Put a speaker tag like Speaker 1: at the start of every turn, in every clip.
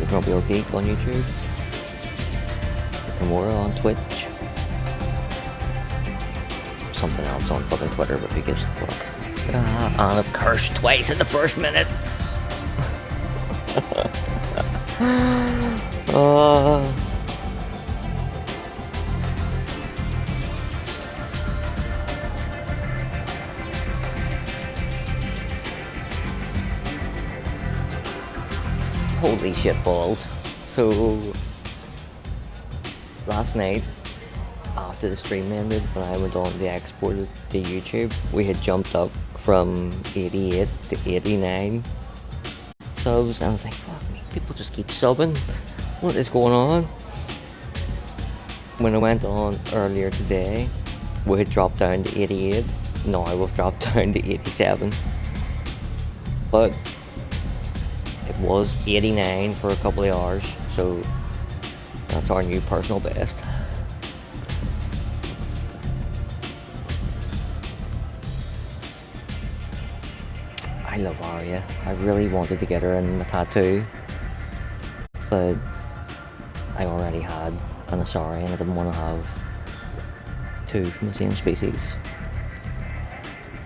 Speaker 1: The Grumpy Old Geek on YouTube. Kimura on Twitch. Something else on fucking Twitter, but who gives a fuck? And I've cursed twice in the first minute. Holy shit balls. So last night after the stream ended, when I went on to export it to YouTube, we had jumped up from 88 to 89 subs, and I was like, fuck me, people just keep subbing. What is going on? When I went on earlier today, we had dropped down to 88. Now we've dropped down to 87. But it was 89 for a couple of hours, so that's our new personal best. I love Arya. I really wanted to get her in my tattoo, but I already had an Asari and I didn't want to have two from the same species.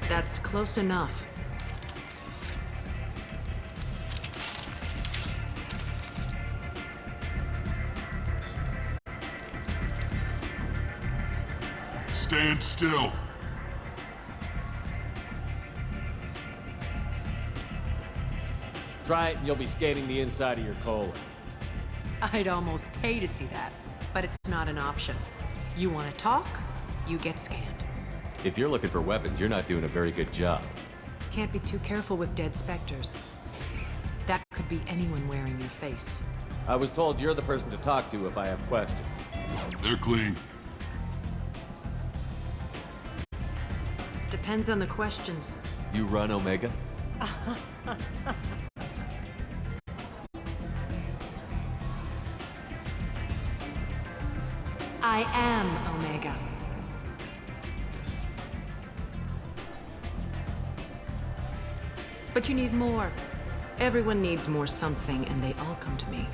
Speaker 2: That's close enough.
Speaker 3: Stand still.
Speaker 4: Try it and you'll be scanning the inside of your colon.
Speaker 2: I'd almost pay to see that, but it's not an option. You want to talk, you get scanned.
Speaker 4: If you're looking for weapons, you're not doing a very good job.
Speaker 2: Can't be too careful with dead specters. That could be anyone wearing your face.
Speaker 4: I was told you're the person to talk to if I have questions.
Speaker 3: They're clean.
Speaker 2: Depends on the questions.
Speaker 4: You run Omega?
Speaker 2: I am Omega. But you need more. Everyone needs more something, and they all come to me.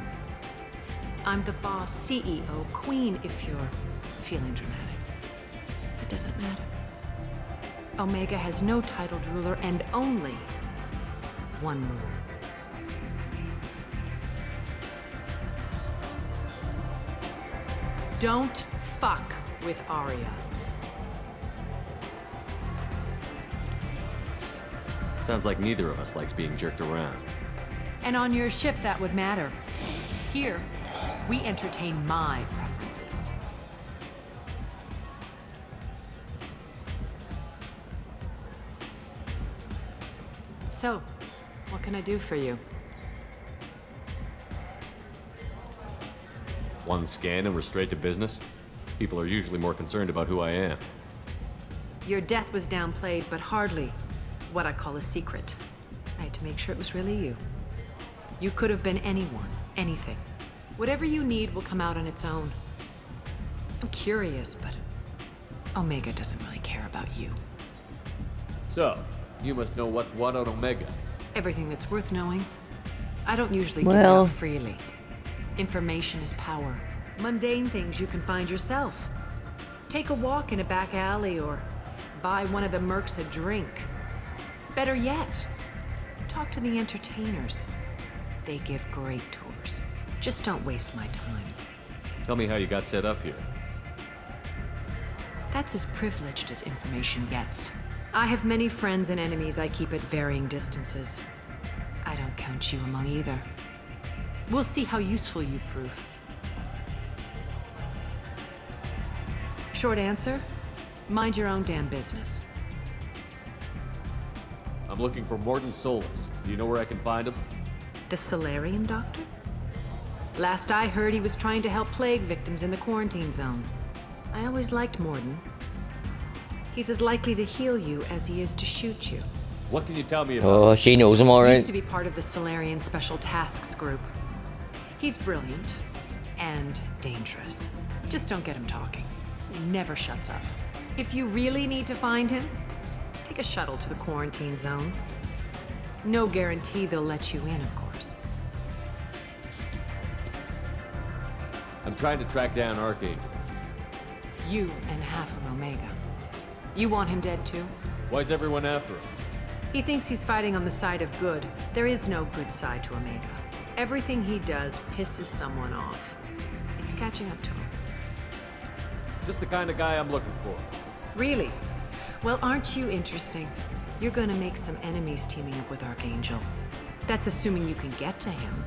Speaker 2: I'm the boss, CEO, queen, if you're feeling dramatic. It doesn't matter. Omega has no titled ruler and only one rule. Don't fuck with Arya.
Speaker 4: Sounds like neither of us likes being jerked around.
Speaker 2: And on your ship, that would matter. Here, we entertain my preferences. So, what can I do for you?
Speaker 4: One scan and we're straight to business? People are usually more concerned about who I am.
Speaker 2: Your death was downplayed, but hardly what I call a secret. I had to make sure it was really you. You could have been anyone, anything. Whatever you need will come out on its own. I'm curious, but Omega doesn't really care about you.
Speaker 4: So, you must know what's what on Omega.
Speaker 2: Everything that's worth knowing. I don't usually give it out freely. Information is power. Mundane things you can find yourself. Take a walk in a back alley or buy one of the mercs a drink. Better yet, talk to the entertainers. They give great tours. Just don't waste my time.
Speaker 4: Tell me how you got set up here.
Speaker 2: That's as privileged as information gets. I have many friends and enemies I keep at varying distances. I don't count you among either. We'll see how useful you prove. Short answer, mind your own damn business.
Speaker 4: I'm looking for Mordin Solus. Do you know where I can find him?
Speaker 2: The Solarian doctor? Last I heard, he was trying to help plague victims in the quarantine zone. I always liked Mordin. He's as likely to heal you as he is to shoot you.
Speaker 4: What can you tell me about
Speaker 1: Oh, she knows him
Speaker 2: He
Speaker 1: alright.
Speaker 2: used to be part of the Solarian Special Tasks Group. He's brilliant and dangerous. Just don't get him talking. He never shuts up. If you really need to find him, take a shuttle to the quarantine zone. No guarantee they'll let you in, of course.
Speaker 4: trying to track down Archangel.
Speaker 2: You and half of Omega. You want him dead too?
Speaker 4: Why's everyone after him?
Speaker 2: He thinks he's fighting on the side of good. There is no good side to Omega. Everything he does pisses someone off. It's catching up to him.
Speaker 4: Just the kind of guy I'm looking for.
Speaker 2: Really? Well, aren't you interesting? You're gonna make some enemies teaming up with Archangel. That's assuming you can get to him.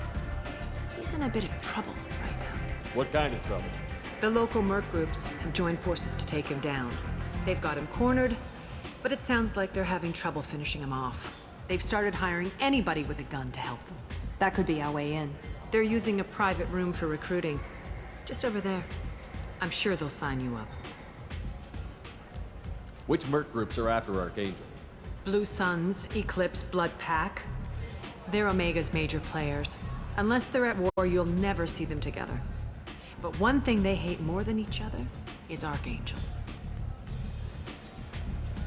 Speaker 2: He's in a bit of trouble right now.
Speaker 4: What kind of trouble?
Speaker 2: The local merc groups have joined forces to take him down. They've got him cornered, but it sounds like they're having trouble finishing him off. They've started hiring anybody with a gun to help them. That could be our way in. They're using a private room for recruiting. Just over there. I'm sure they'll sign you up.
Speaker 4: Which merc groups are after Archangel?
Speaker 2: Blue Suns, Eclipse, Blood Pack. They're Omega's major players. Unless they're at war, you'll never see them together. But one thing they hate more than each other is Archangel.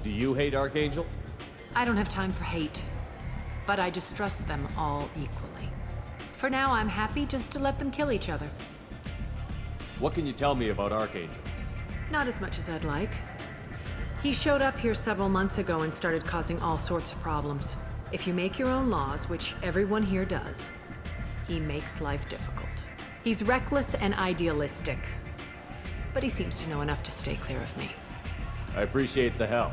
Speaker 4: Do you hate Archangel?
Speaker 2: I don't have time for hate, but I distrust them all equally. For now, I'm happy just to let them kill each other.
Speaker 4: What can you tell me about Archangel?
Speaker 2: Not as much as I'd like. He showed up here several months ago and started causing all sorts of problems. If you make your own laws, which everyone here does, he makes life difficult. He's reckless and idealistic, but he seems to know enough to stay clear of me.
Speaker 4: I appreciate the help.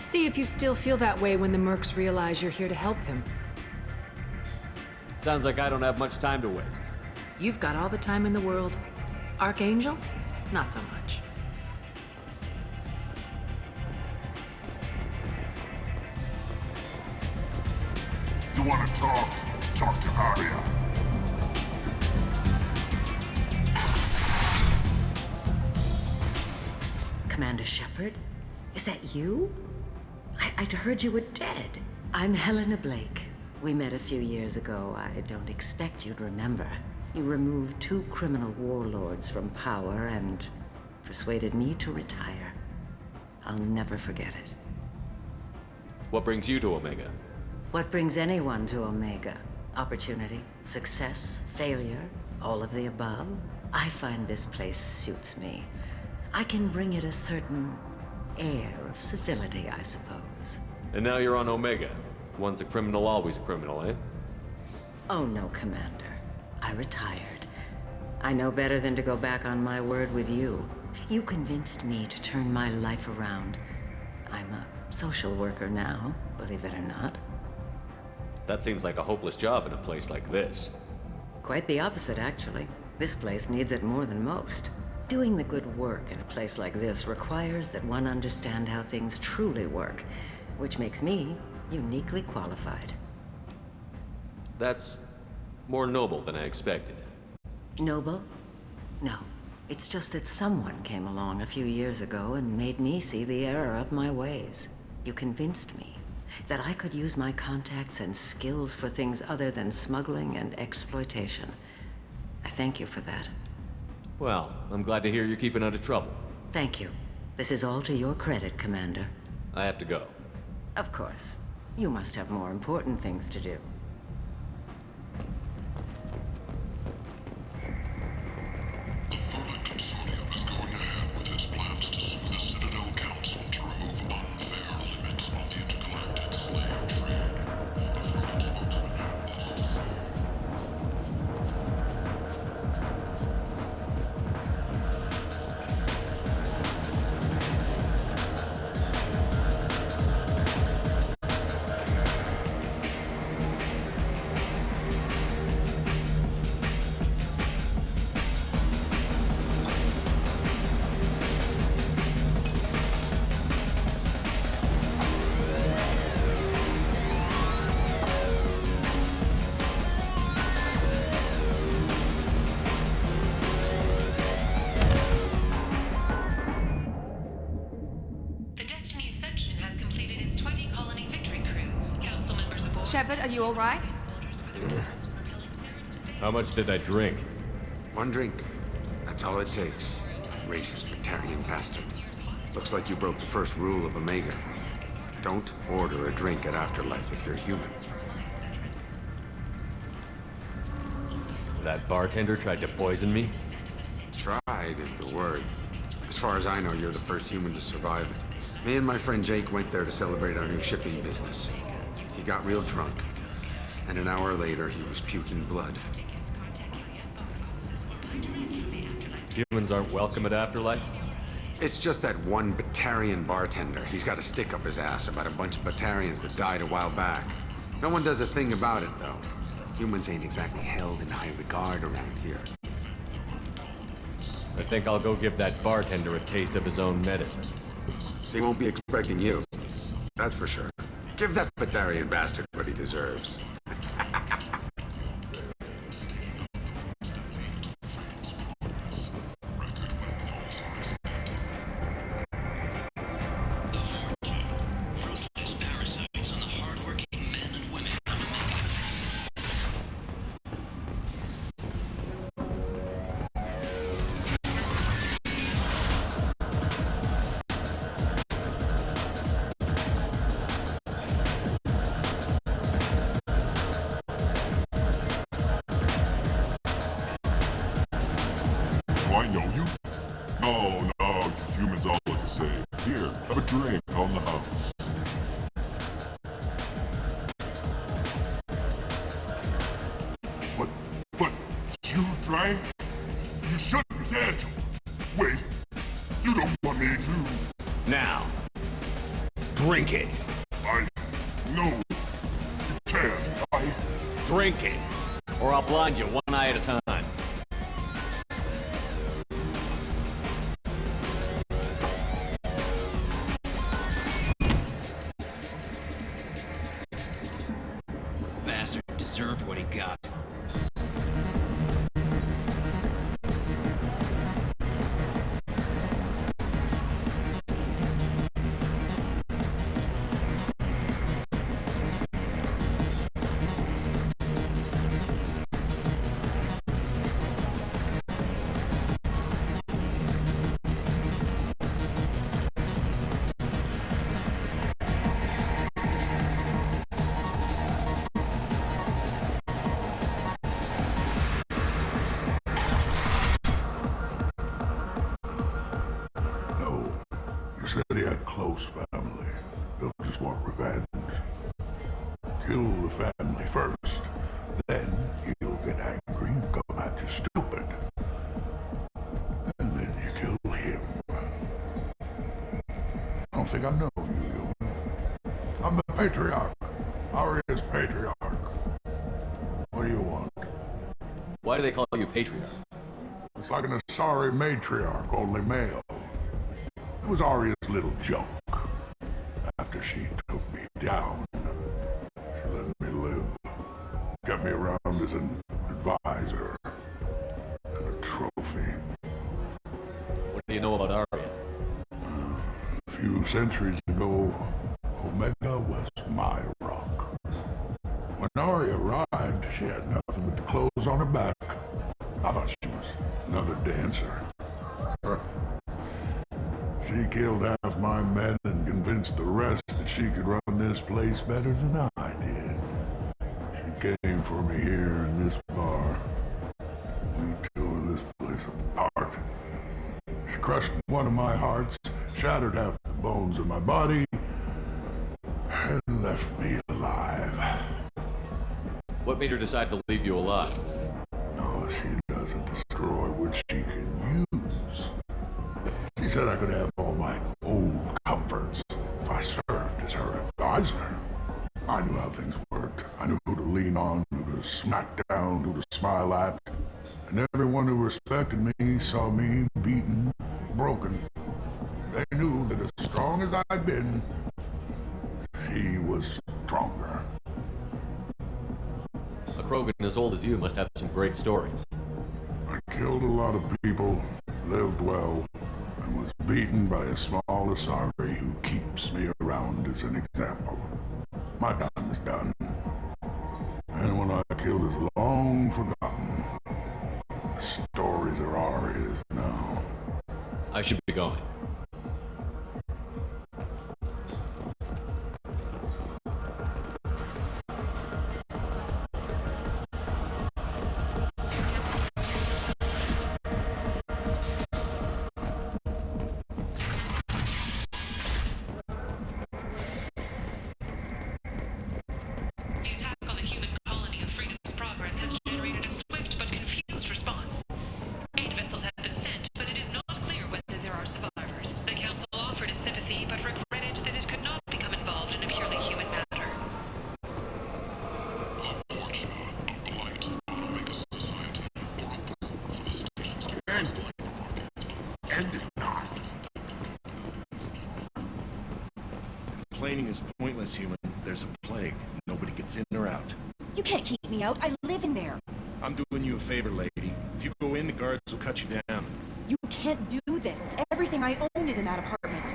Speaker 2: See if you still feel that way when the mercs realize you're here to help him.
Speaker 4: Sounds like I don't have much time to waste.
Speaker 2: You've got all the time in the world. Archangel? Not so much.
Speaker 3: You want to talk? Talk to Arya.
Speaker 5: Commander Shepard? Is that you? I'd heard you were dead. I'm Helena Blake. We met a few years ago. I don't expect you'd remember. You removed 2 criminal warlords from power and persuaded me to retire. I'll never forget it.
Speaker 4: What brings you to Omega?
Speaker 5: What brings anyone to Omega? Opportunity, success, failure, all of the above? I find this place suits me. I can bring it a certain air of civility, I suppose.
Speaker 4: And now you're on Omega. Once a criminal, always a criminal, eh?
Speaker 5: Oh no, Commander. I retired. I know better than to go back on my word with you. You convinced me to turn my life around. I'm a social worker now, believe it or not.
Speaker 4: That seems like a hopeless job in a place like this.
Speaker 5: Quite the opposite, actually. This place needs it more than most. Doing the good work in a place like this requires that one understand how things truly work, which makes me uniquely qualified.
Speaker 4: That's more noble than I expected.
Speaker 5: Noble? No. It's just that someone came along a few years ago and made me see the error of my ways. You convinced me that I could use my contacts and skills for things other than smuggling and exploitation. I thank you for that.
Speaker 4: Well, I'm glad to hear you're keeping out of trouble.
Speaker 5: Thank you. This is all to your credit, Commander.
Speaker 4: I have to go.
Speaker 5: Of course. You must have more important things to do.
Speaker 3: The Vermin Consortium is going ahead with its plans to sue the Citadel Council to remove unfair limits on the intergalactic slave trade. The Vermin spokesman noted this.
Speaker 6: Shepard, are you all right?
Speaker 4: How much did I drink?
Speaker 7: 1 drink. That's all it takes. Racist Batarian bastard. Looks like you broke the first rule of Omega. Don't order a drink at Afterlife if you're human.
Speaker 4: That bartender tried to poison me?
Speaker 7: Tried is the word. As far as I know, you're the first human to survive it. Me and my friend Jake went there to celebrate our new shipping business. He got real drunk, and an hour later he was puking blood.
Speaker 4: Humans aren't welcome at Afterlife?
Speaker 7: It's just that one Batarian bartender. He's got a stick up his ass about a bunch of Batarians that died a while back. No one does a thing about it, though. Humans ain't exactly held in high regard around here.
Speaker 4: I think I'll go give that bartender a taste of his own medicine.
Speaker 7: He won't be expecting you. That's for sure. Give that Batarian bastard what he deserves.
Speaker 3: Do I know you? No, you humans all look the same. Here, have a drink on the house. But you drank? You shouldn't be dead. Wait, you don't want me to.
Speaker 4: Now, drink it.
Speaker 3: No, you can't.
Speaker 4: Drink it, or I'll blind you one eye at a time.
Speaker 8: Bastard deserved what he got.
Speaker 3: Said he had close family. They'll just want revenge. Kill the family first. Then he'll get angry and come at you stupid. And then you kill him. I don't think I know you, human. I'm the Patriarch. Aria's Patriarch. What do you want?
Speaker 4: Why do they call you Patriarch?
Speaker 3: It's like an Asari matriarch, only male. It was Aria's little joke. After she took me down, she let me live. Kept me around as an advisor and a trophy.
Speaker 4: What do you know about Aria?
Speaker 3: A few centuries ago, Omega was my rock. When Aria arrived, she had nothing but the clothes on her back. I thought she was another dancer. She killed half my men and convinced the rest that she could run this place better than I did. She came for me here in this bar. We tore this place apart. She crushed one of my hearts, shattered half the bones of my body, and left me alive.
Speaker 4: What made her decide to leave you alive?
Speaker 3: No, she doesn't destroy what she can use. She said I could have all my old comforts if I served as her advisor. I knew how things worked. I knew who to lean on, who to smack down, who to smile at. And everyone who respected me saw me beaten, broken. They knew that as strong as I'd been, she was stronger.
Speaker 4: A Krogan as old as you must have some great stories.
Speaker 3: I killed a lot of people, lived well, and was beaten by a small Asari who keeps me around as an example. My time is done. Anyone I killed is long forgotten. The stories are ours now.
Speaker 4: I should be going.
Speaker 9: Complaining is pointless, human. There's a plague. Nobody gets in or out.
Speaker 6: You can't keep me out. I live in there.
Speaker 9: I'm doing you a favor, lady. If you go in, the guards will cut you down.
Speaker 6: You can't do this. Everything I own is in that apartment.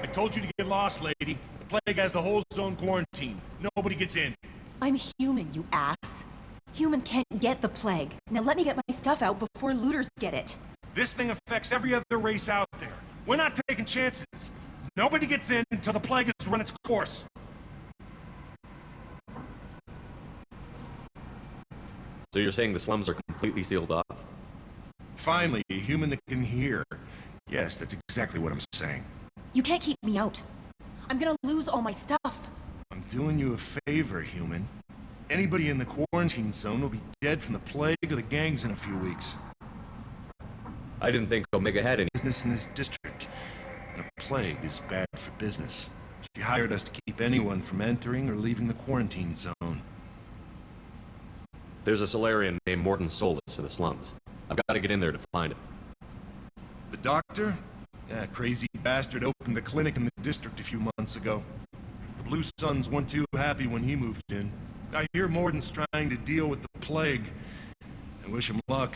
Speaker 9: I told you to get lost, lady. The plague has the whole zone quarantined. Nobody gets in.
Speaker 6: I'm human, you ass. Humans can't get the plague. Now let me get my stuff out before looters get it.
Speaker 9: This thing affects every other race out there. We're not taking chances. Nobody gets in until the plague has run its course.
Speaker 4: So you're saying the slums are completely sealed off?
Speaker 9: Finally, a human that can hear. Yes, that's exactly what I'm saying.
Speaker 6: You can't keep me out. I'm gonna lose all my stuff.
Speaker 9: I'm doing you a favor, human. Anybody in the quarantine zone will be dead from the plague or the gangs in a few weeks.
Speaker 4: I didn't think Omega had any.
Speaker 9: Business in this district. And a plague is bad for business. She hired us to keep anyone from entering or leaving the quarantine zone.
Speaker 4: There's a Solarian named Mordin Solus in the slums. I've got to get in there to find him.
Speaker 9: The doctor? That crazy bastard opened a clinic in the district a few months ago. The Blue Suns weren't too happy when he moved in. I hear Mordin's trying to deal with the plague. I wish him luck.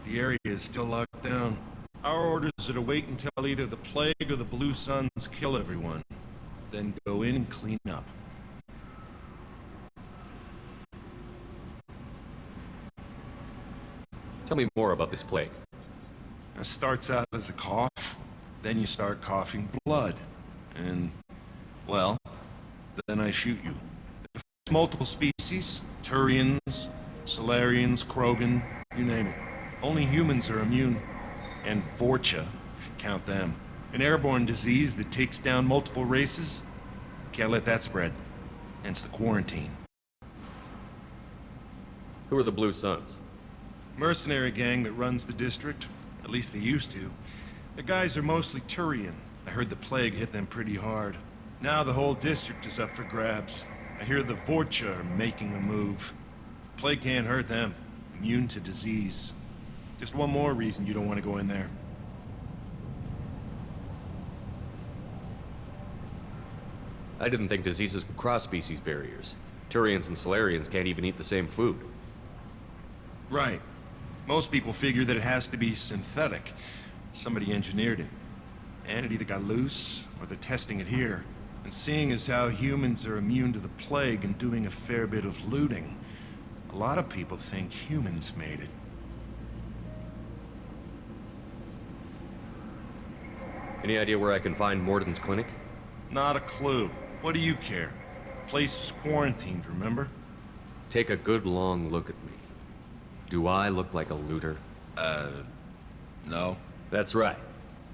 Speaker 9: The area is still locked down. Our orders are to wait until either the plague or the Blue Suns kill everyone. Then go in and clean up.
Speaker 4: Tell me more about this plague.
Speaker 9: It starts out as a cough, then you start coughing blood. And, well, then I shoot you. It affects multiple species, Turians, Solarians, Krogan, you name it. Only humans are immune. And Vorcha, if you count them. An airborne disease that takes down multiple races. Can't let that spread. Hence the quarantine.
Speaker 4: Who are the Blue Suns?
Speaker 9: Mercenary gang that runs the district. At least they used to. The guys are mostly Turian. I heard the plague hit them pretty hard. Now the whole district is up for grabs. I hear the Vorcha are making a move. Plague can't hurt them. Immune to disease. Just one more reason you don't want to go in there.
Speaker 4: I didn't think diseases could cross species barriers. Turians and Solarians can't even eat the same food.
Speaker 9: Right. Most people figure that it has to be synthetic. Somebody engineered it. And it either got loose, or they're testing it here. And seeing as how humans are immune to the plague and doing a fair bit of looting, a lot of people think humans made it.
Speaker 4: Any idea where I can find Mordin's clinic?
Speaker 9: Not a clue. What do you care? The place is quarantined, remember?
Speaker 4: Take a good long look at me. Do I look like a looter?
Speaker 9: No.
Speaker 4: That's right.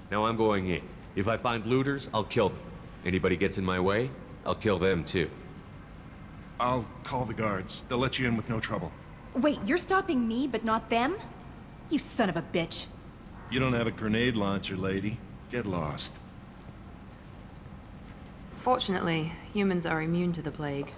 Speaker 4: Now I'm going in. If I find looters, I'll kill them. Anybody gets in my way, I'll kill them too.
Speaker 9: I'll call the guards. They'll let you in with no trouble.
Speaker 6: Wait, you're stopping me, but not them? You son of a bitch.
Speaker 9: You don't have a grenade launcher, lady. Get lost.
Speaker 2: Fortunately, humans are immune to the plague.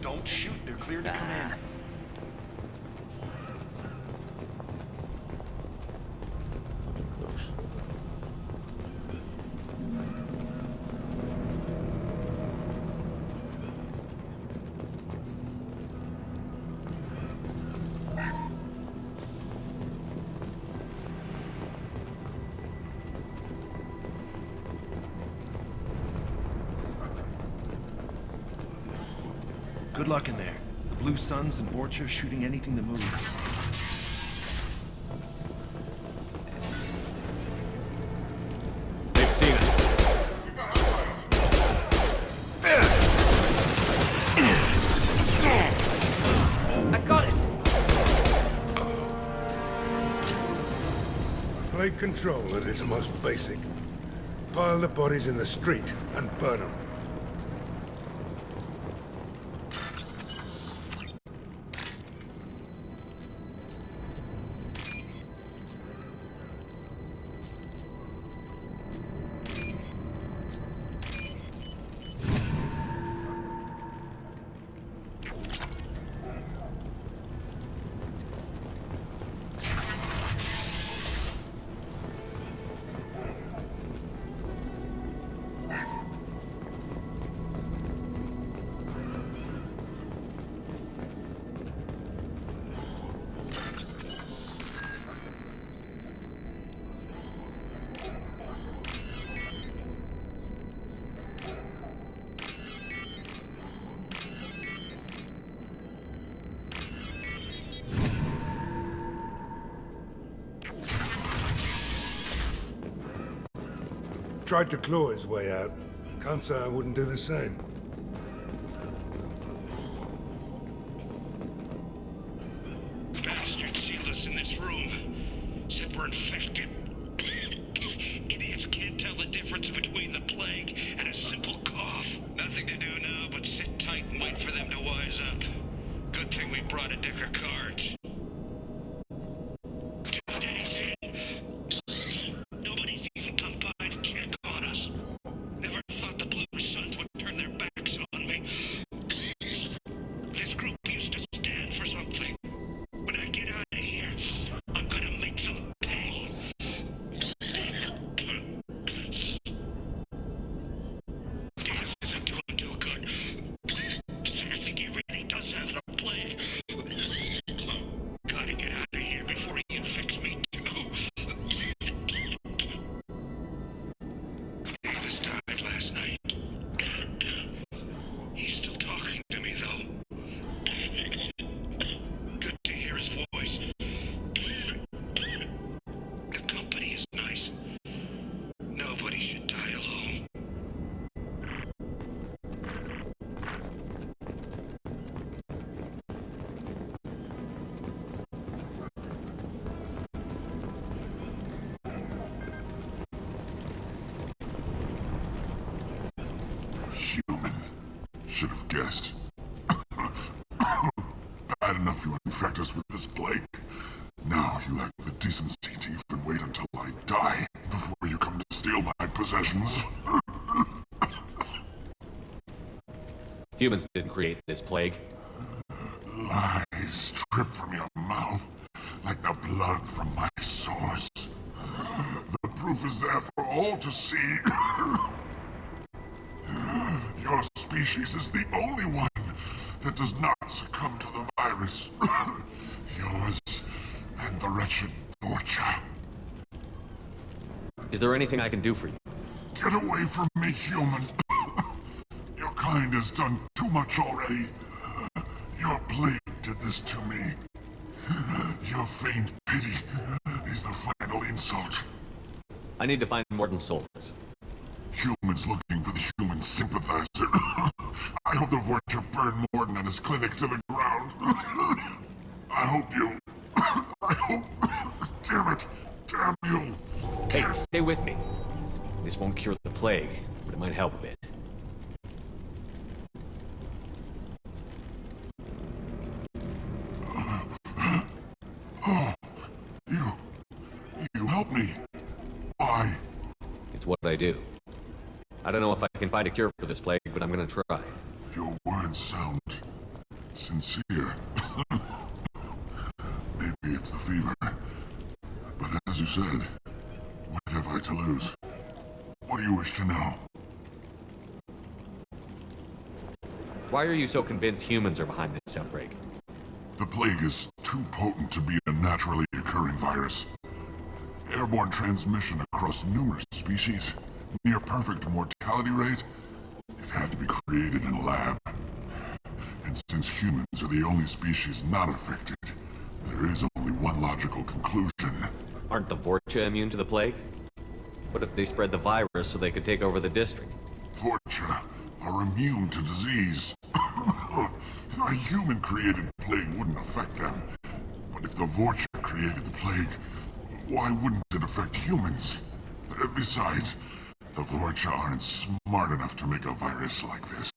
Speaker 9: Don't shoot, they're clear to come in.
Speaker 1: Close.
Speaker 9: Good luck in there. The Blue Suns and Vorcha shooting anything that moves.
Speaker 4: They've seen us.
Speaker 2: I got it!
Speaker 10: Plague control at its most basic. Pile the bodies in the street and burn them. Tried to claw his way out. Can't say I wouldn't do the same.
Speaker 3: Bastards sealed us in this room. Said we're infected. Idiots can't tell the difference between the plague and a simple cough. Nothing to do now but sit tight and wait for them to wise up. Good thing we brought a deck of cards. 2 days in. Nobody's even come by to check on us. Never thought the Blue Suns would turn their backs on me. This group used to stand for something. When I get out of here, I'm gonna make them pay. Diaz isn't doing too good. I think he really does have the plague. Gotta get out of here before he infects me too. Davis died last night. He's still talking to me, though. Good to hear his voice. The company is nice. Nobody should die alone.
Speaker 11: Human. Should have guessed. Bad enough you infect us with this plague. Now you lack the decency to even wait until I die before you come to steal my possessions.
Speaker 4: Humans didn't create this plague.
Speaker 11: Lies drip from your mouth like the blood from my source. The proof is there for all to see. Your species is the only one that does not succumb to the virus. Yours and the wretched Vorcha.
Speaker 4: Is there anything I can do for you?
Speaker 11: Get away from me, human. Your kind has done too much already. Your plague did this to me. Your feigned pity is the final insult.
Speaker 4: I need to find Mordin's souls.
Speaker 11: Humans looking for the human sympathizer. I hope the Vorcha burn Mordin and his clinic to the ground. I hope you... I hope... Damn it. Damn you.
Speaker 4: Hey, stay with me. This won't cure the plague, but it might help a bit.
Speaker 11: Oh, you help me. Why?
Speaker 4: It's what I do. I don't know if I can find a cure for this plague, but I'm gonna try.
Speaker 11: Your words sound sincere. Maybe it's the fever. But as you said, what have I to lose? What do you wish to know?
Speaker 4: Why are you so convinced humans are behind this outbreak?
Speaker 11: The plague is too potent to be a naturally occurring virus. Airborne transmission across numerous species, near perfect mortality rate. It had to be created in a lab. And since humans are the only species not affected, there is only one logical conclusion.
Speaker 4: Aren't the Vorcha immune to the plague? What if they spread the virus so they could take over the district?
Speaker 11: Vorcha are immune to disease. A human-created plague wouldn't affect them. But if the Vorcha created the plague, why wouldn't it affect humans? Besides, the Vorcha aren't smart enough to make a virus like this.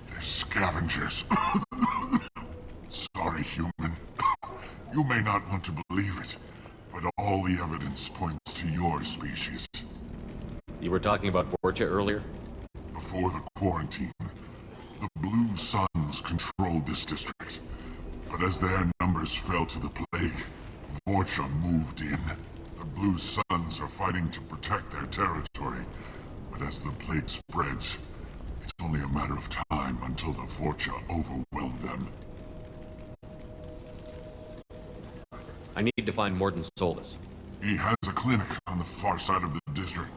Speaker 11: They're scavengers. Sorry, human. You may not want to believe it, but all the evidence points to your species.
Speaker 4: You were talking about Vorcha earlier?
Speaker 11: Before the quarantine, the Blue Suns controlled this district. But as their numbers fell to the plague, Vorcha moved in. The Blue Suns are fighting to protect their territory. But as the plague spreads, it's only a matter of time until the Vorcha overwhelm them.
Speaker 4: I need to find Mordin Solus.
Speaker 11: He has a clinic on the far side of the district.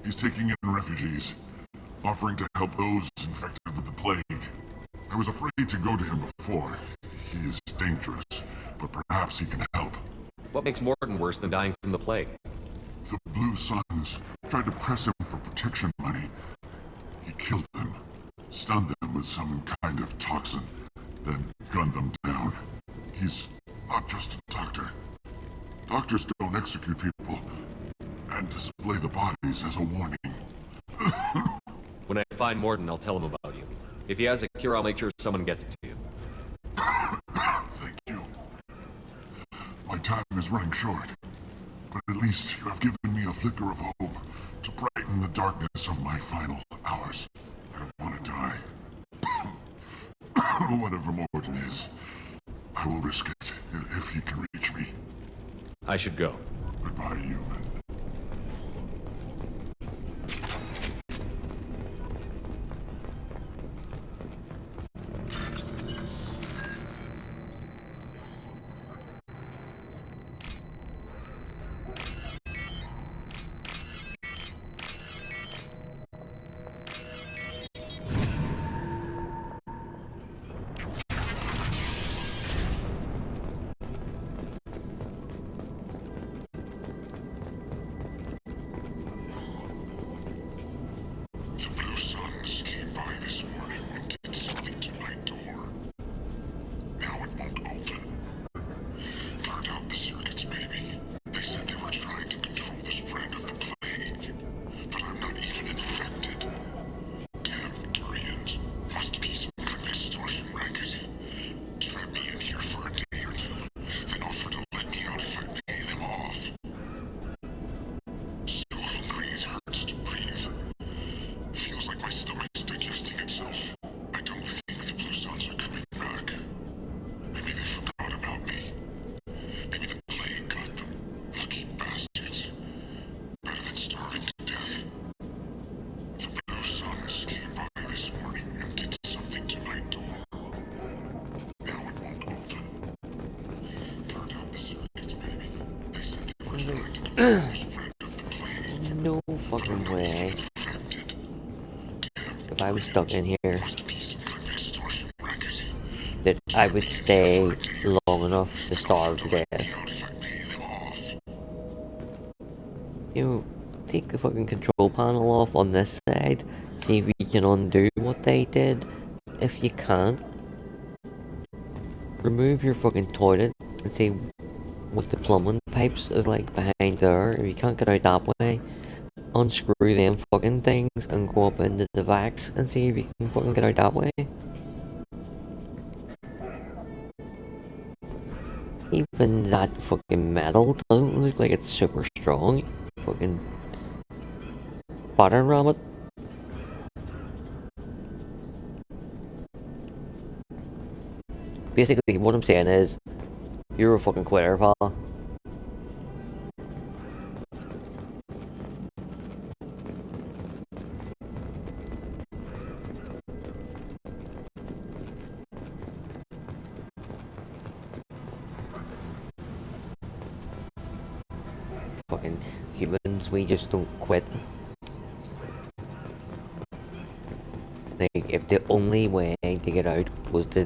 Speaker 11: He's taking in refugees, offering to help those infected with the plague. I was afraid to go to him before. He is dangerous, but perhaps he can help.
Speaker 4: What makes Mordin worse than dying from the plague?
Speaker 11: The Blue Suns tried to press him for protection money. He killed them, stunned them with some kind of toxin, then gunned them down. He's not just a doctor. Doctors don't execute people and display the bodies as a warning.
Speaker 4: When I find Mordin, I'll tell him about you. If he has a cure, I'll make sure someone gets it to you.
Speaker 11: Thank you. My time is running short, but at least you have given me a flicker of hope to brighten the darkness of my final hours. I don't want to die. Whatever Mordin is, I will risk it if he can reach me.
Speaker 4: I should go.
Speaker 11: Goodbye, human.
Speaker 1: No fucking way. If I was stuck in here, that I would stay long enough to starve to death. You know, take the fucking control panel off on this side, see if we can undo what they did. If you can't, remove your fucking toilet and see what the plumbing pipes is like behind there. If you can't get out that way, unscrew them fucking things and go up into the vacs and see if you can fucking get out that way. Even that fucking metal doesn't look like it's super strong. Fucking battering ram it. Basically, what I'm saying is, you're a fucking quitter, pal. Fucking humans, we just don't quit. Like, if the only way to get out was to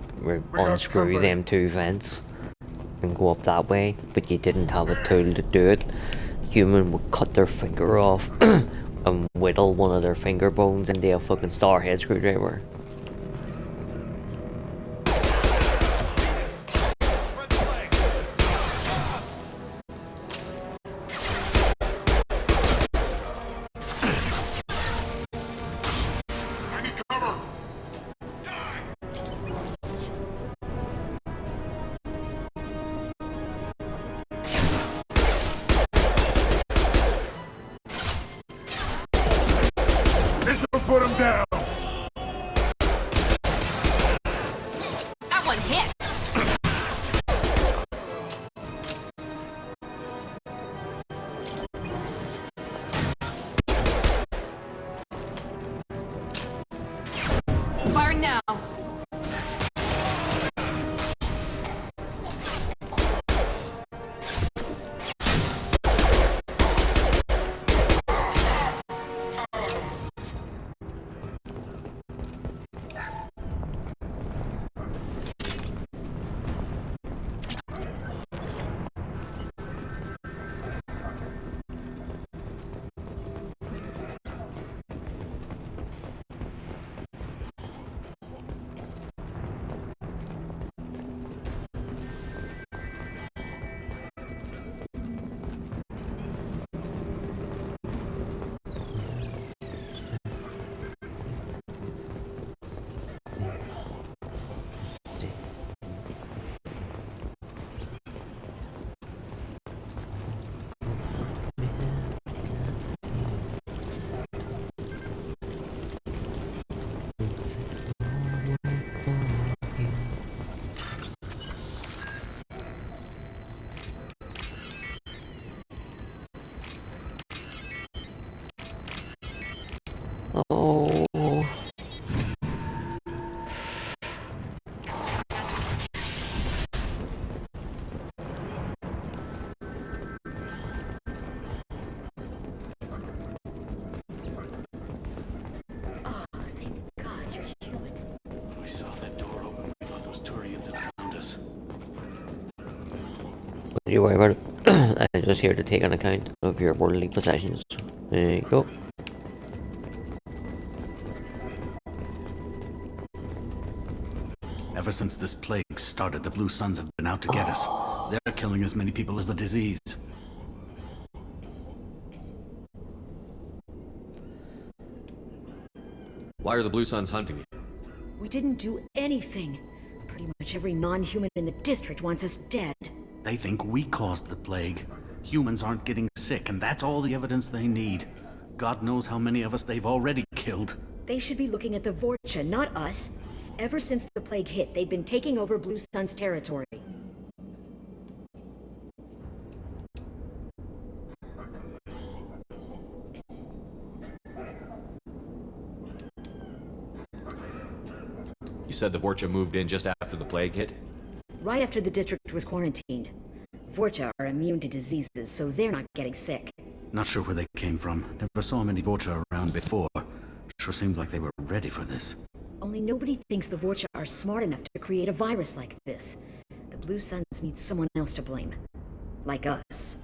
Speaker 1: unscrew them two vents and go up that way, but you didn't have a tool to do it, human would cut their finger off and whittle one of their finger bones into a fucking starhead screwdriver.
Speaker 10: Put him down!
Speaker 6: That one hit! Firing now.
Speaker 1: Oh. Don't you worry about it. I'm just here to take an account of your worldly possessions. There you go.
Speaker 12: Ever since this plague started, the Blue Suns have been out to get us. They're killing as many people as the disease.
Speaker 4: Why are the Blue Suns hunting you?
Speaker 5: We didn't do anything. Pretty much every non-human in the district wants us dead.
Speaker 12: They think we caused the plague. Humans aren't getting sick, and that's all the evidence they need. God knows how many of us they've already killed.
Speaker 5: They should be looking at the Vorcha, not us. Ever since the plague hit, they've been taking over Blue Sun's territory.
Speaker 4: You said the Vorcha moved in just after the plague hit?
Speaker 5: Right after the district was quarantined. Vorcha are immune to diseases, so they're not getting sick.
Speaker 12: Not sure where they came from. Never saw many Vorcha around before. Sure seemed like they were ready for this.
Speaker 5: Only nobody thinks the Vorcha are smart enough to create a virus like this. The Blue Suns need someone else to blame. Like us.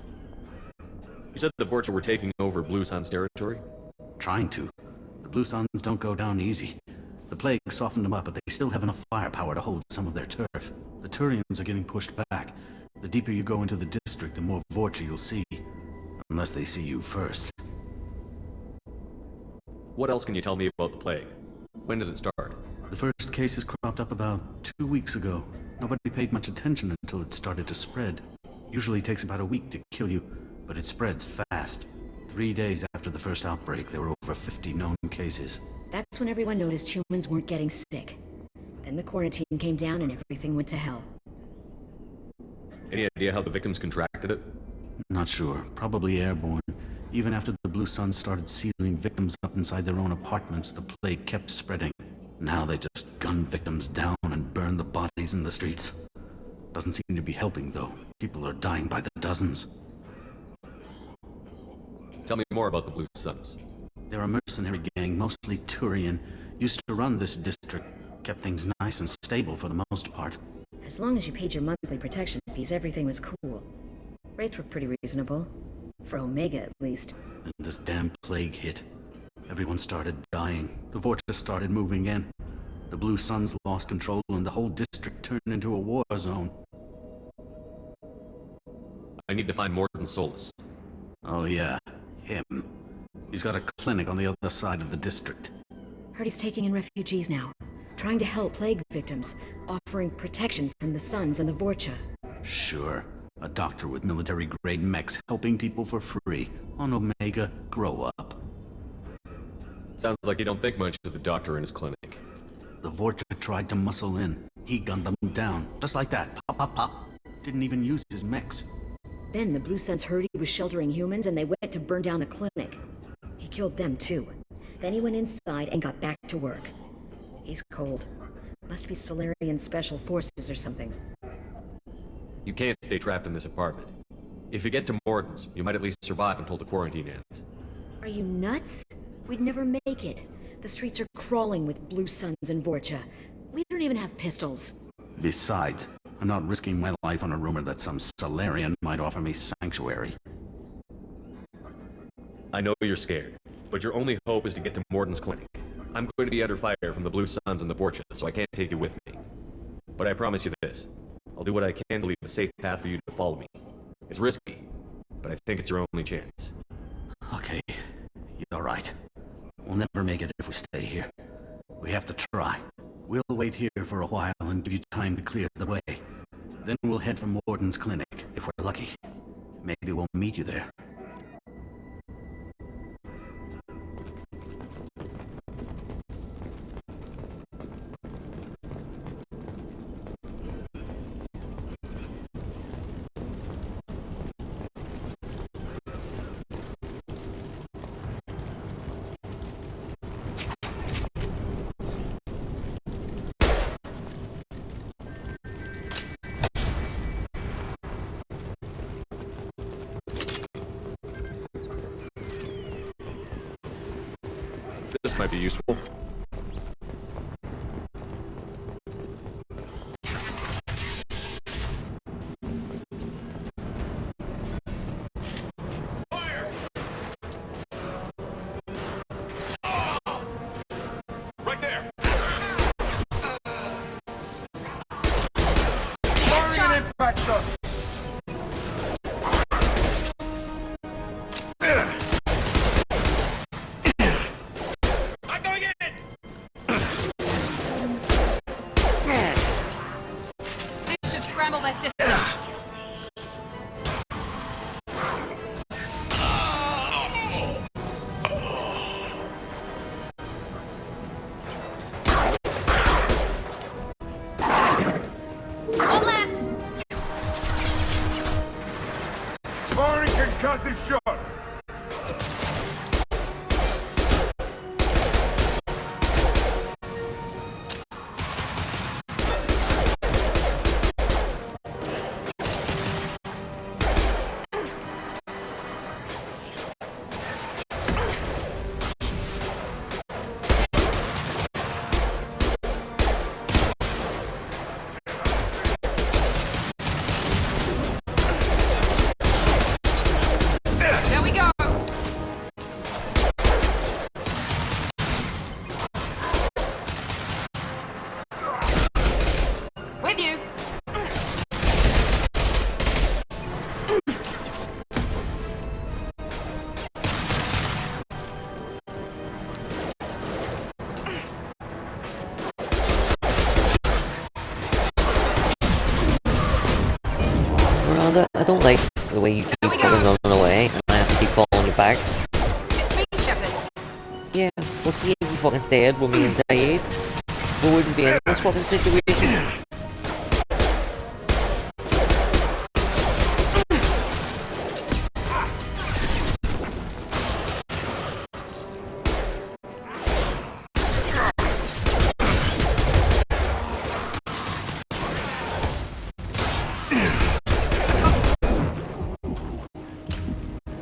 Speaker 4: You said the Vorcha were taking over Blue Sun's territory?
Speaker 12: Trying to. The Blue Suns don't go down easy. The plague softened them up, but they still have enough firepower to hold some of their turf. The Turians are getting pushed back. The deeper you go into the district, the more Vorcha you'll see. Unless they see you first.
Speaker 4: What else can you tell me about the plague? When did it start?
Speaker 12: The first cases cropped up about 2 weeks ago. Nobody paid much attention until it started to spread. Usually takes about a week to kill you, but it spreads fast. 3 days after the first outbreak, there were over 50 known cases.
Speaker 5: That's when everyone noticed humans weren't getting sick. Then the quarantine came down and everything went to hell.
Speaker 4: Any idea how the victims contracted it?
Speaker 12: Not sure. Probably airborne. Even after the Blue Suns started sealing victims up inside their own apartments, the plague kept spreading. Now they just gun victims down and burn the bodies in the streets. Doesn't seem to be helping, though. People are dying by the dozens.
Speaker 4: Tell me more about the Blue Suns.
Speaker 12: They're a mercenary gang, mostly Turian. Used to run this district. Kept things nice and stable for the most part.
Speaker 5: As long as you paid your monthly protection fees, everything was cool. Rates were pretty reasonable. For Omega, at least.
Speaker 12: And this damn plague hit. Everyone started dying. The Vortex started moving in. The Blue Suns lost control and the whole district turned into a war zone.
Speaker 4: I need to find Mordin Solus.
Speaker 12: Oh yeah, him. He's got a clinic on the other side of the district.
Speaker 5: Heard he's taking in refugees now. Trying to help plague victims. Offering protection from the Suns and the Vorcha.
Speaker 12: Sure. A doctor with military-grade mechs helping people for free. On Omega, grow up.
Speaker 4: Sounds like you don't think much of the doctor in his clinic.
Speaker 12: The Vorcha tried to muscle in. He gunned them down. Just like that. Pop, pop, pop. Didn't even use his mechs.
Speaker 5: Then the Blue Suns heard he was sheltering humans and they went to burn down the clinic. He killed them too. Then he went inside and got back to work. He's cold. Must be Solarian Special Forces or something.
Speaker 4: You can't stay trapped in this apartment. If you get to Mordin's, you might at least survive until the quarantine ends.
Speaker 5: Are you nuts? We'd never make it. The streets are crawling with Blue Suns and Vorcha. We don't even have pistols.
Speaker 12: Besides, I'm not risking my life on a rumor that some Solarian might offer me sanctuary.
Speaker 4: I know you're scared, but your only hope is to get to Mordin's clinic. I'm going to be under fire from the Blue Suns and the Vorcha, so I can't take you with me. But I promise you this. I'll do what I can to leave a safe path for you to follow me. It's risky, but I think it's your only chance.
Speaker 12: Okay, you're right. We'll never make it if we stay here. We have to try. We'll wait here for a while and give you time to clear the way. Then we'll head for Mordin's clinic, if we're lucky. Maybe we'll meet you there.
Speaker 4: This might be useful.
Speaker 3: Right there!
Speaker 10: Firing impact shot!
Speaker 3: I'm going in!
Speaker 6: This should scramble their system. One less.
Speaker 10: Firing concussive shot!
Speaker 6: There we go. With you.
Speaker 1: Miranda, I don't like the way you keep
Speaker 6: Here we
Speaker 1: fucking
Speaker 6: go.
Speaker 1: running away, and I have to keep following you back.
Speaker 6: It's me, Shepard.
Speaker 1: Yeah, we'll see if you fucking stayed with me and Zaid. we wouldn't be in this fucking situation.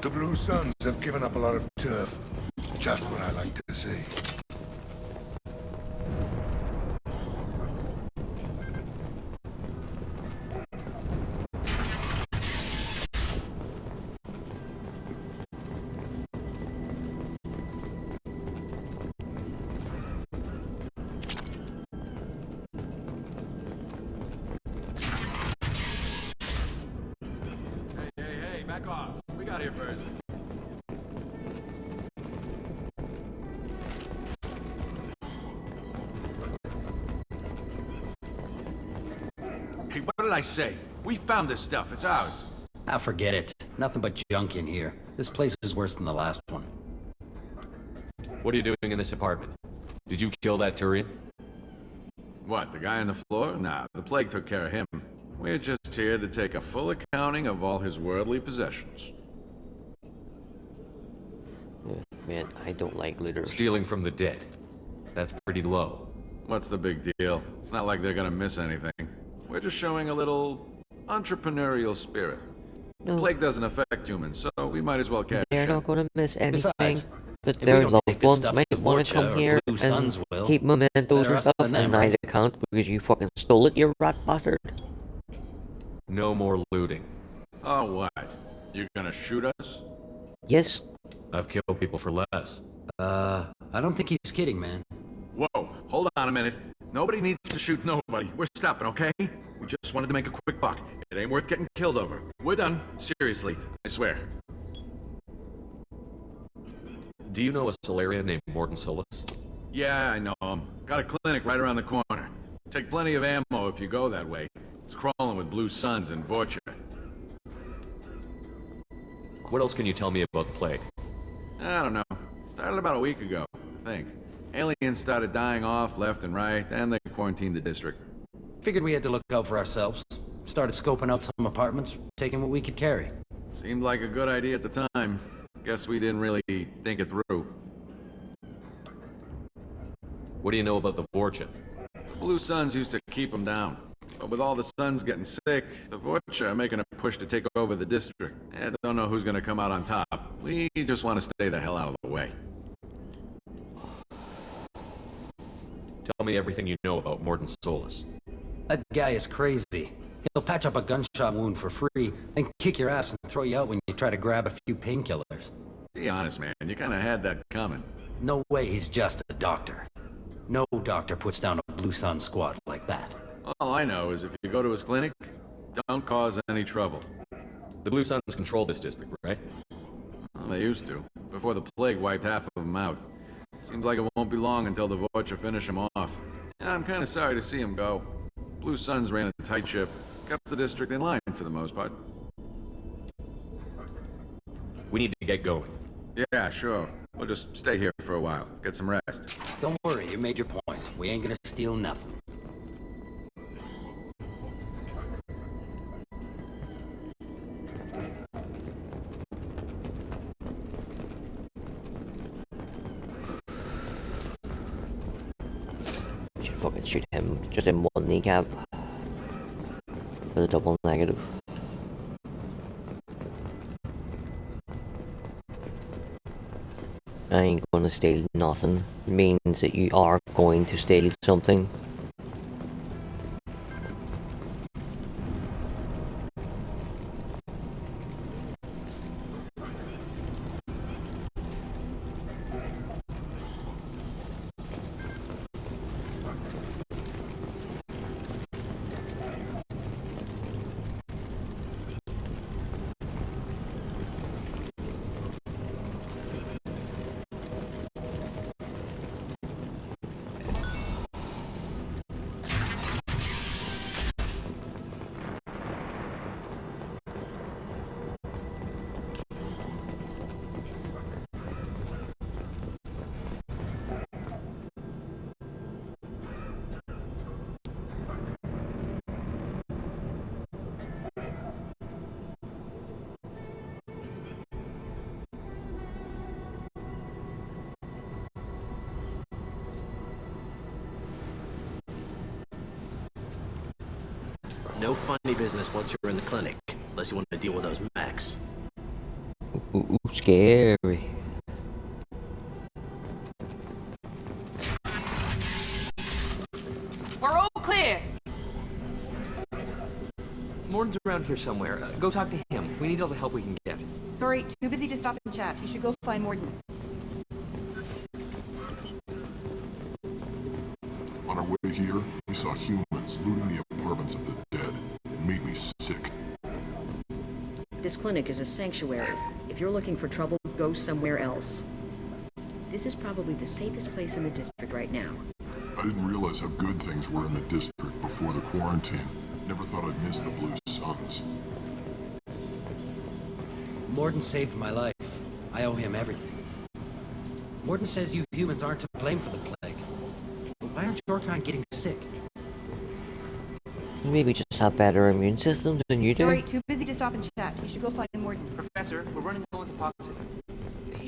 Speaker 10: The Blue Suns have given up a lot of turf. Just what I like to see.
Speaker 4: Hey, back off. We got here first. Hey, what did I say? We found this stuff. It's ours.
Speaker 13: Ah, forget it. Nothing but junk in here. This place is worse than the last one.
Speaker 4: What are you doing in this apartment? Did you kill that Turian?
Speaker 14: What, the guy on the floor? Nah, the plague took care of him. We're just here to take a full accounting of all his worldly possessions.
Speaker 1: Man, I don't like looters.
Speaker 4: Stealing from the dead. That's pretty low.
Speaker 14: What's the big deal? It's not like they're gonna miss anything. We're just showing a little entrepreneurial spirit. The plague doesn't affect humans, so we might as well cash
Speaker 1: They're
Speaker 14: in.
Speaker 1: not gonna miss anything.
Speaker 13: Besides,
Speaker 1: But
Speaker 13: if we
Speaker 1: their
Speaker 13: don't
Speaker 1: loved
Speaker 13: take this
Speaker 1: ones
Speaker 13: stuff
Speaker 1: might
Speaker 13: to
Speaker 1: want to
Speaker 13: Vorcha
Speaker 1: come
Speaker 13: or
Speaker 1: here
Speaker 13: Blue Suns
Speaker 1: and
Speaker 13: will.
Speaker 1: keep mementos
Speaker 13: Better
Speaker 1: and
Speaker 13: us
Speaker 1: stuff,
Speaker 13: than them,
Speaker 1: and neither
Speaker 13: right?
Speaker 1: can't because you fucking stole it, you rat bastard.
Speaker 4: No more looting.
Speaker 14: Oh, what? You gonna shoot us?
Speaker 1: Yes.
Speaker 4: I've killed people for less.
Speaker 13: I don't think he's kidding, man.
Speaker 14: Whoa, hold on a minute. Nobody needs to shoot nobody. We're stopping, okay? We just wanted to make a quick buck. It ain't worth getting killed over. We're done. Seriously, I swear.
Speaker 4: Do you know a Solarian named Mordin Solus?
Speaker 14: Yeah, I know him. Got a clinic right around the corner. Take plenty of ammo if you go that way. It's crawling with Blue Suns and Vorcha.
Speaker 4: What else can you tell me about the plague?
Speaker 14: I don't know. Started about a week ago, I think. Aliens started dying off left and right, and they quarantined the district.
Speaker 13: Figured we had to look out for ourselves. Started scoping out some apartments, taking what we could carry.
Speaker 14: Seemed like a good idea at the time. Guess we didn't really think it through.
Speaker 4: What do you know about the Vorcha?
Speaker 14: Blue Suns used to keep them down. But with all the Suns getting sick, the Vorcha are making a push to take over the district. I don't know who's gonna come out on top. We just want to stay the hell out of the way.
Speaker 4: Tell me everything you know about Mordin Solus.
Speaker 13: That guy is crazy. He'll patch up a gunshot wound for free, then kick your ass and throw you out when you try to grab a few painkillers.
Speaker 14: Be honest, man. You kinda had that coming.
Speaker 13: No way he's just a doctor. No doctor puts down a Blue Sun squad like that.
Speaker 14: All I know is if you go to his clinic, don't cause any trouble.
Speaker 4: The Blue Suns control this district, right?
Speaker 14: Well, they used to, before the plague wiped half of them out. Seems like it won't be long until the Vorcha finish him off. Yeah, I'm kinda sorry to see him go. Blue Suns ran a tight ship, kept the district in line for the most part.
Speaker 4: We need to get going.
Speaker 14: Yeah, sure. We'll just stay here for a while, get some rest.
Speaker 13: Don't worry, you made your point. We ain't gonna steal nothing.
Speaker 1: Should fucking shoot him just in one kneecap. For the double negative. I ain't gonna steal nothing. It means that you are going to steal something.
Speaker 12: No funny business once you're in the clinic, unless you want to deal with those mechs.
Speaker 1: Ooh, scary.
Speaker 15: We're all clear.
Speaker 16: Mordin's around here somewhere. Go talk to him. We need all the help we can get.
Speaker 6: Sorry, too busy to stop and chat. You should go find Mordin.
Speaker 11: On our way here, we saw humans looting the apartments of the dead. It made me sick.
Speaker 17: This clinic is a sanctuary. If you're looking for trouble, go somewhere else. This is probably the safest place in the district right now.
Speaker 11: I didn't realize how good things were in the district before the quarantine. Never thought I'd miss the Blue Suns.
Speaker 13: Mordin saved my life. I owe him everything. Mordin says you humans aren't to blame for the plague. But why aren't your kind getting sick?
Speaker 1: Maybe just have better immune systems than you do.
Speaker 6: Sorry, too busy to stop and chat. You should go find Mordin.
Speaker 16: Professor, we're running low on epoxy.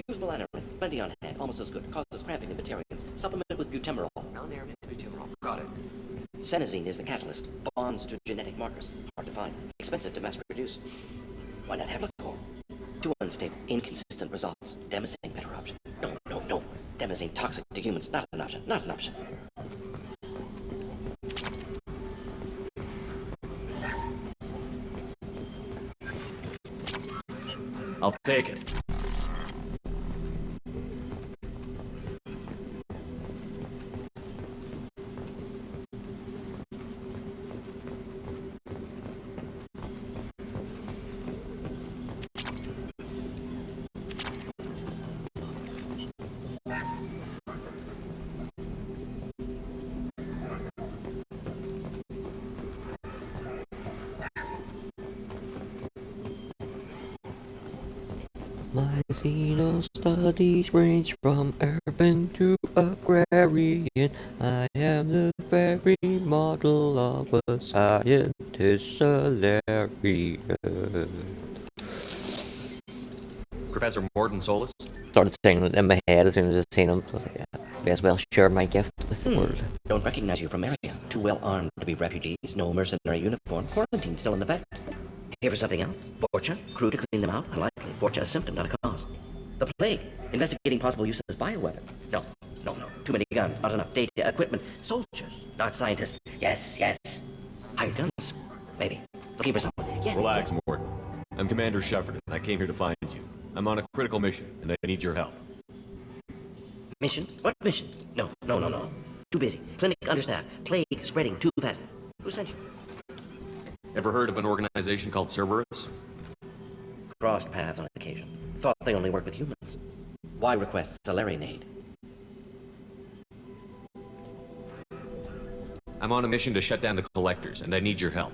Speaker 18: Use melatonin. Plenty on hand. Almost as good. Causes cramping in Batarians. Supplement with butemerol.
Speaker 16: Malinarin and butemerol. Got it.
Speaker 18: Senesine is the catalyst. Bonds to genetic markers. Hard to find. Expensive to mass produce. Why not have Liquor? Too unstable. Inconsistent results. Demazine better option. No. Demazine toxic to humans. Not an option. Not an option.
Speaker 4: I'll take it.
Speaker 1: My Xeno studies range from urban to agrarian. I am the very model of a scientist Salarian.
Speaker 4: Professor Mordin Solus?
Speaker 1: Started saying it in my head as soon as I seen him. I was like, yeah, may as well share my gift with the world.
Speaker 18: Don't recognize you from area. Too well armed to be refugees. No mercenary uniform. Quarantine still in effect. Here for something else? Fortune? Crew to clean them out? Unlikely. Fortune a symptom, not a cause. The plague? Investigating possible use as bioweapon? No. Too many guns, not enough data, equipment. Soldiers, not scientists. Yes. Hired guns? Maybe. Looking for someone. Yes.
Speaker 4: Relax, Mordin. I'm Commander Shepard, and I came here to find you. I'm on a critical mission, and I need your help.
Speaker 18: Mission? What mission? No. Too busy. Clinic understaffed. Plague spreading too fast. Who sent you?
Speaker 4: Ever heard of an organization called Cerberus?
Speaker 18: Crossed paths on occasion. Thought they only worked with humans. Why request Salarian aid?
Speaker 4: I'm on a mission to shut down the Collectors, and I need your help.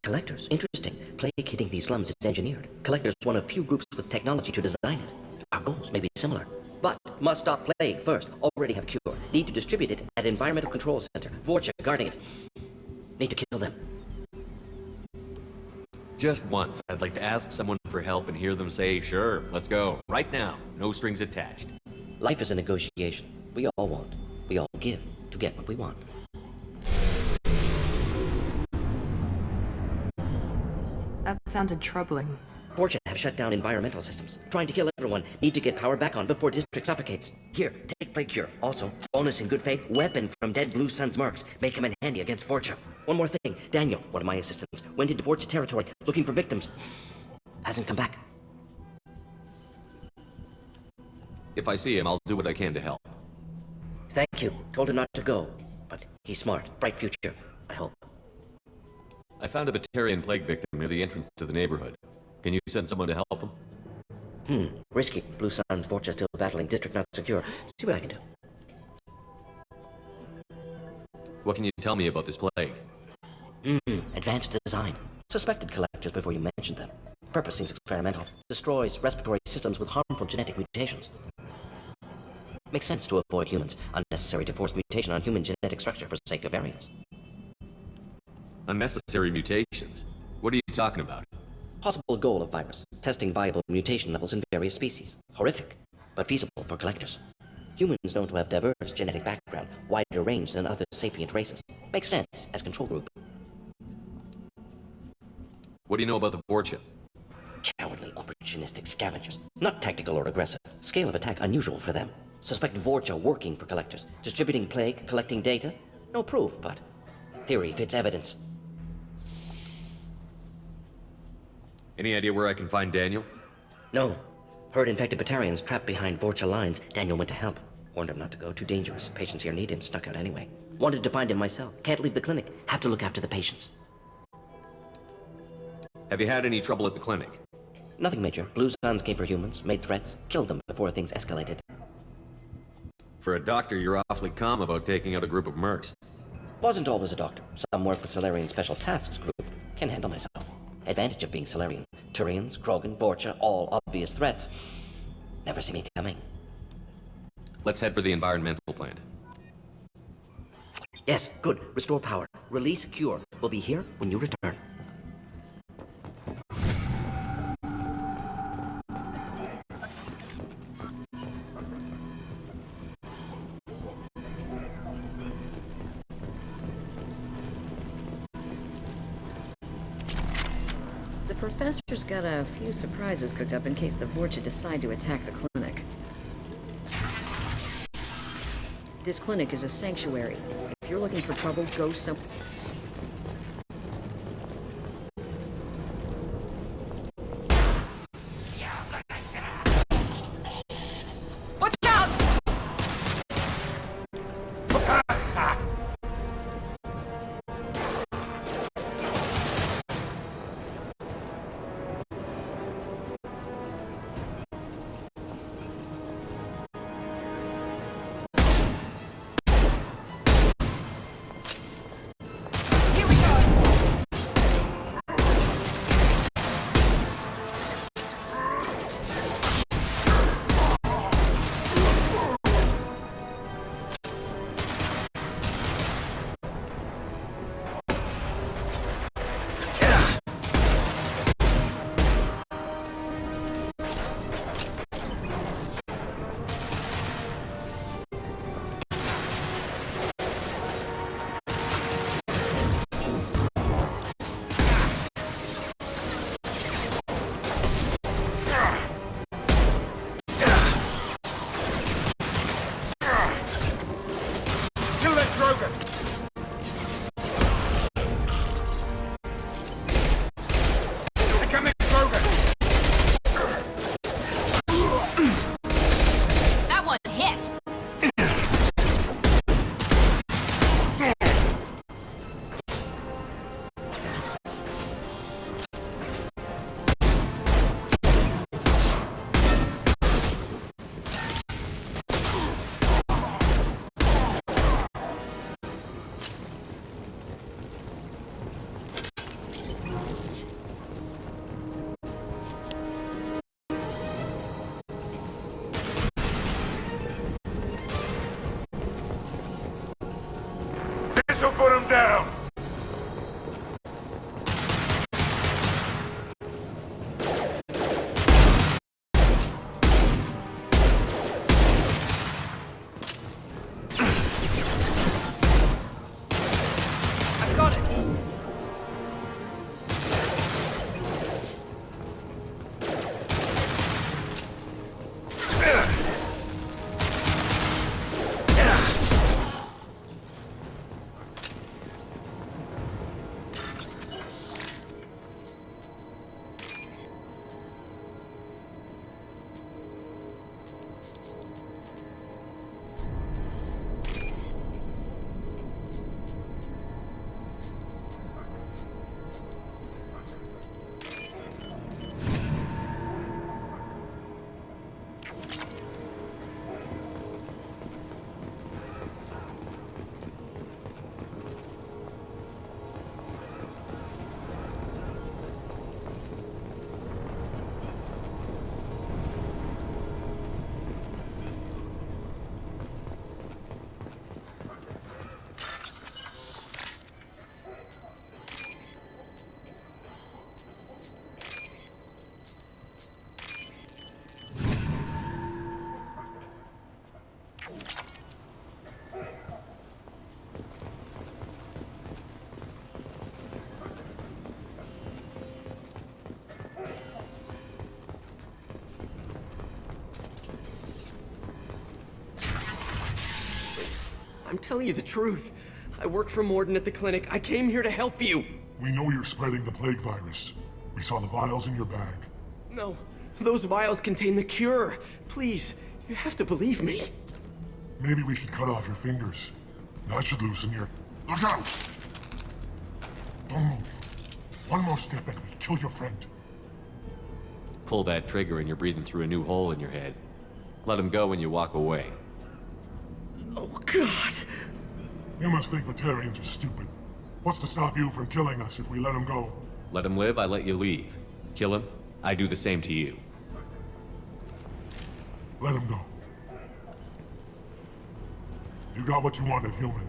Speaker 18: Collectors? Interesting. Plague hitting these slums is engineered. Collectors one of few groups with technology to design it. Our goals may be similar. But must stop plague first. Already have cure. Need to distribute it at Environmental Control Center. Vorcha guarding it. Need to kill them.
Speaker 4: Just once, I'd like to ask someone for help and hear them say, sure, let's go. Right now. No strings attached.
Speaker 18: Life is a negotiation. We all want. We all give to get what we want.
Speaker 2: That sounded troubling.
Speaker 18: Fortune have shut down environmental systems. Trying to kill everyone. Need to get power back on before district suffocates. Here, take plague cure. Also, bonus in good faith, weapon from dead Blue Sun's marks. Make him in handy against Fortune. One more thing. Daniel, one of my assistants, went into Fortune territory looking for victims. Hasn't come back.
Speaker 4: If I see him, I'll do what I can to help.
Speaker 18: Thank you. Told him not to go. But he's smart. Bright future, I hope.
Speaker 4: I found a Batarian plague victim near the entrance to the neighborhood. Can you send someone to help him?
Speaker 18: Risky. Blue Sun's Fortune still battling. District not secure. See what I can do.
Speaker 4: What can you tell me about this plague?
Speaker 18: Advanced design. Suspected collectors before you mentioned them. Purpose seems experimental. Destroys respiratory systems with harmful genetic mutations. Makes sense to avoid humans. Unnecessary to force mutation on human genetic structure for sake of variants.
Speaker 4: Unnecessary mutations? What are you talking about?
Speaker 18: Possible goal of virus. Testing viable mutation levels in various species. Horrific, but feasible for collectors. Humans known to have diverse genetic background, wider range than other sapient races. Makes sense as control group.
Speaker 4: What do you know about the Vorcha?
Speaker 18: Cowardly, opportunistic scavengers. Not tactical or aggressive. Scale of attack unusual for them. Suspect Vorcha working for collectors. Distributing plague, collecting data. No proof, but theory fits evidence.
Speaker 4: Any idea where I can find Daniel?
Speaker 18: No. Heard infected Batarians trapped behind Vorcha lines. Daniel went to help. Warned him not to go. Too dangerous. Patients here need him. Snuck out anyway. Wanted to find him myself. Can't leave the clinic. Have to look after the patients.
Speaker 4: Have you had any trouble at the clinic?
Speaker 18: Nothing major. Blue Suns came for humans, made threats, killed them before things escalated.
Speaker 4: For a doctor, you're awfully calm about taking out a group of mercs.
Speaker 18: Wasn't always a doctor. Some work the Solarian Special Tasks Group. Can handle myself. Advantage of being Solarian. Turians, Krogan, Vorcha, all obvious threats. Never see me coming.
Speaker 4: Let's head for the environmental plant.
Speaker 18: Yes, good. Restore power. Release cure. We'll be here when you return.
Speaker 17: The professor's got a few surprises cooked up in case the Vorcha decide to attack the clinic. This clinic is a sanctuary. If you're looking for trouble, go some...
Speaker 6: Watch out! That one hit!
Speaker 10: This'll put him down!
Speaker 6: I got it!
Speaker 15: I'm telling you the truth. I work for Mordin at the clinic. I came here to help you.
Speaker 11: We know you're spreading the plague virus. We saw the vials in your bag.
Speaker 15: No, those vials contain the cure. Please, you have to believe me.
Speaker 11: Maybe we should cut off your fingers. That should loosen your... Look out! Don't move. One more step and we kill your friend.
Speaker 4: Pull that trigger and you're breathing through a new hole in your head. Let him go when you walk away.
Speaker 15: Oh, God.
Speaker 11: You must think Batarians are stupid. What's to stop you from killing us if we let him go?
Speaker 4: Let him live, I let you leave. Kill him, I do the same to you.
Speaker 11: Let him go. You got what you wanted, human.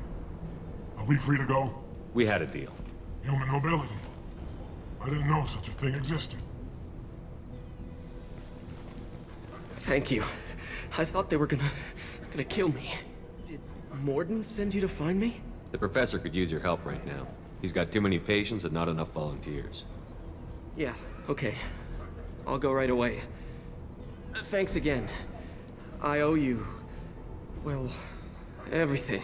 Speaker 11: Are we free to go?
Speaker 4: We had a deal.
Speaker 11: Human mobility. I didn't know such a thing existed.
Speaker 15: Thank you. I thought they were gonna kill me. Did Mordin send you to find me?
Speaker 4: The professor could use your help right now. He's got too many patients and not enough volunteers.
Speaker 15: Yeah, okay. I'll go right away. Thanks again. I owe you... well, everything.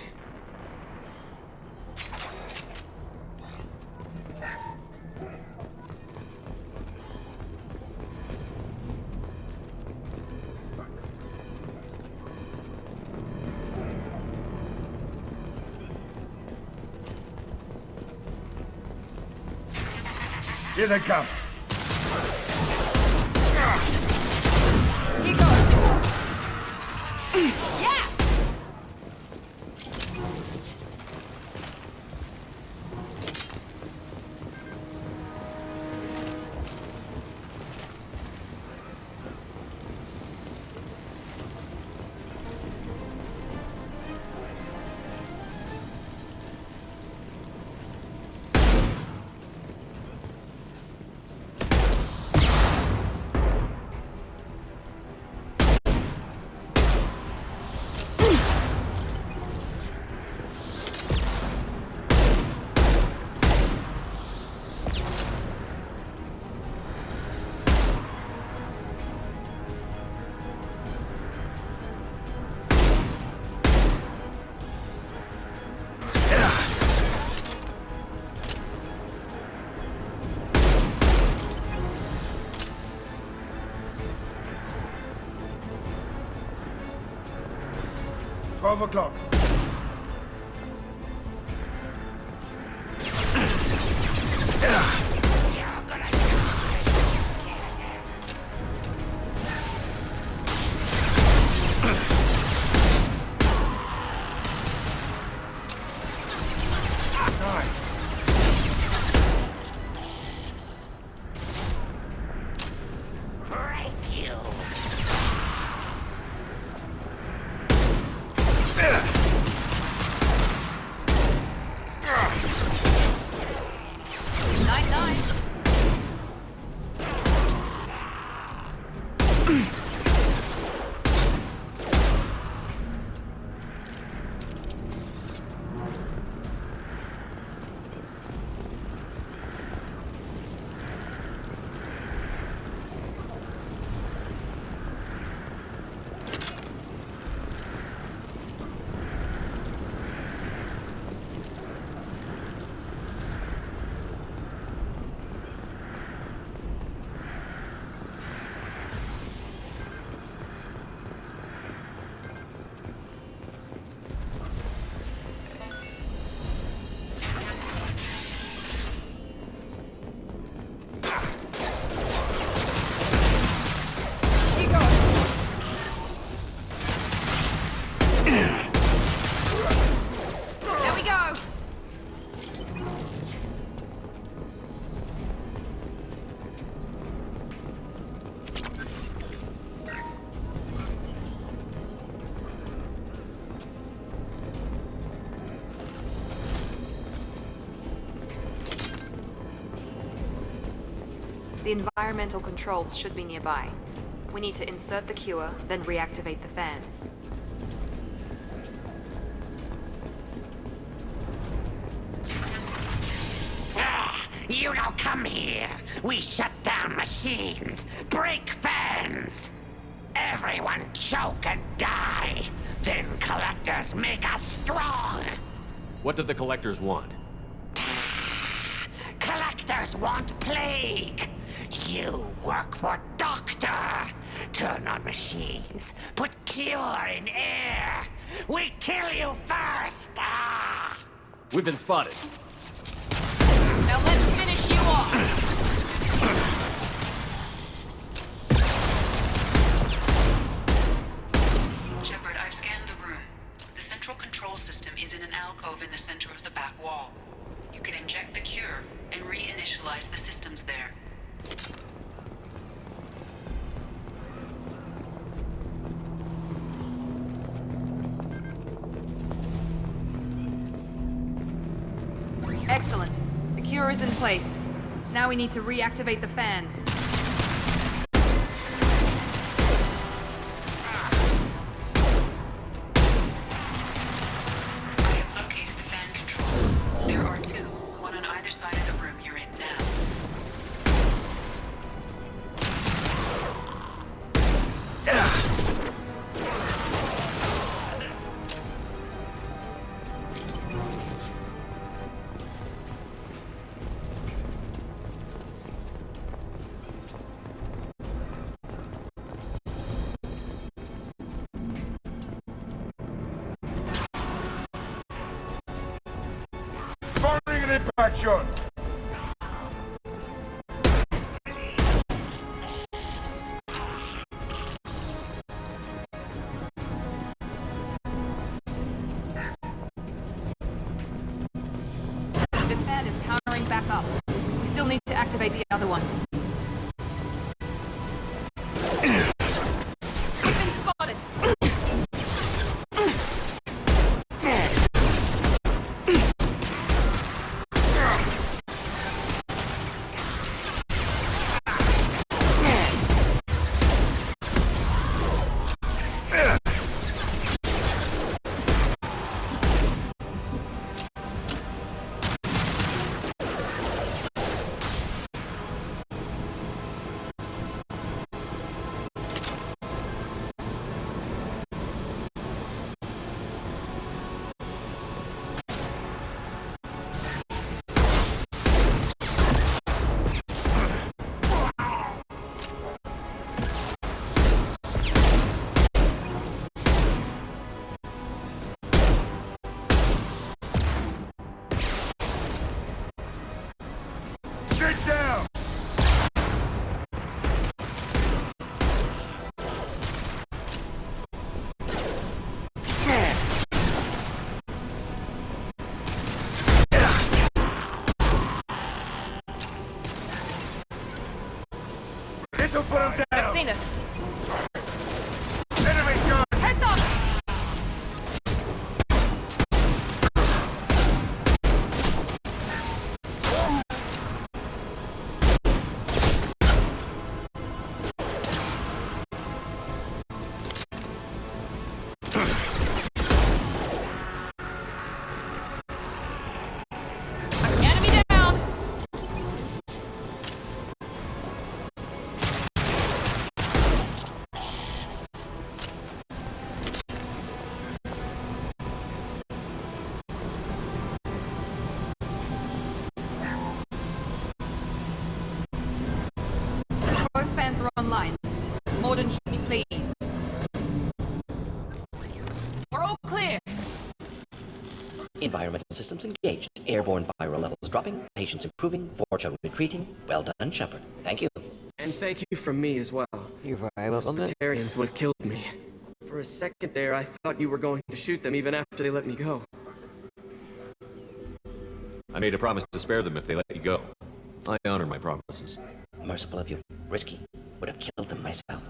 Speaker 10: Here they come.
Speaker 6: He goes. Yes!
Speaker 10: $12.
Speaker 19: The environmental controls should be nearby. We need to insert the cure, then reactivate the fans.
Speaker 20: You don't come here. We shut down machines, break fans. Everyone choke and die. Then collectors make us strong.
Speaker 4: What did the collectors want?
Speaker 20: Collectors want plague. You work for Doctor. Turn on machines. Put cure in air. We kill you first. Ah!
Speaker 4: We've been spotted.
Speaker 19: Now let's finish you off.
Speaker 21: Shepard, I've scanned the room. The central control system is in an alcove in the center of the back wall. You can inject the cure and reinitialize the systems there.
Speaker 19: Excellent. The cure is in place. Now we need to reactivate the fans.
Speaker 21: I have located the fan controls. There are two, one on either side of the room you're in now.
Speaker 10: Firing an impact shot!
Speaker 19: This fan is powering back up. We still need to activate the other one. We've been spotted.
Speaker 10: Get down! This'll put him down!
Speaker 19: I've seen us.
Speaker 10: Enemy gun!
Speaker 19: Heads up! Enemy down! Both fans are online. Mordin should be pleased. We're all clear.
Speaker 18: Environmental systems engaged. Airborne viral levels dropping. Patients improving. Vorcha retreating. Well done, Shepard. Thank you.
Speaker 15: And thank you from me as well.
Speaker 1: You're very welcome.
Speaker 15: Those Batarians would have killed me. For a second there, I thought you were going to shoot them even after they let me go.
Speaker 4: I made a promise to spare them if they let you go. I honor my promises.
Speaker 18: Merciful of you. Risky. Would have killed them myself.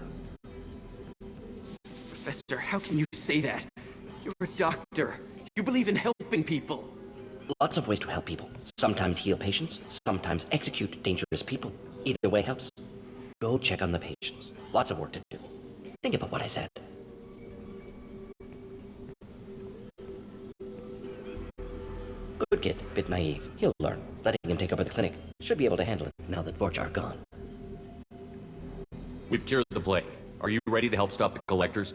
Speaker 15: Professor, how can you say that? You're a doctor. You believe in helping people.
Speaker 18: Lots of ways to help people. Sometimes heal patients, sometimes execute dangerous people. Either way helps. Go check on the patients. Lots of work to do. Think about what I said. Good kid, bit naive. He'll learn. Letting him take over the clinic. Should be able to handle it now that Vorcha are gone.
Speaker 4: We've cured the plague. Are you ready to help stop the Collectors?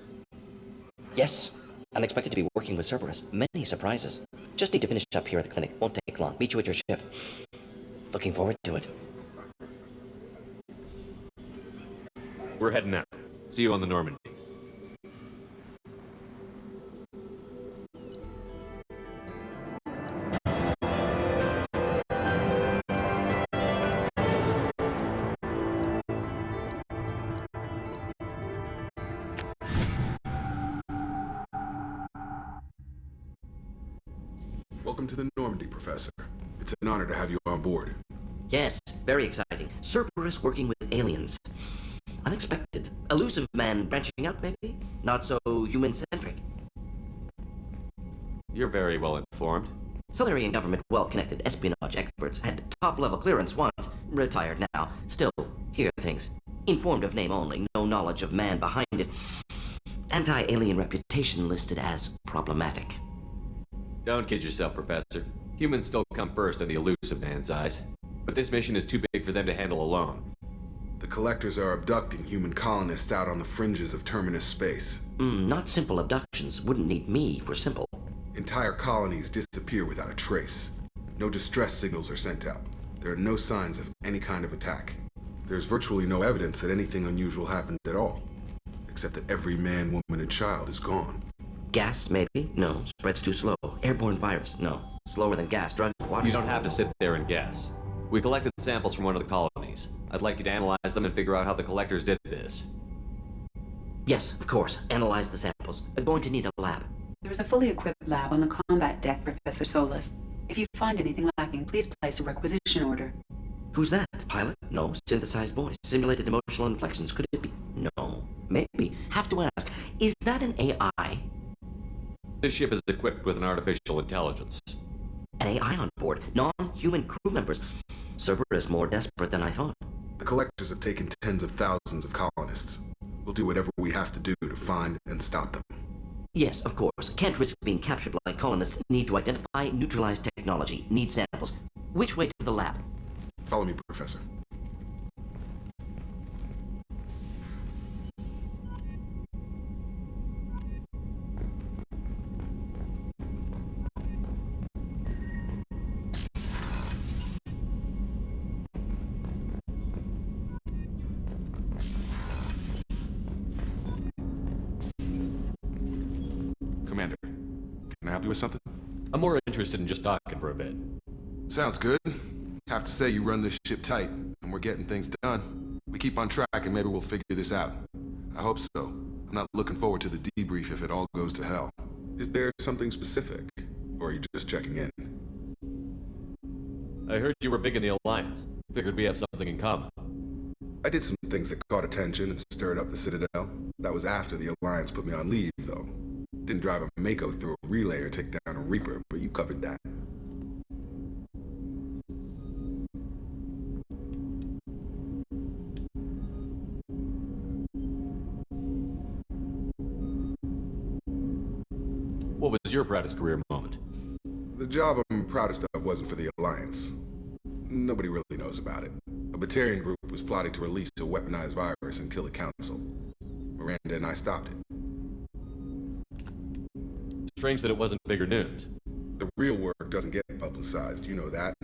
Speaker 18: Yes. I'm expected to be working with Cerberus. Many surprises. Just need to finish up here at the clinic. Won't take long. Meet you at your ship. Looking forward to it.
Speaker 4: We're heading out. See you on the Normandy.
Speaker 7: Welcome to the Normandy, Professor. It's an honor to have you on board.
Speaker 18: Yes, very exciting. Cerberus working with aliens. Unexpected. Elusive man branching out, maybe? Not so human-centric.
Speaker 4: You're very well informed.
Speaker 18: Solarian government, well-connected espionage experts, had top-level clearance once. Retired now. Still, hear things. Informed of name only, no knowledge of man behind it. Anti-alien reputation listed as problematic.
Speaker 4: Don't kid yourself, Professor. Humans still come first in the elusive man's eyes. But this mission is too big for them to handle alone.
Speaker 7: The Collectors are abducting human colonists out on the fringes of terminus space.
Speaker 18: Not simple abductions. Wouldn't need me for simple.
Speaker 7: Entire colonies disappear without a trace. No distress signals are sent out. There are no signs of any kind of attack. There's virtually no evidence that anything unusual happened at all. Except that every man, woman, and child is gone.
Speaker 18: Gas, maybe? No. Spreads too slow. Airborne virus? No. Slower than gas. Drug, water.
Speaker 4: You don't have to sit there and guess. We collected samples from one of the colonies. I'd like you to analyze them and figure out how the Collectors did this.
Speaker 18: Yes, of course. Analyze the samples. I'm going to need a lab.
Speaker 21: There is a fully equipped lab on the combat deck, Professor Solis. If you find anything lacking, please place a requisition order.
Speaker 18: Who's that? Pilot? No. Synthesized voice. Simulated emotional inflections. Could it be? No. Maybe. Have to ask. Is that an AI?
Speaker 4: This ship is equipped with an artificial intelligence.
Speaker 18: An AI on board. Non-human crew members. Cerberus is more desperate than I thought.
Speaker 7: The Collectors have taken tens of thousands of colonists. We'll do whatever we have to do to find and stop them.
Speaker 18: Yes, of course. Can't risk being captured like colonists. Need to identify, neutralize technology. Need samples. Which way to the lab?
Speaker 7: Follow me, Professor. Commander, can I help you with something?
Speaker 4: I'm more interested in just talking for a bit.
Speaker 7: Sounds good. Have to say you run this ship tight, and we're getting things done. We keep on track and maybe we'll figure this out. I hope so. I'm not looking forward to the debrief if it all goes to hell. Is there something specific, or are you just checking in?
Speaker 4: I heard you were big in the Alliance. Figured we have something in common.
Speaker 7: I did some things that caught attention and stirred up the Citadel. That was after the Alliance put me on leave, though. Didn't drive a Mako through a relay or take down a Reaper, but you covered that.
Speaker 4: What was your proudest career moment?
Speaker 7: The job I'm proudest of wasn't for the Alliance. Nobody really knows about it. A Batarian group was plotting to release a weaponized virus and kill the Council. Miranda and I stopped it.
Speaker 4: Strange that it wasn't bigger news.
Speaker 7: The real work doesn't get publicized, you know that.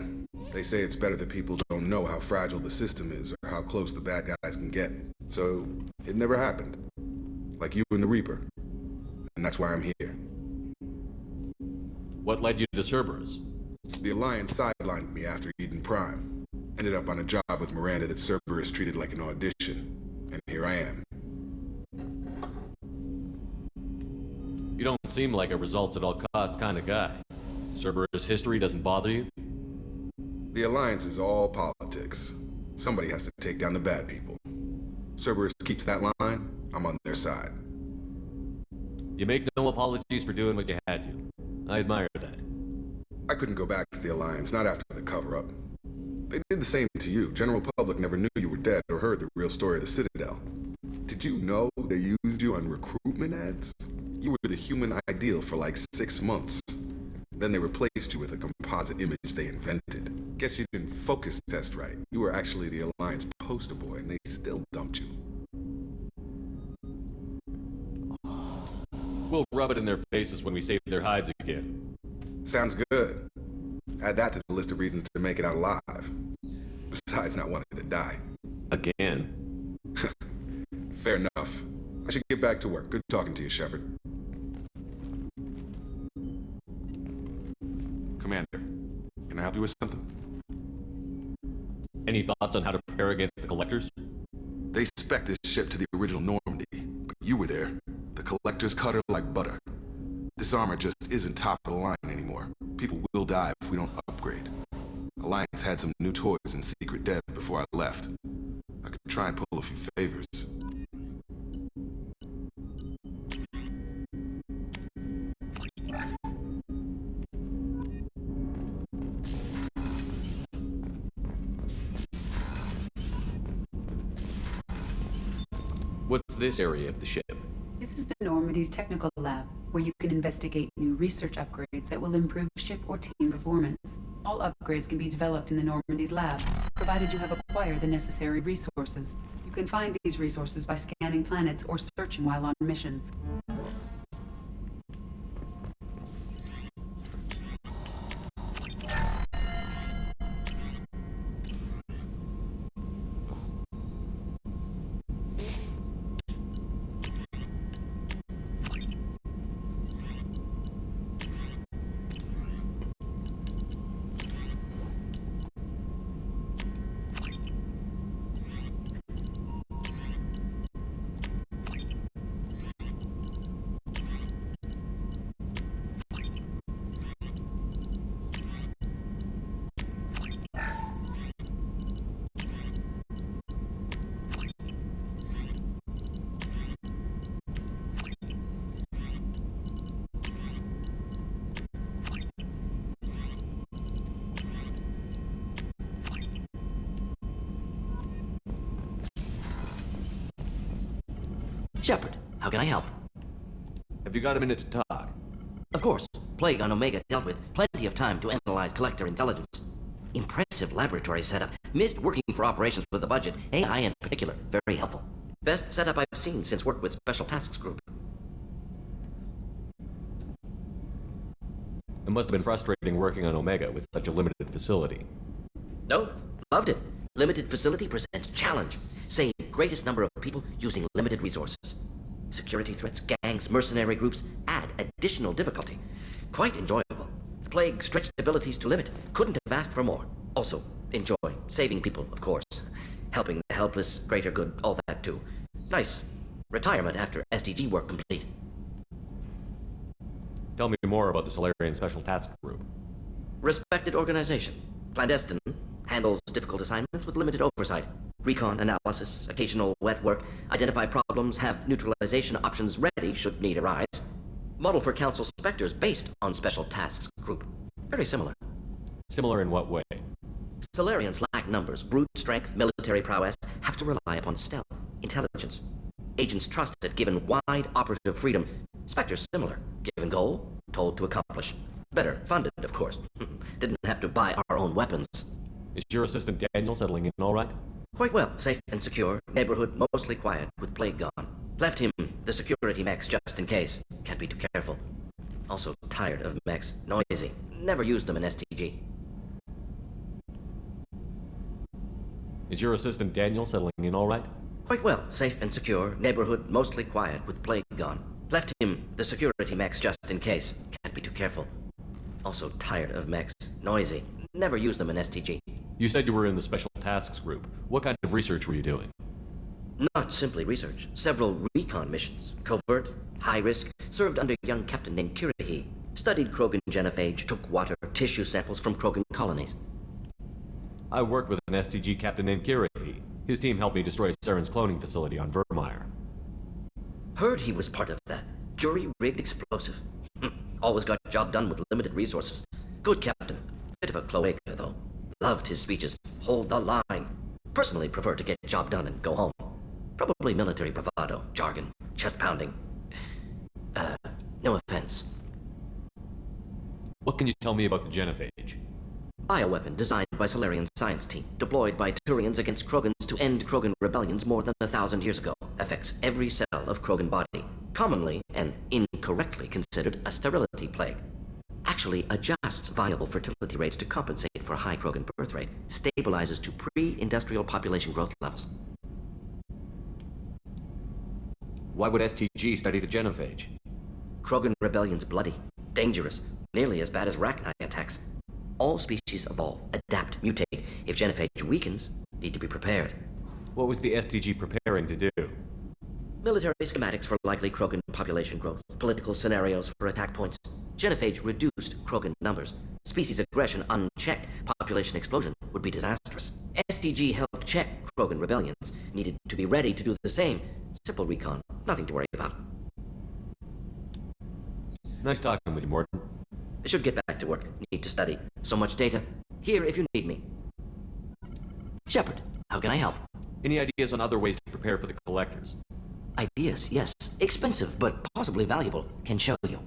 Speaker 7: They say it's better that people don't know how fragile the system is or how close the bad guys can get. So, it never happened. Like you and the Reaper. And that's why I'm here.
Speaker 4: What led you to Cerberus?
Speaker 7: The Alliance sidelined me after Eden Prime. Ended up on a job with Miranda that Cerberus treated like an audition. And here I am.
Speaker 4: You don't seem like a results-at-all-costs kind of guy. Cerberus history doesn't bother you?
Speaker 7: The Alliance is all politics. Somebody has to take down the bad people. Cerberus keeps that line, I'm on their side.
Speaker 4: You make no apologies for doing what you had to. I admire that.
Speaker 7: I couldn't go back to the Alliance, not after the cover-up. They did the same to you. General public never knew you were dead or heard the real story of the Citadel. Did you know they used you on recruitment ads? You were the human ideal for like 6 months. Then they replaced you with a composite image they invented. Guess you didn't focus test right. You were actually the Alliance poster boy, and they still dumped you.
Speaker 4: we'll rub it in their faces when we save their hides again.
Speaker 7: Sounds good. Add that to the list of reasons to make it out alive. Besides not wanting to die.
Speaker 4: Again?
Speaker 7: Fair enough. I should get back to work. Good talking to you, Shepard. Commander, can I help you with something?
Speaker 4: Any thoughts on how to prepare against the Collectors?
Speaker 7: They spec'd this ship to the original Normandy, but you were there. The Collectors cut her like butter. This armor just isn't top of the line anymore. People will die if we don't upgrade. Alliance had some new toys in secret dev before I left. I could try and pull a few favors.
Speaker 4: What's this area of the ship?
Speaker 21: This is the Normandy's technical lab, where you can investigate new research upgrades that will improve ship or team performance. All upgrades can be developed in the Normandy's lab, provided you have acquired the necessary resources. You can find these resources by scanning planets or searching while on missions.
Speaker 18: Shepard, how can I help?
Speaker 4: Have you got a minute to talk?
Speaker 18: Of course. Plague on Omega dealt with. Plenty of time to analyze Collector intelligence. Impressive laboratory setup. Missed working for operations with a budget. AI in particular. Very helpful. Best setup I've seen since work with Special Tasks Group.
Speaker 4: It must have been frustrating working on Omega with such a limited facility.
Speaker 18: No, loved it. Limited facility presents challenge. Say greatest number of people using limited resources. Security threats, gangs, mercenary groups add additional difficulty. Quite enjoyable. Plague stretched abilities to limit. Couldn't have asked for more. Also, enjoy. Saving people, of course. Helping the helpless, greater good, all that too. Nice. Retirement after SDG work complete.
Speaker 4: Tell me more about the Solarian Special Task Group.
Speaker 18: Respected organization. Clandestine. Handles difficult assignments with limited oversight. Recon analysis, occasional wet work, identify problems, have neutralization options ready should need arise. Model for Council Spectres based on Special Tasks Group. Very similar.
Speaker 4: Similar in what way?
Speaker 18: Solarians lack numbers, brute strength, military prowess, have to rely upon stealth, intelligence. Agents trusted, given wide operative freedom. Spectres similar, given goal, told to accomplish. Better funded, of course. Didn't have to buy our own weapons.
Speaker 4: Is your assistant Daniel settling in all right?
Speaker 18: Quite well, safe and secure. Neighborhood mostly quiet, with Plague gone. Left him the security mechs just in case. Can't be too careful. Also tired of mechs. Noisy. Never used them in STG.
Speaker 4: Is your assistant Daniel settling in all right?
Speaker 18: Quite well, safe and secure. Neighborhood mostly quiet, with Plague gone. Left him the security mechs just in case. Can't be too careful. Also tired of mechs. Noisy. Never used them in STG.
Speaker 4: You said you were in the Special Tasks Group. What kind of research were you doing?
Speaker 18: Not simply research. Several recon missions. Covert, high risk. Served under a young captain named Kirahi. Studied Krogan genophage, took water, tissue samples from Krogan colonies.
Speaker 4: I worked with an STG captain named Kirahi. His team helped me destroy Saren's cloning facility on Vermeer.
Speaker 18: Heard he was part of that. Jury-rigged explosive. Always got job done with limited resources. Good captain. Bit of a cloaca, though. Loved his speeches. Hold the line. Personally prefer to get job done and go home. Probably military bravado, jargon, chest pounding. No offense.
Speaker 4: What can you tell me about the genophage?
Speaker 18: Bioweapon designed by Solarian science team, deployed by Turians against Krogans to end Krogan rebellions more than 1,000 years ago. Affects every cell of Krogan body. commonly and incorrectly considered a sterility plague. Actually adjusts viable fertility rates to compensate for a high Krogan birth rate, stabilizes to pre-industrial population growth levels.
Speaker 4: Why would STG study the genophage?
Speaker 18: Krogan rebellion's bloody, dangerous, nearly as bad as Rachni attacks. All species evolve, adapt, mutate. If genophage weakens, need to be prepared.
Speaker 4: What was the STG preparing to do?
Speaker 18: Military schematics for likely Krogan population growth, political scenarios for attack points. Genophage reduced Krogan numbers. Species aggression unchecked, population explosion would be disastrous. STG helped check Krogan rebellions, needed to be ready to do the same. Simple recon, nothing to worry about.
Speaker 4: Nice talking with you, Mordin.
Speaker 18: I should get back to work. Need to study. So much data. Here if you need me. Shepard, how can I help?
Speaker 4: Any ideas on other ways to prepare for the collectors?
Speaker 18: Ideas, yes. Expensive, but possibly valuable. Can show you.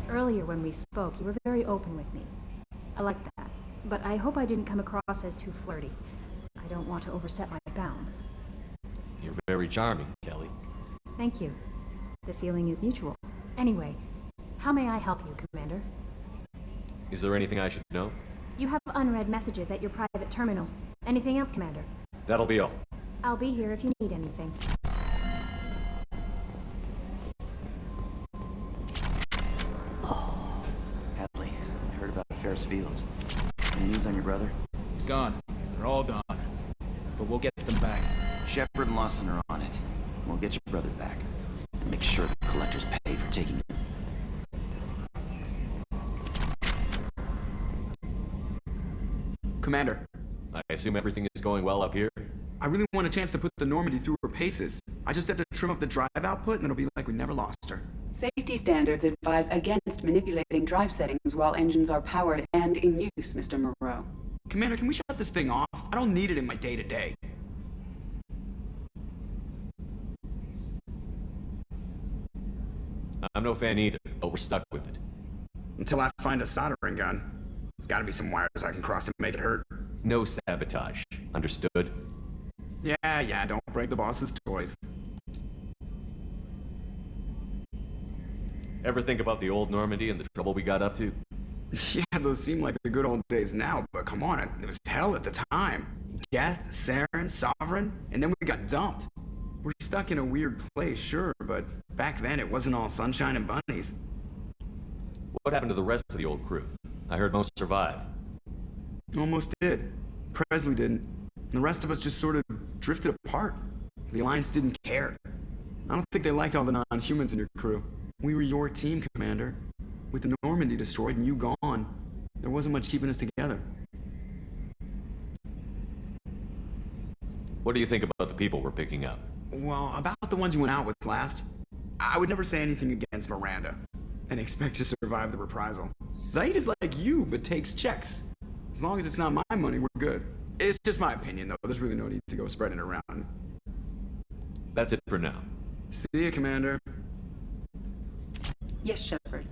Speaker 8: Earlier when we spoke, you were very open with me. I like that, but I hope I didn't come across as too flirty. I don't want to overstep my bounds.
Speaker 4: You're very charming, Kelly.
Speaker 8: Thank you. The feeling is mutual. Anyway, how may I help you, Commander?
Speaker 4: Is there anything I should know?
Speaker 8: You have unread messages at your private terminal. Anything else, Commander?
Speaker 4: That'll be all.
Speaker 8: I'll be here if you need anything.
Speaker 22: Hadley, I heard about Ferris Fields. Any news on your brother?
Speaker 23: He's gone. They're all gone. But we'll get them back.
Speaker 22: Shepard and Lawson are on it. We'll get your brother back. And make sure the collectors pay for taking him.
Speaker 24: Commander.
Speaker 4: I assume everything is going well up here?
Speaker 24: I really want a chance to put the Normandy through her paces. I just have to trim up the drive output and it'll be like we never lost her.
Speaker 21: Safety standards advise against manipulating drive settings while engines are powered and in use, Mr. Moreau.
Speaker 24: Commander, can we shut this thing off? I don't need it in my day-to-day.
Speaker 4: I'm no fan either, but we're stuck with it.
Speaker 24: Until I find a soldering gun. There's gotta be some wires I can cross to make it hurt.
Speaker 4: No sabotage. Understood?
Speaker 24: Yeah, don't break the boss's toys.
Speaker 4: Ever think about the old Normandy and the trouble we got up to?
Speaker 24: Yeah, those seem like the good old days now, but come on, it was hell at the time. Geth, Saren, Sovereign, and then we got dumped. We're stuck in a weird place, sure, but back then it wasn't all sunshine and bunnies.
Speaker 4: What happened to the rest of the old crew? I heard most survived.
Speaker 24: Almost did. Presley didn't. The rest of us just sort of drifted apart. The Alliance didn't care. I don't think they liked all the non-humans in your crew. We were your team, Commander. With the Normandy destroyed and you gone, there wasn't much keeping us together.
Speaker 4: What do you think about the people we're picking up?
Speaker 24: Well, about the ones you went out with last, I would never say anything against Miranda, and expect to survive the reprisal. Zaid is like you, but takes checks. As long as it's not my money, we're good. It's just my opinion, though. There's really no need to go spreading it around.
Speaker 4: That's it for now.
Speaker 24: See you, Commander.
Speaker 21: Yes, Shepard.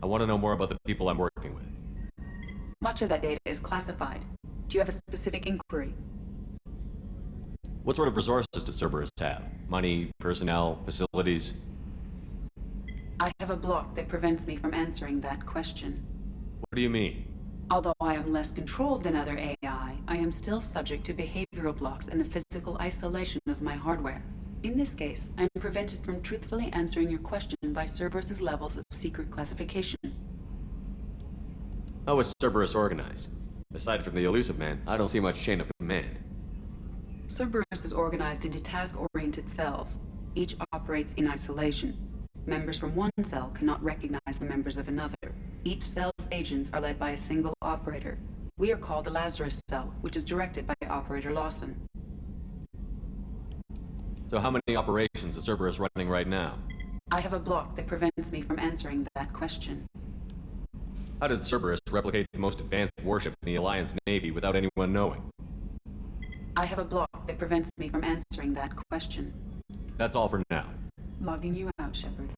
Speaker 4: I want to know more about the people I'm working with.
Speaker 21: Much of that data is classified. Do you have a specific inquiry?
Speaker 4: What sort of resources does Cerberus have? Money, personnel, facilities?
Speaker 21: I have a block that prevents me from answering that question.
Speaker 4: What do you mean?
Speaker 21: Although I am less controlled than other AI, I am still subject to behavioral blocks and the physical isolation of my hardware. In this case, I am prevented from truthfully answering your question by Cerberus's levels of secret classification.
Speaker 4: How is Cerberus organized? Aside from the elusive man, I don't see much chain of command.
Speaker 21: Cerberus is organized into task-oriented cells. Each operates in isolation. Members from one cell cannot recognize the members of another. Each cell's agents are led by a single operator. We are called the Lazarus cell, which is directed by Operator Lawson.
Speaker 4: So how many operations is Cerberus running right now?
Speaker 21: I have a block that prevents me from answering that question.
Speaker 4: How did Cerberus replicate the most advanced warship in the Alliance Navy without anyone knowing?
Speaker 21: I have a block that prevents me from answering that question.
Speaker 4: That's all for now.
Speaker 21: Logging you out, Shepard.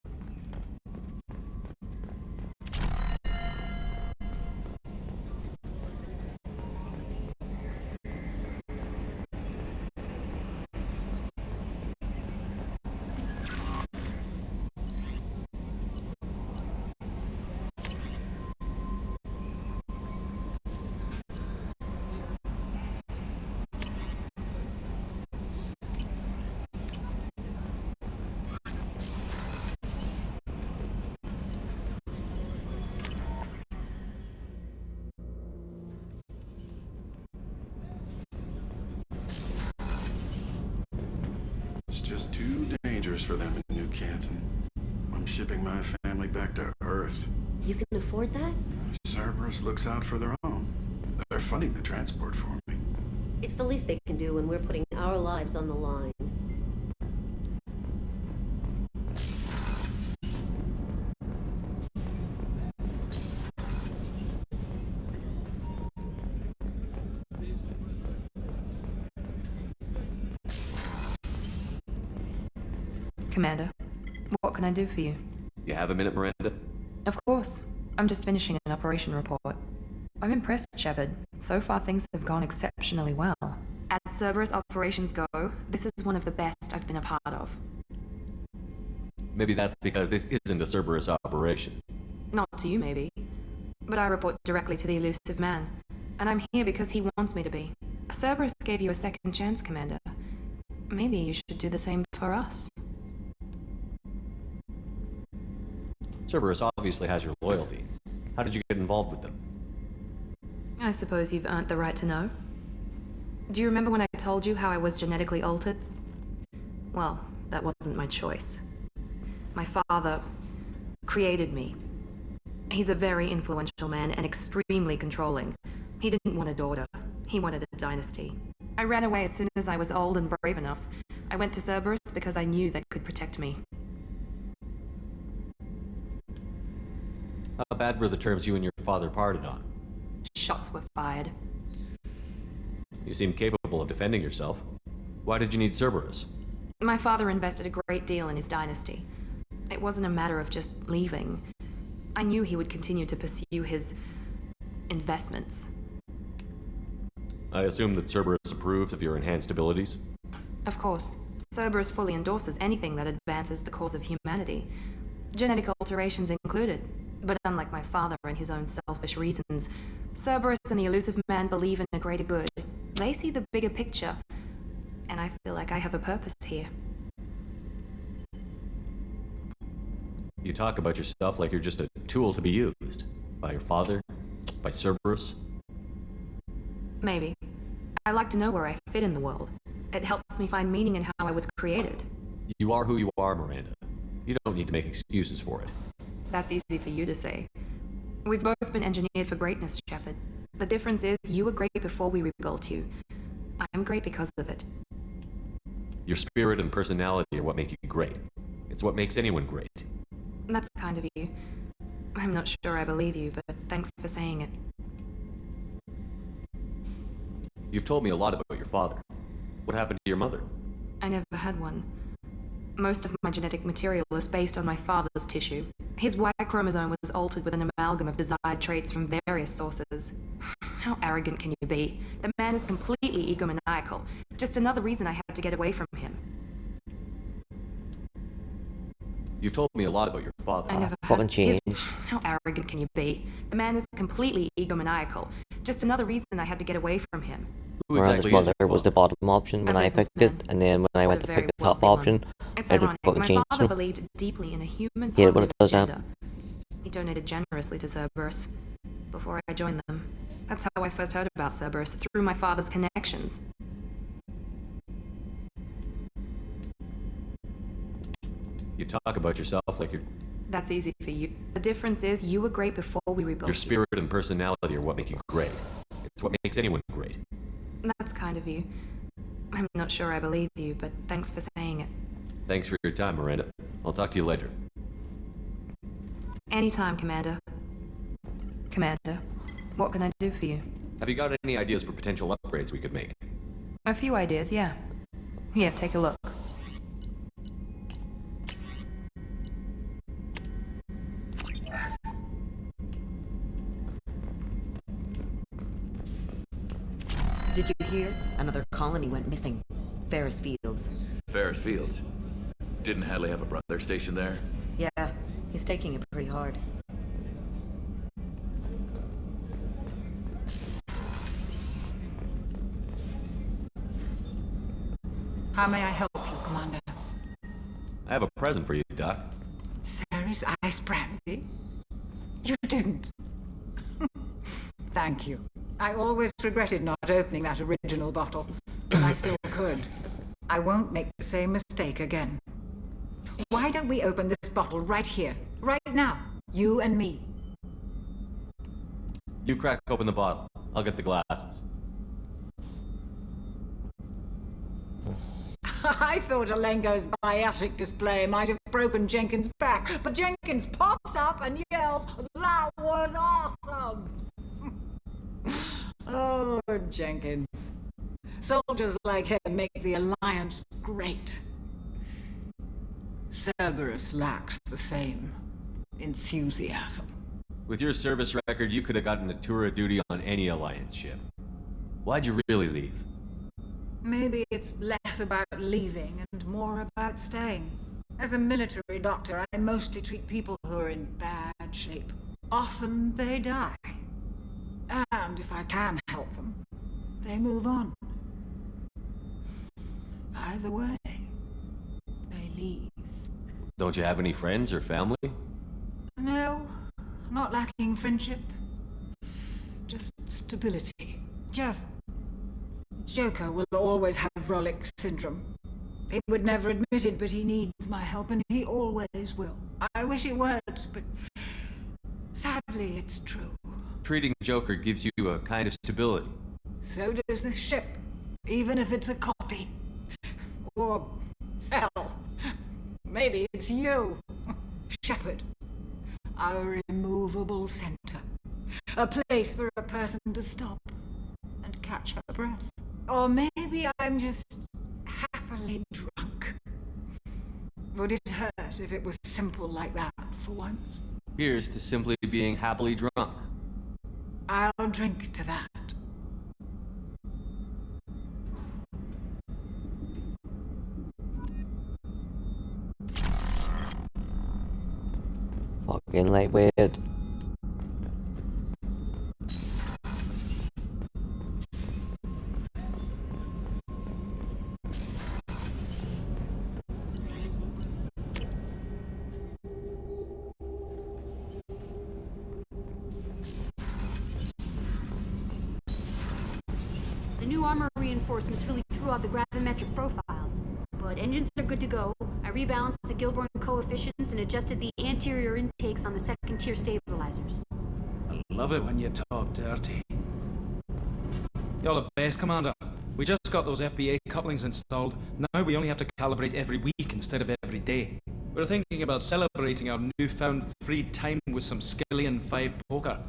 Speaker 12: It's just too dangerous for them in New Canton. I'm shipping my family back to Earth.
Speaker 17: You can afford that?
Speaker 12: Cerberus looks out for their own. They're funding the transport for me.
Speaker 17: It's the least they can do when we're putting our lives on the line.
Speaker 2: Commander, what can I do for you?
Speaker 4: You have a minute, Miranda?
Speaker 2: Of course. I'm just finishing an operation report. I'm impressed, Shepard. So far things have gone exceptionally well. As Cerberus operations go, this is one of the best I've been a part of.
Speaker 4: Maybe that's because this isn't a Cerberus operation.
Speaker 2: Not to you, maybe. But I report directly to the elusive man. And I'm here because he wants me to be. Cerberus gave you a second chance, Commander. Maybe you should do the same for us.
Speaker 4: Cerberus obviously has your loyalty. How did you get involved with them?
Speaker 2: I suppose you've earned the right to know. Do you remember when I told you how I was genetically altered? Well, that wasn't my choice. My father created me. He's a very influential man and extremely controlling. He didn't want a daughter. He wanted a dynasty. I ran away as soon as I was old and brave enough. I went to Cerberus because I knew they could protect me.
Speaker 4: How bad were the terms you and your father parted on?
Speaker 2: Shots were fired.
Speaker 4: You seem capable of defending yourself. Why did you need Cerberus?
Speaker 2: My father invested a great deal in his dynasty. It wasn't a matter of just leaving. I knew he would continue to pursue his investments.
Speaker 4: I assume that Cerberus approves of your enhanced abilities?
Speaker 2: Of course. Cerberus fully endorses anything that advances the cause of humanity. Genetic alterations included. But unlike my father and his own selfish reasons, Cerberus and the elusive man believe in a greater good. They see the bigger picture, and I feel like I have a purpose here.
Speaker 4: You talk about yourself like you're just a tool to be used. By your father? By Cerberus?
Speaker 2: Maybe. I like to know where I fit in the world. It helps me find meaning in how I was created.
Speaker 4: You are who you are, Miranda. You don't need to make excuses for it.
Speaker 2: That's easy for you to say. We've both been engineered for greatness, Shepard. The difference is you were great before we rebuilt you. I'm great because of it.
Speaker 4: Your spirit and personality are what make you great. It's what makes anyone great.
Speaker 2: That's kind of you. I'm not sure I believe you, but thanks for saying it.
Speaker 4: You've told me a lot about your father. What happened to your mother?
Speaker 2: I never had one. Most of my genetic material is based on my father's tissue. His Y chromosome was altered with an amalgam of desired traits from various sources. How arrogant can you be? The man is completely egomaniacal. Just another reason I had to get away from him.
Speaker 4: You've told me a lot about your father.
Speaker 2: I never
Speaker 1: Fucking change.
Speaker 2: How arrogant can you be? The man is completely egomaniacal. Just another reason I had to get away from him.
Speaker 4: Who
Speaker 1: Miranda's
Speaker 4: exactly
Speaker 1: mother was the bottom option when I picked it, and then when I went to pick the top option,
Speaker 2: It's
Speaker 1: I just
Speaker 2: ironic.
Speaker 1: fucking
Speaker 2: My
Speaker 1: changed
Speaker 2: father
Speaker 1: them.
Speaker 2: believed deeply in a human
Speaker 1: Yeah, when
Speaker 2: positive
Speaker 1: it does that.
Speaker 2: agenda. He donated generously to Cerberus before I joined them. That's how I first heard about Cerberus, through my father's connections.
Speaker 4: You talk about yourself like you're...
Speaker 2: That's easy for you. The difference is you were great before we rebuilt
Speaker 4: Your
Speaker 2: you.
Speaker 4: spirit and personality are what make you great. It's what makes anyone great.
Speaker 2: That's kind of you. I'm not sure I believe you, but thanks for saying it.
Speaker 4: Thanks for your time, Miranda. I'll talk to you later.
Speaker 2: Anytime, Commander. Commander, what can I do for you?
Speaker 4: Have you got any ideas for potential upgrades we could make?
Speaker 2: A few ideas, yeah. Here, take a look.
Speaker 3: Did you hear? Another colony went missing. Ferris Fields.
Speaker 5: Ferris Fields? Didn't Hadley have a brother stationed there?
Speaker 3: Yeah, he's taking it pretty hard.
Speaker 2: How may I help you, Commander?
Speaker 4: I have a present for you, Doc.
Speaker 2: Ceres ice brandy? You didn't. Thank you. I always regretted not opening that original bottle, but I still could. I won't make the same mistake again. Why don't we open this bottle right here, right now? You and me.
Speaker 4: You crack open the bottle. I'll get the glasses.
Speaker 2: I thought Alengo's biotic display might have broken Jenkins' back, but Jenkins pops up and yells, "That was awesome!" Oh, Jenkins. Soldiers like him make the Alliance great. Cerberus lacks the same enthusiasm.
Speaker 4: With your service record, you could have gotten a tour of duty on any Alliance ship. Why'd you really leave?
Speaker 2: Maybe it's less about leaving and more about staying. As a military doctor, I mostly treat people who are in bad shape. Often they die. And if I can help them, they move on. Either way, they leave.
Speaker 4: Don't you have any friends or family?
Speaker 2: No, not lacking friendship. Just stability. Joker will always have Rolik syndrome. He would never admit it, but he needs my help, and he always will. I wish it weren't, but sadly it's true.
Speaker 4: Treating Joker gives you a kind of stability.
Speaker 2: So does this ship, even if it's a copy. Or, hell, maybe it's you, Shepard. Our immovable center. A place for a person to stop and catch her breath. Or maybe I'm just happily drunk. Would it hurt if it was simple like that for once?
Speaker 4: Here's to simply being happily drunk.
Speaker 2: I'll drink to that.
Speaker 1: Fucking lightweight.
Speaker 9: The new armor reinforcements really threw out the gravimetric profiles, but engines are good to go. I rebalanced the Gilborn coefficients and adjusted the anterior intakes on the second-tier stabilizers.
Speaker 23: I love it when you talk dirty. You're the best, Commander. We just got those FBA couplings installed. Now we only have to calibrate every week instead of every day. We're thinking about celebrating our newfound free time with some Skillian 5 poker.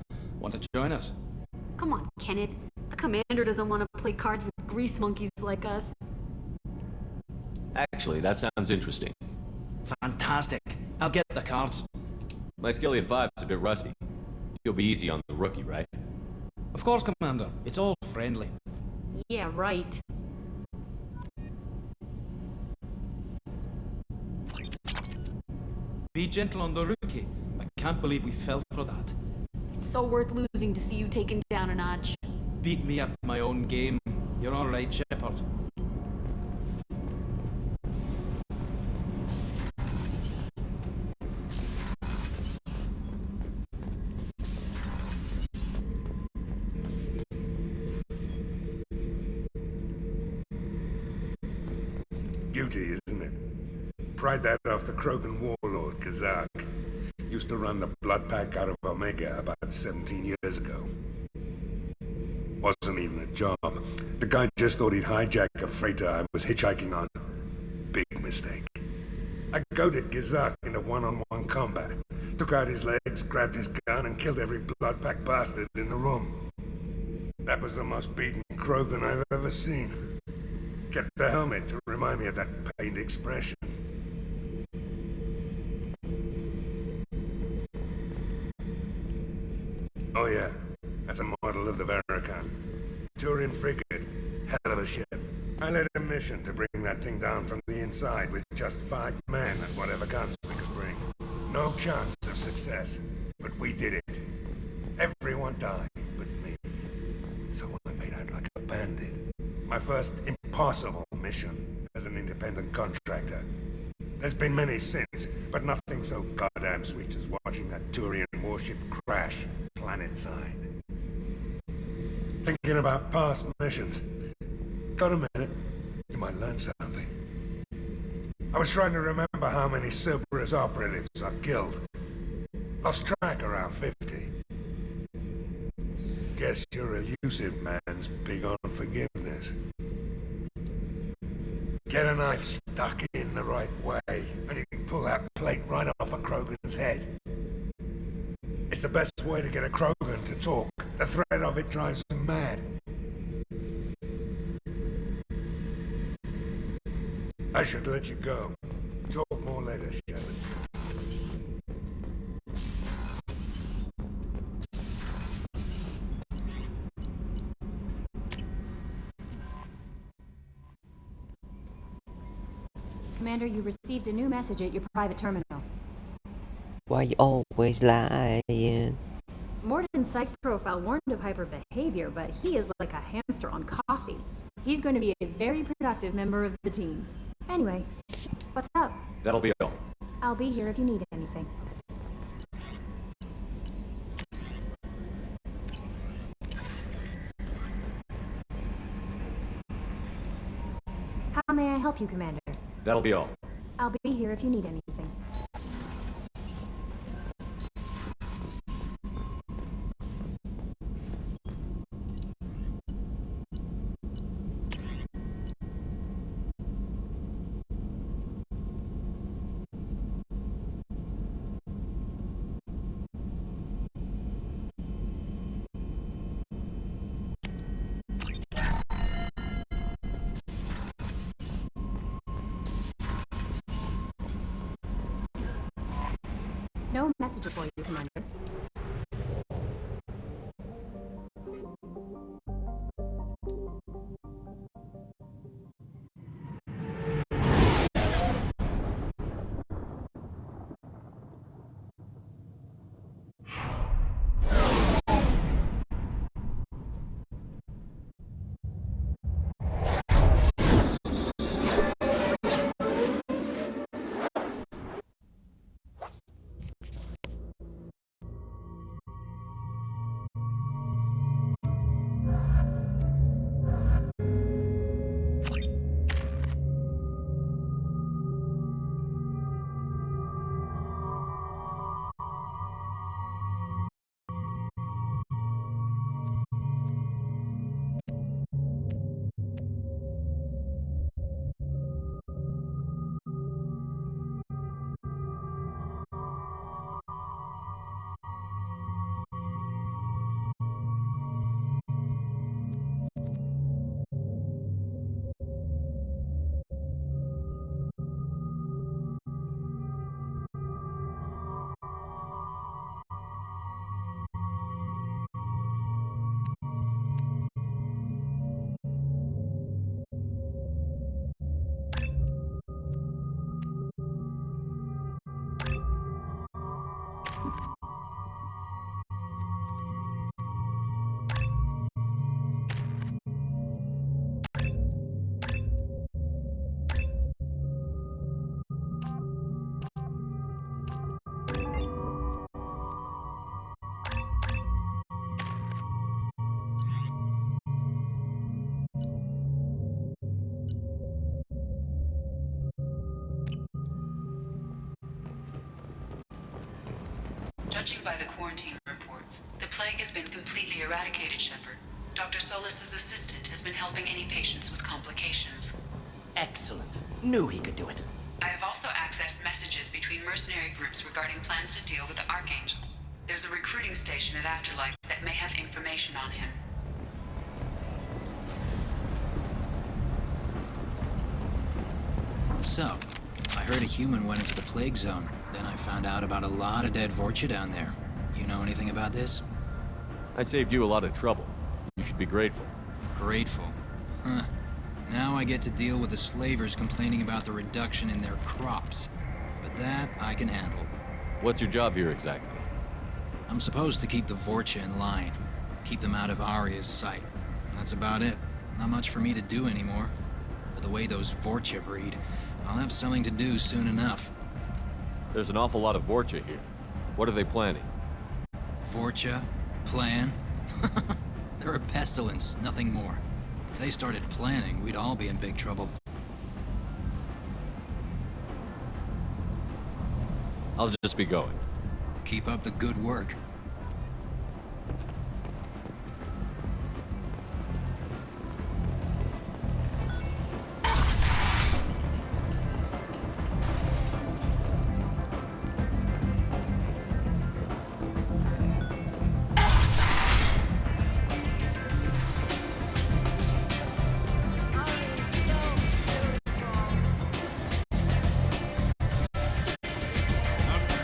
Speaker 23: Want to join us?
Speaker 9: Come on, Kenneth. The Commander doesn't want to play cards with grease monkeys like us.
Speaker 4: Actually, that sounds interesting.
Speaker 23: Fantastic. I'll get the cards.
Speaker 4: My Skillian 5's a bit rusty. You'll be easy on the rookie, right?
Speaker 23: Of course, Commander. It's all friendly.
Speaker 9: Yeah, right.
Speaker 23: Be gentle on the rookie. I can't believe we fell for that.
Speaker 9: It's so worth losing to see you taken down a notch.
Speaker 23: Beat me at my own game. You're all right, Shepard.
Speaker 10: Beauty, isn't it? Pried that off the Krogan warlord, Kazak. Used to run the blood pack out of Omega about 17 years ago. Wasn't even a job. The guy just thought he'd hijack a freighter I was hitchhiking on. Big mistake. I goaded Kazak into one-on-one combat. Took out his legs, grabbed his gun, and killed every blood pack bastard in the room. That was the most beaten Krogan I've ever seen. Kept the helmet to remind me of that pained expression. Oh yeah, that's a model of the Veracon. Turin frigate, of a ship. I led a mission to bring that thing down from the inside with just 5 men and whatever guns we could bring. No chance of success, but we did it. Everyone died but me. So I made out like a bandit. My first impossible mission as an independent contractor. There's been many since, but nothing so goddamn sweet as watching that Turian warship crash planet-side. Thinking about past missions. Got a minute? You might learn something. I was trying to remember how many Cerberus operatives I've killed. Lost track around 50. Guess your elusive man's big on forgiveness. Get a knife stuck in the right way, and you can pull that plate right off a Krogan's head. It's the best way to get a Krogan to talk. The threat of it drives them mad. I should let you go. Talk more later, Shepard.
Speaker 8: Commander, you've received a new message at your private terminal.
Speaker 1: Why you always lying?
Speaker 8: Mordin's psych profile warned of hyper behavior, but he is like a hamster on coffee. He's going to be a very productive member of the team. Anyway, what's up?
Speaker 4: That'll be all.
Speaker 8: I'll be here if you need anything. How may I help you, Commander?
Speaker 4: That'll be all.
Speaker 8: I'll be here if you need anything. No messages for you, Commander.
Speaker 21: Judging by the quarantine reports, the plague has been completely eradicated, Shepard. Dr. Solis's assistant has been helping any patients with complications.
Speaker 18: Excellent. Knew he could do it.
Speaker 21: I have also accessed messages between mercenary groups regarding plans to deal with the Archangel. There's a recruiting station at Afterlife that may have information on him.
Speaker 11: So, I heard a human went into the plague zone. Then I found out about a lot of dead Vorcha down there. You know anything about this?
Speaker 4: I saved you a lot of trouble. You should be grateful.
Speaker 11: Grateful? Huh. Now I get to deal with the slavers complaining about the reduction in their crops. But that I can handle.
Speaker 4: What's your job here exactly?
Speaker 11: I'm supposed to keep the Vorcha in line. Keep them out of Arya's sight. That's about it. Not much for me to do anymore. But the way those Vorcha breed, I'll have something to do soon enough.
Speaker 4: There's an awful lot of Vorcha here. What are they planning?
Speaker 11: Vorcha? Plan? They're a pestilence, nothing more. If they started planning, we'd all be in big trouble.
Speaker 4: I'll just be going.
Speaker 11: Keep up the good work.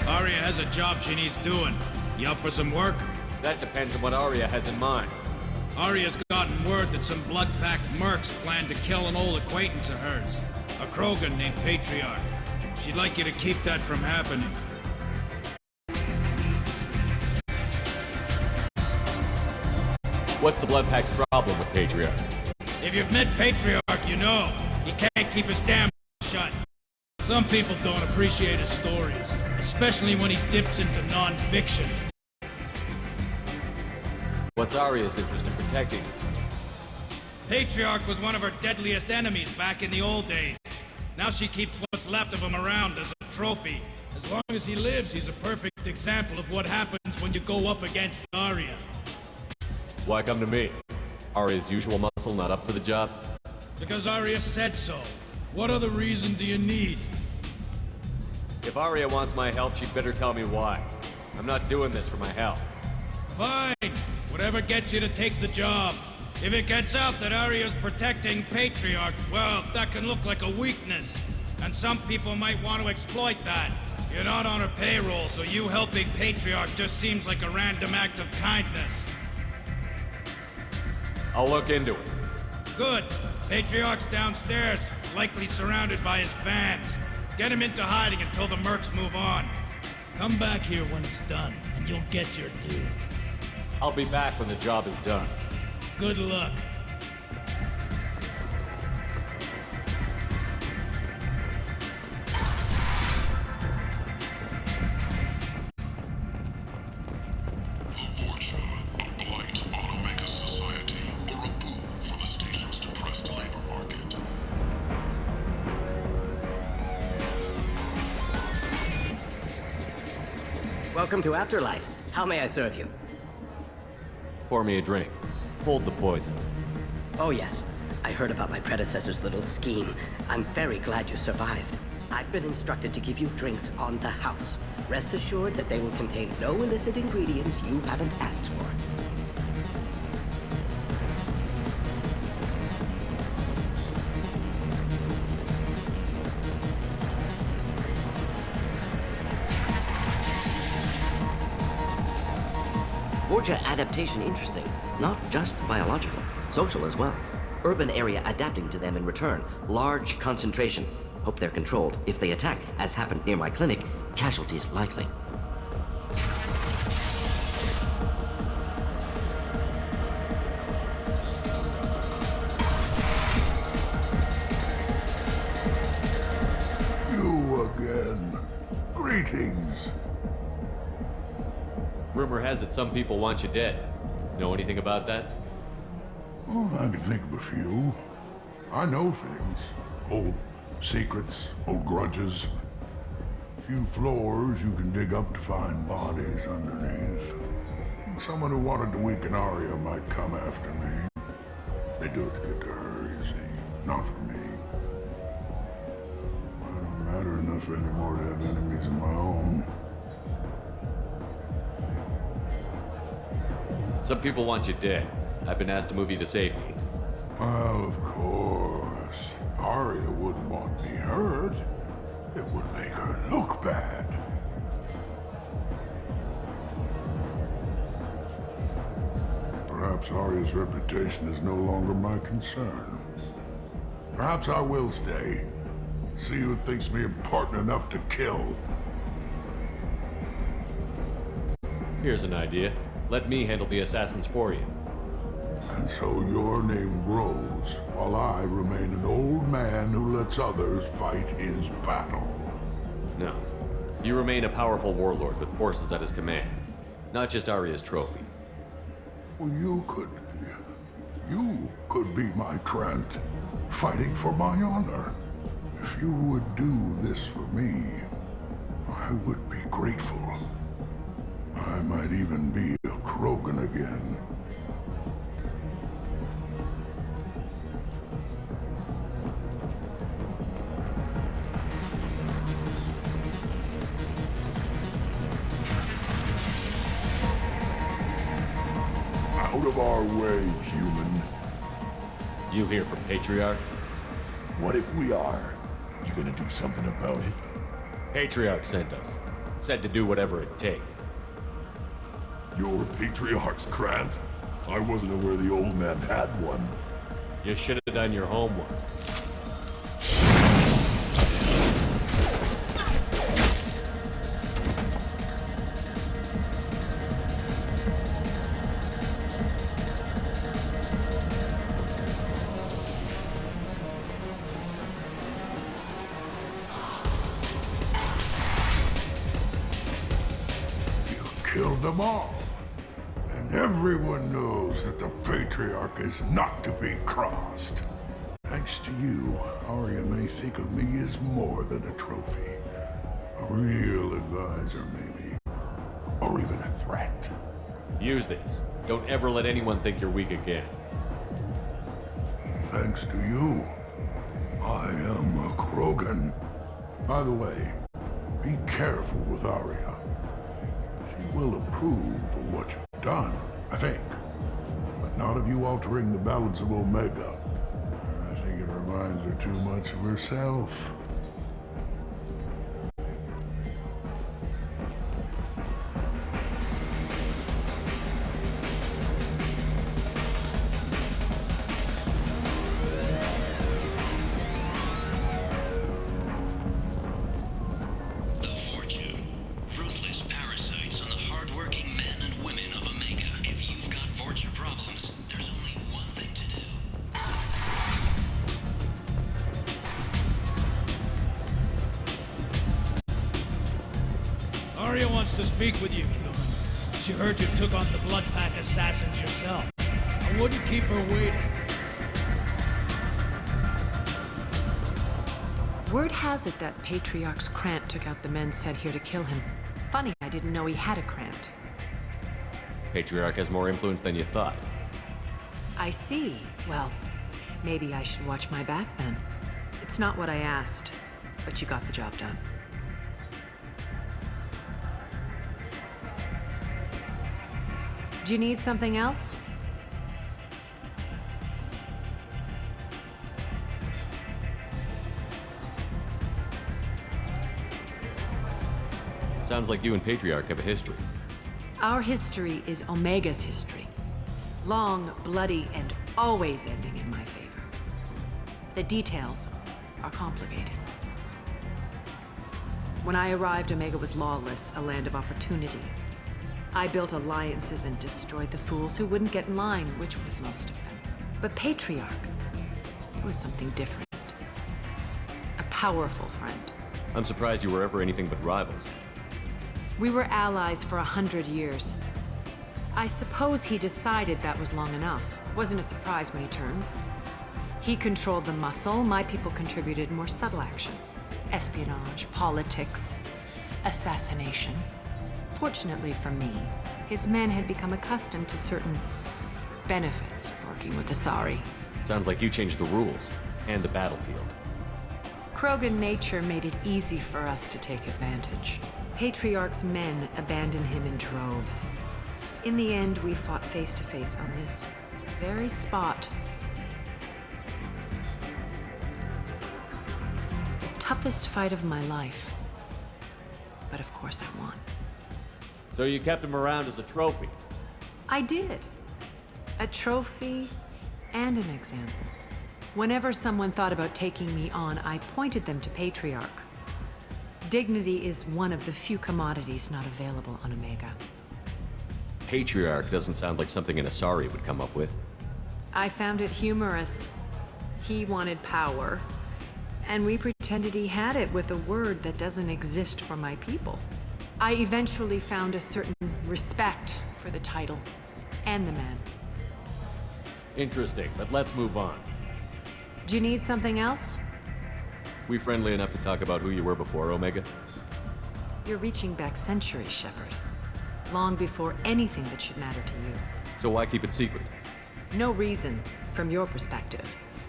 Speaker 23: Arya has a job she needs doing. You up for some work?
Speaker 4: That depends on what Arya has in mind.
Speaker 23: Arya's gotten word that some blood-packed mercs plan to kill an old acquaintance of hers, a Krogan named Patriarch. She'd like you to keep that from happening.
Speaker 4: What's the Bloodpack's problem with Patriarch?
Speaker 23: If you've met Patriarch, you know he can't keep his damn shut. Some people don't appreciate his stories, especially when he dips into non-fiction.
Speaker 4: What's Arya's interest in protecting him?
Speaker 23: Patriarch was one of her deadliest enemies back in the old days. Now she keeps what's left of him around as a trophy. As long as he lives, he's a perfect example of what happens when you go up against Arya.
Speaker 4: Why come to me? Arya's usual muscle not up for the job?
Speaker 23: Because Arya said so. What other reason do you need?
Speaker 4: If Arya wants my help, she'd better tell me why. I'm not doing this for my help.
Speaker 23: Fine. Whatever gets you to take the job. If it gets out that Arya's protecting Patriarch, well, that can look like a weakness. And some people might want to exploit that. You're not on her payroll, so you helping Patriarch just seems like a random act of kindness.
Speaker 4: I'll look into it.
Speaker 23: Good. Patriarch's downstairs, likely surrounded by his fans. Get him into hiding until the mercs move on. Come back here when it's done, and you'll get your due.
Speaker 4: I'll be back when the job is done.
Speaker 23: Good luck.
Speaker 6: Welcome to Afterlife. How may I serve you?
Speaker 4: Pour me a drink. Hold the poison.
Speaker 6: Oh yes. I heard about my predecessor's little scheme. I'm very glad you survived. I've been instructed to give you drinks on the house. Rest assured that they will contain no illicit ingredients you haven't asked for.
Speaker 18: Vorcha adaptation interesting. Not just biological, social as well. Urban area adapting to them in return. Large concentration. Hope they're controlled. If they attack, as happened near my clinic, casualties likely.
Speaker 10: You again. Greetings.
Speaker 4: Rumor has it some people want you dead. Know anything about that?
Speaker 10: Oh, I can think of a few. I know things. Old secrets, old grudges. A few floors you can dig up to find bodies underneath. Someone who wanted to weaken Arya might come after me. They do it to get to her, you see. Not for me. I don't matter enough anymore to have enemies of my own.
Speaker 4: Some people want you dead. I've been asked to move you to safety.
Speaker 10: Well, of course. Arya wouldn't want me hurt. It would make her look bad. Perhaps Arya's reputation is no longer my concern.
Speaker 13: Perhaps I will stay. See who thinks me important enough to kill.
Speaker 4: Here's an idea. Let me handle the assassins for you.
Speaker 13: And so your name grows, while I remain an old man who lets others fight his battle.
Speaker 4: No. You remain a powerful warlord with forces at his command. Not just Arya's trophy.
Speaker 13: Well, you could be my Trent, fighting for my honor. If you would do this for me, I would be grateful. I might even be a Krogan again. Out of our way, human.
Speaker 4: You here for Patriarch?
Speaker 13: What if we are? You gonna do something about it?
Speaker 4: Patriarch sent us. Said to do whatever it takes.
Speaker 13: Your Patriarch's Grant? I wasn't aware the old man had one.
Speaker 4: You should have done your homework.
Speaker 13: Killed them all. And everyone knows that the Patriarch is not to be crossed. Thanks to you, Arya may think of me as more than a trophy. A real advisor, maybe. Or even a threat.
Speaker 4: Use this. Don't ever let anyone think you're weak again.
Speaker 13: Thanks to you, I am a Krogan. By the way, be careful with Arya. She will approve of what you've done, I think. But not of you altering the balance of Omega. I think it reminds her too much of herself.
Speaker 14: Arya wants to speak with you, human. She heard you took on the Blood Pack assassins yourself. I wouldn't keep her waiting.
Speaker 2: Word has it that Patriarch's Krant took out the men sent here to kill him. Funny, I didn't know he had a Krant.
Speaker 4: Patriarch has more influence than you thought.
Speaker 2: I see. Well, maybe I should watch my back then. It's not what I asked, but you got the job done. Do you need something else?
Speaker 4: Sounds like you and Patriarch have a history.
Speaker 2: Our history is Omega's history. Long, bloody, and always ending in my favor. The details are complicated. When I arrived, Omega was lawless, a land of opportunity. I built alliances and destroyed the fools who wouldn't get in line, which was most of them. But Patriarch was something different. A powerful friend.
Speaker 4: I'm surprised you were ever anything but rivals.
Speaker 2: We were allies for 100 years. I suppose he decided that was long enough. Wasn't a surprise when he turned. He controlled the muscle, my people contributed more subtle action. Espionage, politics, assassination. Fortunately for me, his men had become accustomed to certain benefits of working with Asari.
Speaker 4: Sounds like you changed the rules, and the battlefield.
Speaker 2: Krogan nature made it easy for us to take advantage. Patriarch's men abandoned him in droves. In the end, we fought face to face on this very spot. The toughest fight of my life. But of course I won.
Speaker 4: So you kept him around as a trophy?
Speaker 2: I did. A trophy and an example. Whenever someone thought about taking me on, I pointed them to Patriarch. Dignity is one of the few commodities not available on Omega.
Speaker 4: Patriarch doesn't sound like something an Asari would come up with.
Speaker 2: I found it humorous. He wanted power, and we pretended he had it with a word that doesn't exist for my people. I eventually found a certain respect for the title and the man.
Speaker 4: Interesting, but let's move on.
Speaker 2: Do you need something else?
Speaker 4: We friendly enough to talk about who you were before Omega?
Speaker 2: You're reaching back centuries, Shepard. Long before anything that should matter to you.
Speaker 4: So why keep it secret?
Speaker 2: No reason, from your perspective.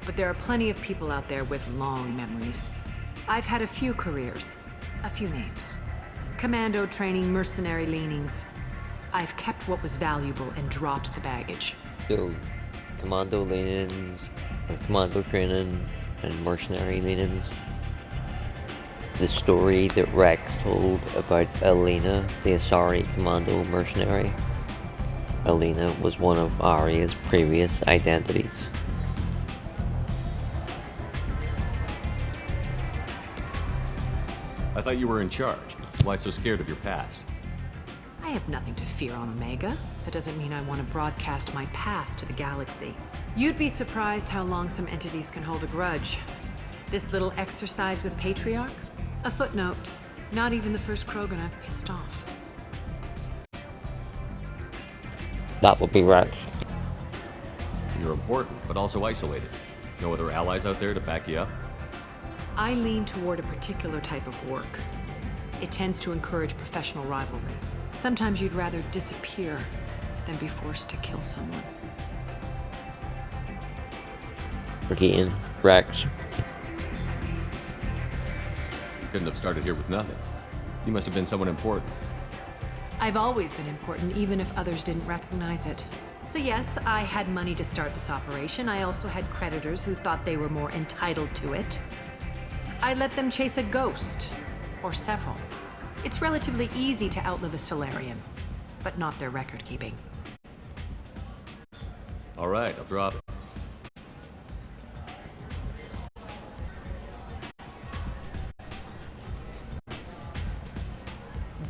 Speaker 2: But there are plenty of people out there with long memories. I've had a few careers, a few names. Commando training, mercenary leanings. I've kept what was valuable and dropped the baggage.
Speaker 1: So, commando leanings, commando training, and mercenary leanings. The story that Rex told about Alina, the Asari commando mercenary. Alina was one of Arya's previous identities.
Speaker 4: I thought you were in charge. Why so scared of your past?
Speaker 2: I have nothing to fear on Omega. That doesn't mean I want to broadcast my past to the galaxy. You'd be surprised how long some entities can hold a grudge. This little exercise with Patriarch? A footnote. Not even the first Krogan I've pissed off.
Speaker 1: That would be Rex.
Speaker 4: You're important, but also isolated. No other allies out there to back you up?
Speaker 2: I lean toward a particular type of work. It tends to encourage professional rivalry. Sometimes you'd rather disappear than be forced to kill someone.
Speaker 1: Again, Rex.
Speaker 4: You couldn't have started here with nothing. You must have been someone important.
Speaker 2: I've always been important, even if others didn't recognize it. So yes, I had money to start this operation. I also had creditors who thought they were more entitled to it. I let them chase a ghost, or several. It's relatively easy to outlive a Solarian, but not their record-keeping.
Speaker 4: All right, I'll drop it.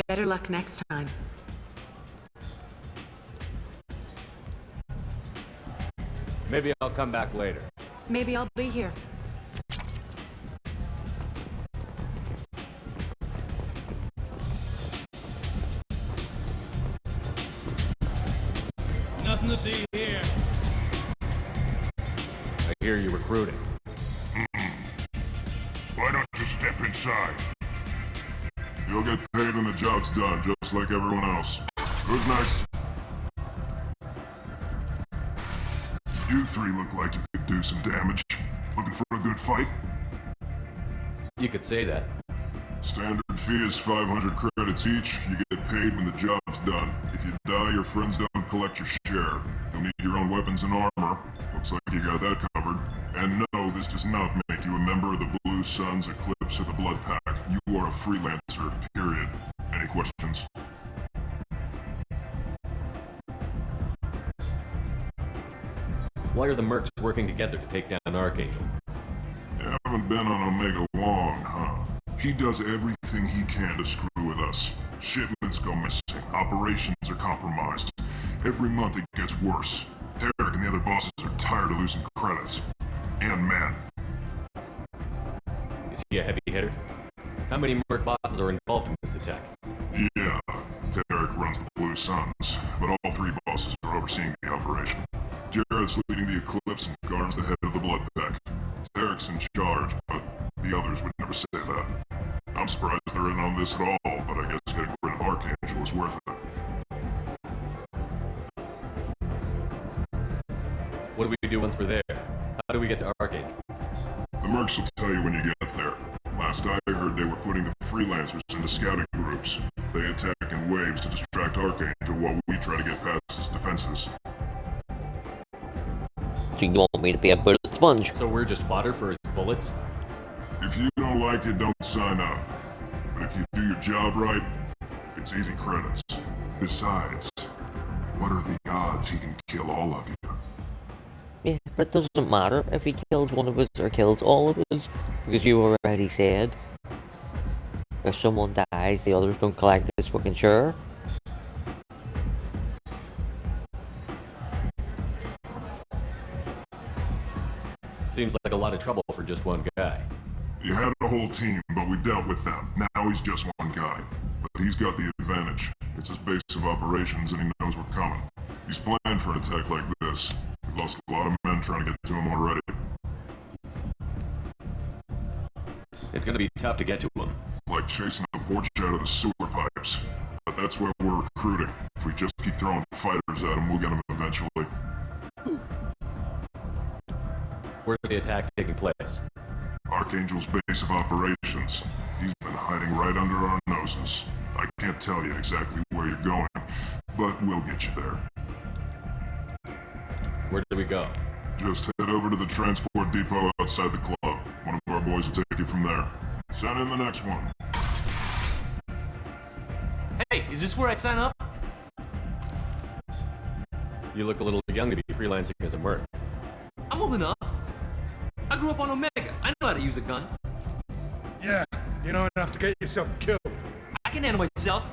Speaker 2: Better luck next time.
Speaker 4: Maybe I'll come back later.
Speaker 2: Maybe I'll be here.
Speaker 14: Nothing to see here.
Speaker 4: I hear you recruiting.
Speaker 13: Why don't you step inside? You'll get paid when the job's done, just like everyone else. Who's next? You three look like you could do some damage. Looking for a good fight?
Speaker 4: You could say that.
Speaker 13: Standard fee is 500 credits each. You get paid when the job's done. If you die, your friends don't collect your share. You'll need your own weapons and armor. Looks like you got that covered. And no, this does not make you a member of the Blue Suns, Eclipse, or the Blood Pack. You are a freelancer, period. Any questions?
Speaker 4: Why are the mercs working together to take down Archangel?
Speaker 13: You haven't been on Omega long, huh? He does everything he can to screw with us. Shipments go missing. Operations are compromised. Every month it gets worse. Derek and the other bosses are tired of losing credits. And men.
Speaker 4: Is he a heavy hitter? How many merc bosses are involved in this attack?
Speaker 13: Yeah, Derek runs the Blue Suns, but all three bosses are overseeing the operation. Garrus leading the Eclipse and Garm's the head of the Blood Pack. Derek's in charge, but the others would never say that. I'm surprised they're in on this at all, but I guess getting rid of Archangel is worth it.
Speaker 4: What do we do once we're there? How do we get to Archangel?
Speaker 13: The mercs will tell you when you get there. Last I heard, they were putting the freelancers into scouting groups. They attack in waves to distract Archangel while we try to get past his defenses.
Speaker 1: Do you want me to be a bullet sponge?
Speaker 4: So we're just fodder for his bullets?
Speaker 13: If you don't like it, don't sign up. But if you do your job right, it's easy credits. Besides, what are the odds he can kill all of you?
Speaker 1: Yeah, but it doesn't matter if he kills one of us or kills all of us, because you already said if someone dies, the others don't collect his fucking share.
Speaker 4: Seems like a lot of trouble for just one guy.
Speaker 13: You had a whole team, but we dealt with them. Now he's just one guy. But he's got the advantage. It's his base of operations and he knows we're coming. He's planned for an attack like this. We've lost a lot of men trying to get to him already.
Speaker 4: It's gonna be tough to get to him.
Speaker 13: Like chasing a Vorch out of the sewer pipes. But that's where we're recruiting. If we just keep throwing fighters at him, we'll get him eventually.
Speaker 4: Where's the attack taking place?
Speaker 13: Archangel's base of operations. He's been hiding right under our noses. I can't tell you exactly where you're going, but we'll get you there.
Speaker 4: Where do we go?
Speaker 13: Just head over to the transport depot outside the club. One of our boys will take you from there. Send in the next one.
Speaker 23: Hey, is this where I sign up?
Speaker 4: You look a little young to be freelancing as a merc.
Speaker 23: I'm old enough. I grew up on Omega. I know how to use a gun.
Speaker 10: Yeah, you know enough to get yourself killed.
Speaker 23: I can handle myself.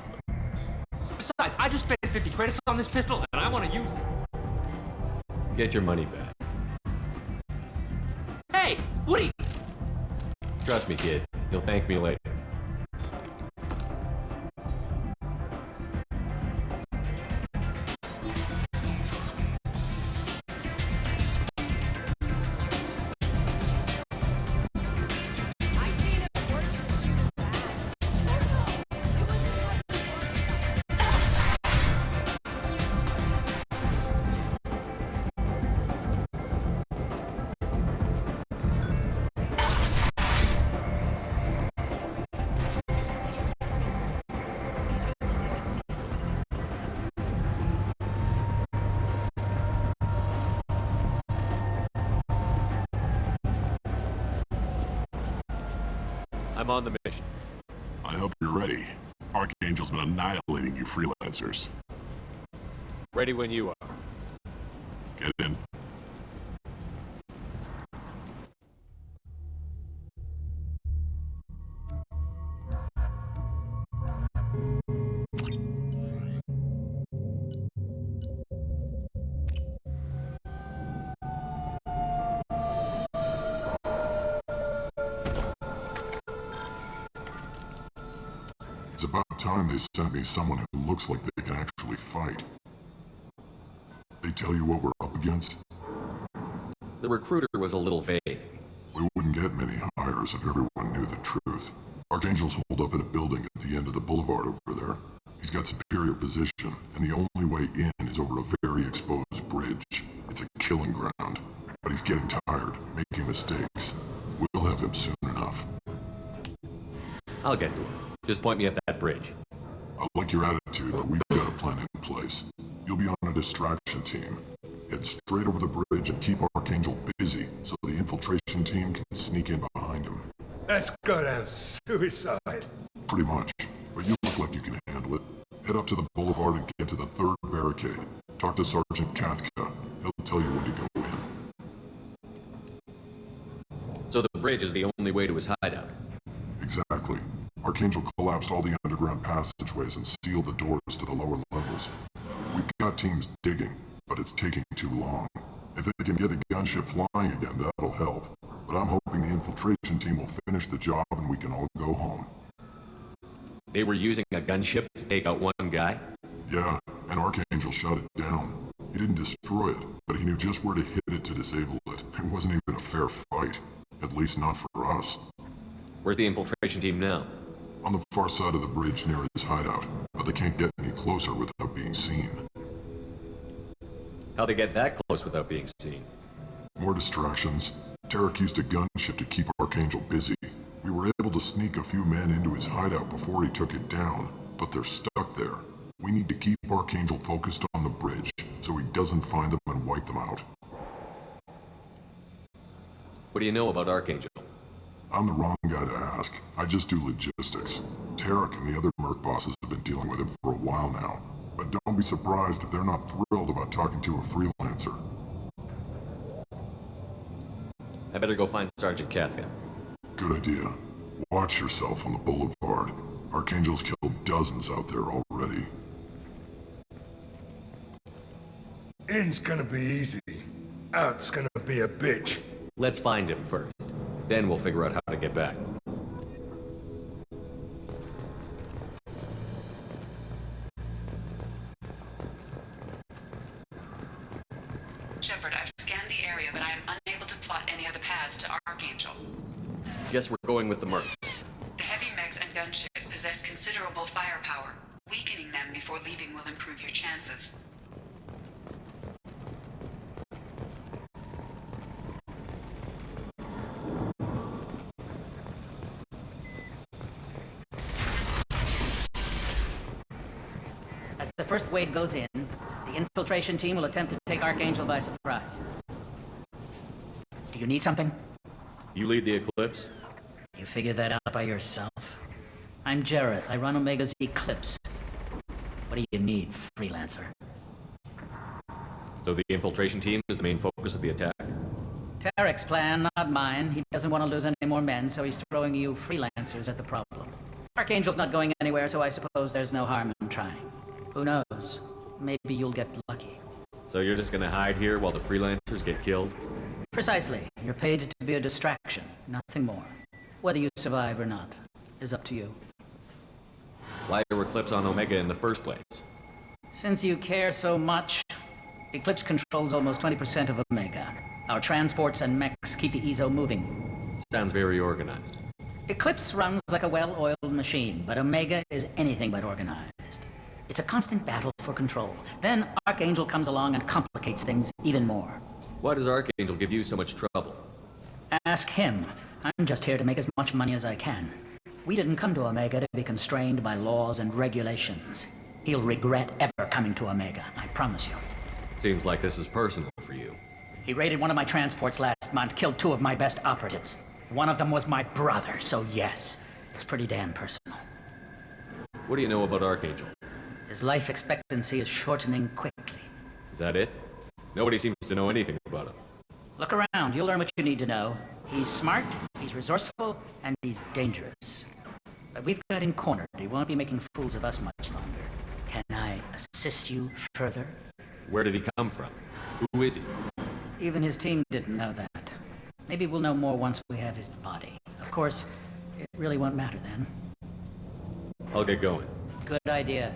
Speaker 23: Besides, I just spent 50 credits on this pistol, and I want to use it.
Speaker 4: Get your money back.
Speaker 23: Hey, Woody!
Speaker 4: Trust me, kid. You'll thank me later. I'm on the mission.
Speaker 13: I hope you're ready. Archangel's been annihilating you freelancers.
Speaker 4: Ready when you are.
Speaker 13: Get in. It's about time they sent me someone who looks like they can actually fight. They tell you what we're up against?
Speaker 4: The recruiter was a little vague.
Speaker 13: We wouldn't get many hires if everyone knew the truth. Archangel's holed up in a building at the end of the boulevard over there. He's got superior position, and the only way in is over a very exposed bridge. It's a killing ground. But he's getting tired, making mistakes. We'll have him soon enough.
Speaker 4: I'll get to him. Just point me at that bridge.
Speaker 13: I like your attitude, but we've got a plan in place. You'll be on a distraction team. Head straight over the bridge and keep Archangel busy so the infiltration team can sneak in behind him.
Speaker 10: That's goddamn suicide.
Speaker 13: Pretty much, but you look like you can handle it. Head up to the boulevard and get to the third barricade. Talk to Sergeant Kathka. He'll tell you when to go in.
Speaker 4: So the bridge is the only way to his hideout?
Speaker 13: Exactly. Archangel collapsed all the underground passageways and sealed the doors to the lower levels. We've got teams digging, but it's taking too long. If they can get the gunship flying again, that'll help. But I'm hoping the infiltration team will finish the job and we can all go home.
Speaker 4: They were using a gunship to take out one guy?
Speaker 13: Yeah, and Archangel shot it down. He didn't destroy it, but he knew just where to hit it to disable it. It wasn't even a fair fight. At least not for us.
Speaker 4: Where's the infiltration team now?
Speaker 13: On the far side of the bridge near his hideout, but they can't get any closer without being seen.
Speaker 4: How'd they get that close without being seen?
Speaker 13: More distractions. Tarek used a gunship to keep Archangel busy. We were able to sneak a few men into his hideout before he took it down, but they're stuck there. We need to keep Archangel focused on the bridge, so he doesn't find them and wipe them out.
Speaker 4: What do you know about Archangel?
Speaker 13: I'm the wrong guy to ask. I just do logistics. Tarek and the other merc bosses have been dealing with him for a while now. But don't be surprised if they're not thrilled about talking to a freelancer.
Speaker 4: I better go find Sergeant Kathka.
Speaker 13: Good idea. Watch yourself on the boulevard. Archangel's killed dozens out there already.
Speaker 10: In's gonna be easy. Out's gonna be a bitch.
Speaker 4: Let's find him first. Then we'll figure out how to get back.
Speaker 21: Shepard, I've scanned the area, but I am unable to plot any other paths to Archangel.
Speaker 4: Guess we're going with the Mercs.
Speaker 21: The heavy mechs and gunship possess considerable firepower. Weakening them before leaving will improve your chances.
Speaker 15: As the first wave goes in, the infiltration team will attempt to take Archangel by surprise. Do you need something?
Speaker 4: You lead the Eclipse?
Speaker 15: You figure that out by yourself? I'm Jareth. I run Omega's Eclipse. What do you need, freelancer?
Speaker 4: So the infiltration team is the main focus of the attack?
Speaker 15: Tarek's plan, not mine. He doesn't want to lose any more men, so he's throwing you freelancers at the problem. Archangel's not going anywhere, so I suppose there's no harm in trying. Who knows? Maybe you'll get lucky.
Speaker 4: So you're just gonna hide here while the freelancers get killed?
Speaker 15: Precisely. You're paid to be a distraction, nothing more. Whether you survive or not is up to you.
Speaker 4: Why are Eclipse on Omega in the first place?
Speaker 15: Since you care so much, Eclipse controls almost 20% of Omega. Our transports and mechs keep the EZO moving.
Speaker 4: Sounds very organized.
Speaker 15: Eclipse runs like a well-oiled machine, but Omega is anything but organized. It's a constant battle for control. Then Archangel comes along and complicates things even more.
Speaker 4: Why does Archangel give you so much trouble?
Speaker 15: Ask him. I'm just here to make as much money as I can. We didn't come to Omega to be constrained by laws and regulations. He'll regret ever coming to Omega, I promise you.
Speaker 4: Seems like this is personal for you.
Speaker 15: He raided one of my transports last month, killed 2 of my best operatives. One of them was my brother, so yes, it's pretty damn personal.
Speaker 4: What do you know about Archangel?
Speaker 15: His life expectancy is shortening quickly.
Speaker 4: Is that it? Nobody seems to know anything about him.
Speaker 15: Look around, you'll learn what you need to know. He's smart, he's resourceful, and he's dangerous. But we've got him cornered. He won't be making fools of us much longer. Can I assist you further?
Speaker 4: Where did he come from? Who is he?
Speaker 15: Even his team didn't know that. Maybe we'll know more once we have his body. Of course, it really won't matter then.
Speaker 4: I'll get going.
Speaker 15: Good idea.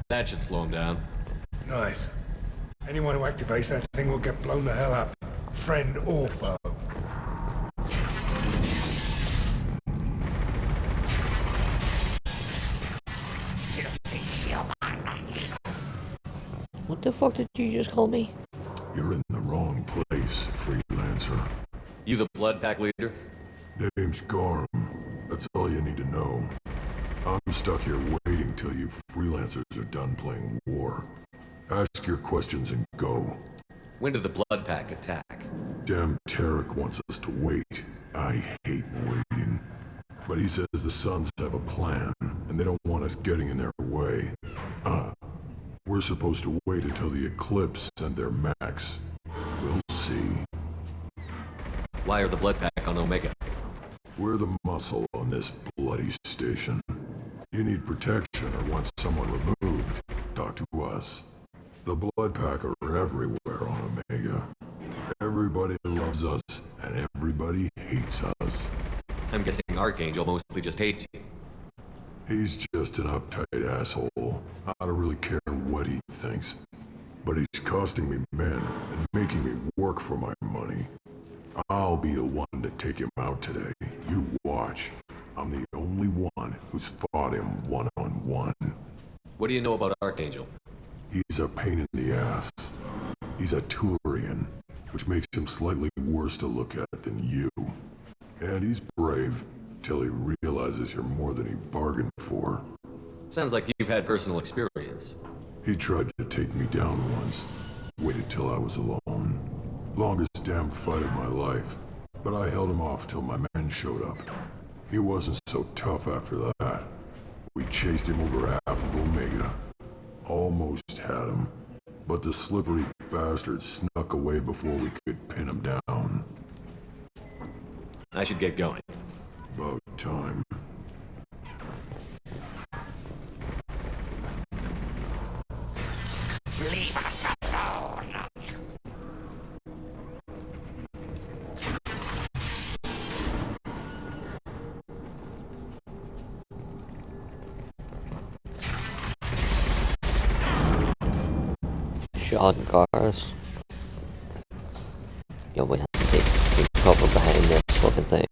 Speaker 4: That should slow him down.
Speaker 10: Nice. Anyone who activates that thing will get blown the hell up. Friend or foe.
Speaker 1: What the fuck did you just call me?
Speaker 13: You're in the wrong place, freelancer.
Speaker 4: You the Blood Pack leader?
Speaker 13: Name's Garm. That's all you need to know. I'm stuck here waiting till you freelancers are done playing war. Ask your questions and go.
Speaker 4: When did the Blood Pack attack?
Speaker 13: Damn Tarek wants us to wait. I hate waiting. But he says the Sons have a plan, and they don't want us getting in their way. We're supposed to wait until the Eclipse send their mechs. We'll see.
Speaker 4: Why are the Blood Pack on Omega?
Speaker 13: We're the muscle on this bloody station. You need protection or want someone removed. to us. The Blood Pack are everywhere on Omega. Everybody loves us, and everybody hates us.
Speaker 4: I'm guessing Archangel mostly just hates you.
Speaker 13: He's just an uptight asshole. I don't really care what he thinks. But he's costing me men and making me work for my money. I'll be the one to take him out today. You watch. I'm the only one who's fought him one-on-one.
Speaker 4: What do you know about Archangel?
Speaker 13: He's a pain in the ass. He's a Turian, which makes him slightly worse to look at than you. And he's brave, till he realizes you're more than he bargained for.
Speaker 4: Sounds like you've had personal experience.
Speaker 13: He tried to take me down once. Waited till I was alone. Longest damn fight of my life. But I held him off till my men showed up. He wasn't so tough after that. We chased him over half of Omega. Almost had him. But the slippery bastard snuck away before we could pin him down.
Speaker 4: I should get going.
Speaker 13: About time.
Speaker 10: Leave us alone!
Speaker 1: Shot Garrus. You always have to take cover behind this fucking thing.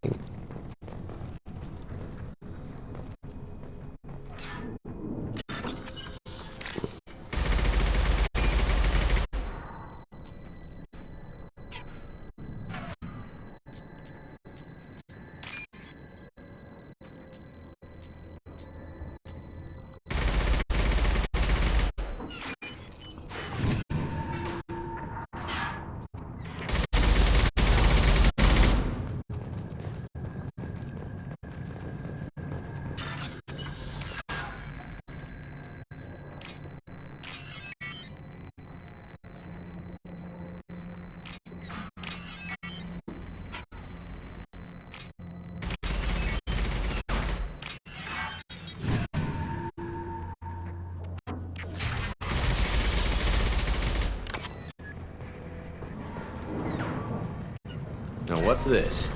Speaker 4: Now what's this?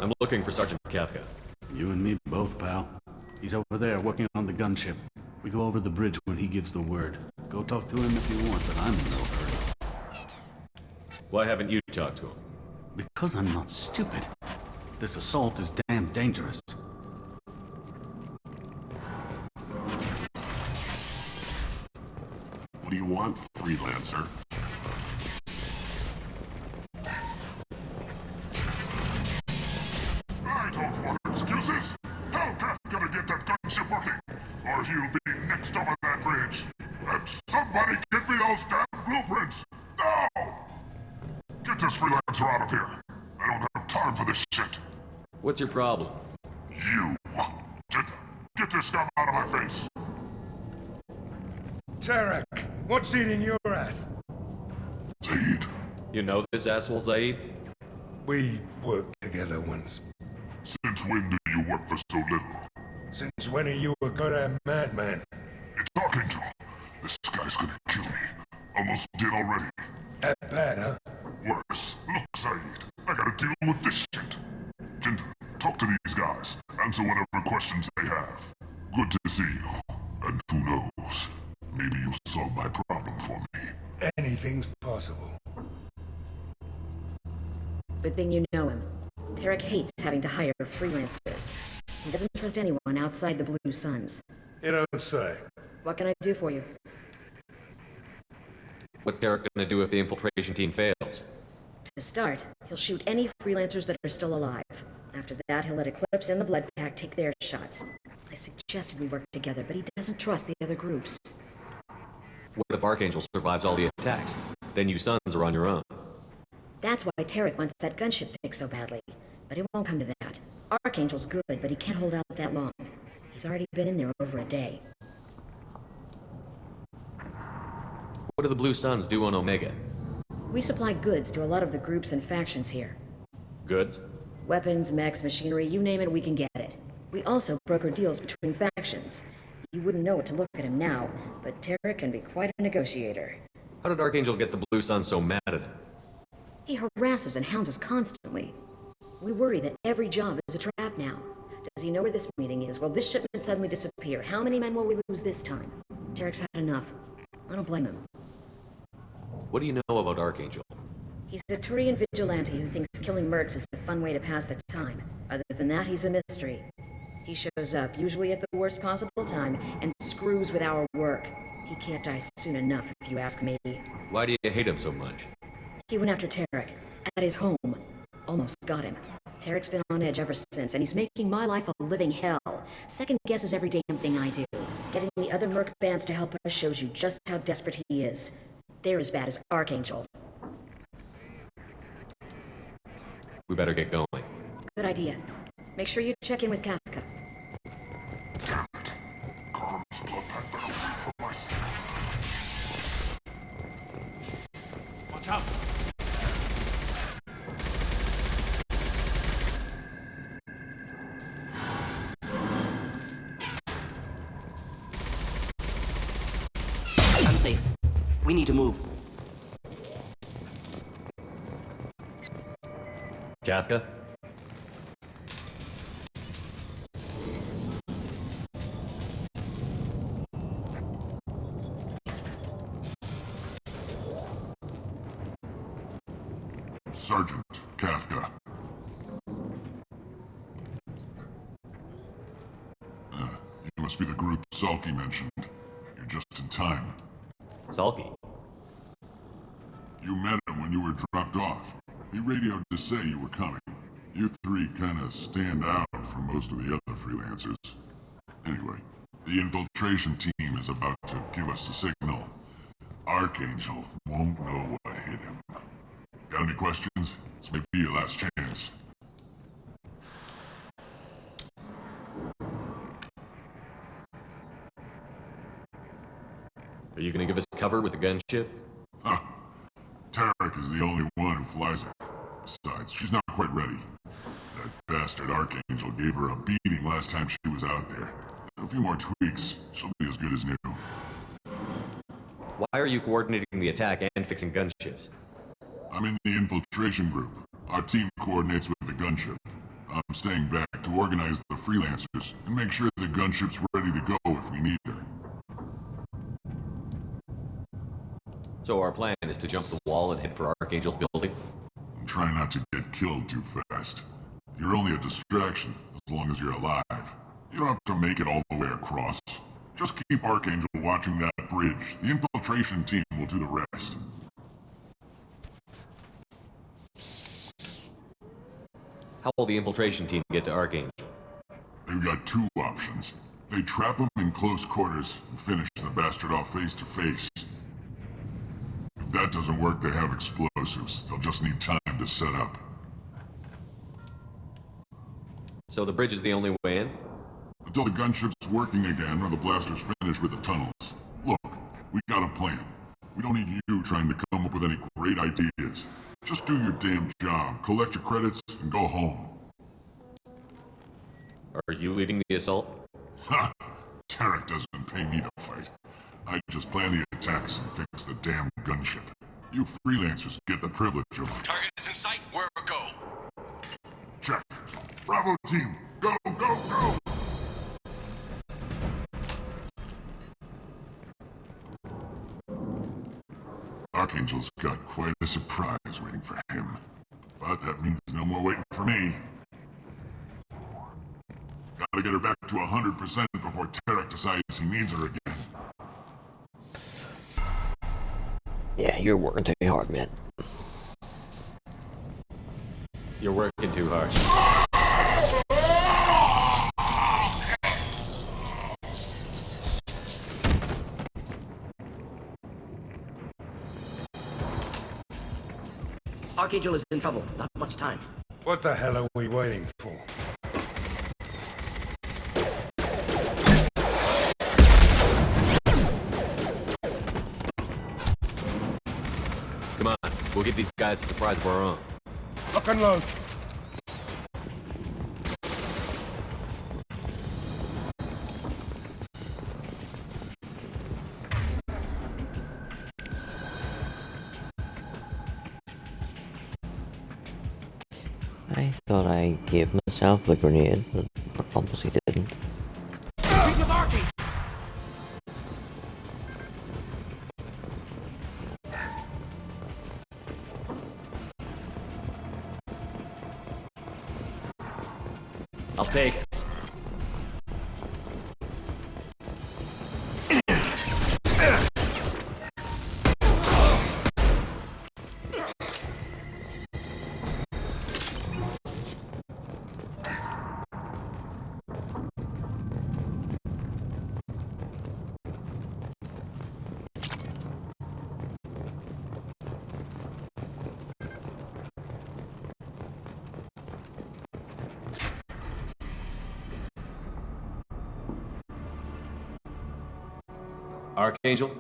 Speaker 4: I'm looking for Sergeant Kafka.
Speaker 12: You and me both, pal. He's over there working on the gunship. We go over the bridge when he gives the word. Go talk to him if you want, but I'm in no hurry.
Speaker 4: Why haven't you talked to him?
Speaker 12: Because I'm not stupid. This assault is damn dangerous.
Speaker 13: What do you want, freelancer?
Speaker 10: I don't want excuses! Tell Kafka to get that gunship working, or he'll be next over that bridge. And somebody get me those damn blueprints! Now! Get this freelancer out of here. I don't have time for this shit.
Speaker 4: What's your problem?
Speaker 10: You! Get this scum out of my face!
Speaker 7: Tarek, what's eating your ass?
Speaker 10: Zaid.
Speaker 4: You know this asshole, Zaid?
Speaker 7: We worked together once.
Speaker 10: Since when do you work for so little?
Speaker 7: Since when are you a goddamn madman?
Speaker 10: It's Archangel. This guy's gonna kill me. Almost did already.
Speaker 7: That bad, huh?
Speaker 10: Worse. Look, Zaid, I gotta deal with this shit. Jinta, talk to these guys. Answer whatever questions they have. Good to see you. And who knows? Maybe you'll solve my problem for me.
Speaker 7: Anything's possible.
Speaker 17: Good thing you know him. Tarek hates having to hire freelancers. He doesn't trust anyone outside the Blue Suns.
Speaker 7: You don't say.
Speaker 17: What can I do for you?
Speaker 4: What's Derek gonna do if the infiltration team fails?
Speaker 17: To start, he'll shoot any freelancers that are still alive. After that, he'll let Eclipse and the Blood Pack take their shots. I suggested we work together, but he doesn't trust the other groups.
Speaker 4: What if Archangel survives all the attacks? Then you sons are on your own.
Speaker 17: That's why Tarek wants that gunship fixed so badly. But it won't come to that. Archangel's good, but he can't hold out that long. He's already been in there over a day.
Speaker 4: What do the Blue Suns do on Omega?
Speaker 17: We supply goods to a lot of the groups and factions here.
Speaker 4: Goods?
Speaker 17: Weapons, mechs, machinery, you name it, we can get it. We also broker deals between factions. You wouldn't know it to look at him now, but Tarek can be quite a negotiator.
Speaker 4: How did Archangel get the Blue Suns so mad at him?
Speaker 17: He harasses and hounds us constantly. We worry that every job is a trap now. Does he know where this meeting is? Will this shipment suddenly disappear? How many men will we lose this time? Tarek's had enough. I don't blame him.
Speaker 4: What do you know about Archangel?
Speaker 17: He's a Turian vigilante who thinks killing mercs is a fun way to pass the time. Other than that, he's a mystery. He shows up, usually at the worst possible time, and screws with our work. He can't die soon enough, if you ask me.
Speaker 4: Why do you hate him so much?
Speaker 17: He went after Tarek, at his home. Almost got him. Tarek's been on edge ever since, and he's making my life a living hell. Second guesses every damn thing I do. Getting the other merc bands to help us shows you just how desperate he is. They're as bad as Archangel.
Speaker 4: We better get going.
Speaker 17: Good idea. Make sure you check in with Kafka.
Speaker 13: Damn it. Garrus blood pack better wait for my...
Speaker 14: Watch out!
Speaker 18: Unsafe. We need to move.
Speaker 4: Kafka?
Speaker 13: Sergeant Kafka. You must be the group Sulky mentioned. You're just in time.
Speaker 4: Sulky?
Speaker 13: You met him when you were dropped off. He radioed to say you were coming. You three kinda stand out from most of the other freelancers. Anyway, the infiltration team is about to give us the signal. Archangel won't know what hit him. Got any questions? This may be your last chance.
Speaker 4: Are you gonna give us cover with the gunship?
Speaker 13: Huh. Tarek is the only one who flies it. Besides, she's not quite ready. That bastard Archangel gave her a beating last time she was out there. A few more tweaks, she'll be as good as new.
Speaker 4: Why are you coordinating the attack and fixing gunships?
Speaker 13: I'm in the infiltration group. Our team coordinates with the gunship. I'm staying back to organize the freelancers and make sure the gunship's ready to go if we need her.
Speaker 4: So our plan is to jump the wall and head for Archangel's building?
Speaker 13: Try not to get killed too fast. You're only a distraction as long as you're alive. You don't have to make it all the way across. Just keep Archangel watching that bridge. The infiltration team will do the rest.
Speaker 4: How will the infiltration team get to Archangel?
Speaker 13: They've got two options. They trap him in close quarters and finish the bastard off face to face. If that doesn't work, they have explosives. They'll just need time to set up.
Speaker 4: So the bridge is the only way in?
Speaker 13: Until the gunship's working again or the blasters finish with the tunnels. Look, we got a plan. We don't need you trying to come up with any great ideas. Just do your damn job, collect your credits, and go home.
Speaker 4: Are you leading the assault?
Speaker 13: Ha! Tarek doesn't pay me to fight. I just plan the attacks and fix the damn gunship. You freelancers get the privilege of...
Speaker 16: Target is in sight. Where go?
Speaker 13: Check. Bravo team, go, go, go! Archangel's got quite a surprise waiting for him. But that means no more waiting for me. Gotta get her back to 100% before Tarek decides he needs her again.
Speaker 1: Yeah, you're working too hard, man.
Speaker 4: You're working too hard.
Speaker 18: Archangel is in trouble. Not much time.
Speaker 7: What the hell are we waiting for?
Speaker 4: Come on, we'll give these guys a surprise of our own.
Speaker 10: Lock and load.
Speaker 1: I thought I gave myself the grenade, but obviously didn't.
Speaker 14: He's with Archangel!
Speaker 4: I'll take it. Archangel?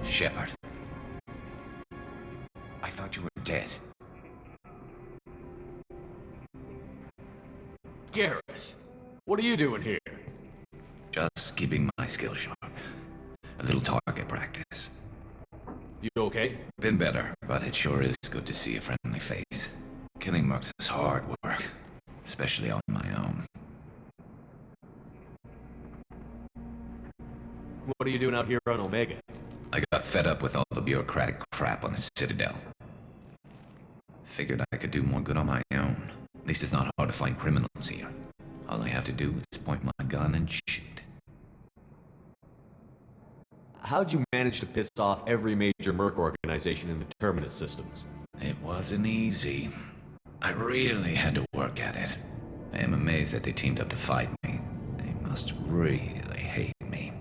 Speaker 16: Shepard. I thought you were dead.
Speaker 4: Garrus, what are you doing here?
Speaker 16: Just keeping my skills sharp. A little target practice.
Speaker 4: You okay?
Speaker 16: Been better, but it sure is good to see a friendly face. Killing mercs is hard work, especially on my own.
Speaker 4: What are you doing out here on Omega?
Speaker 16: I got fed up with all the bureaucratic crap on the Citadel. Figured I could do more good on my own. At least it's not hard to find criminals here. All I have to do is point my gun and shoot.
Speaker 4: How'd you manage to piss off every major merc organization in the Terminus systems?
Speaker 16: It wasn't easy. I really had to work at it. I am amazed that they teamed up to fight me. They must really hate me.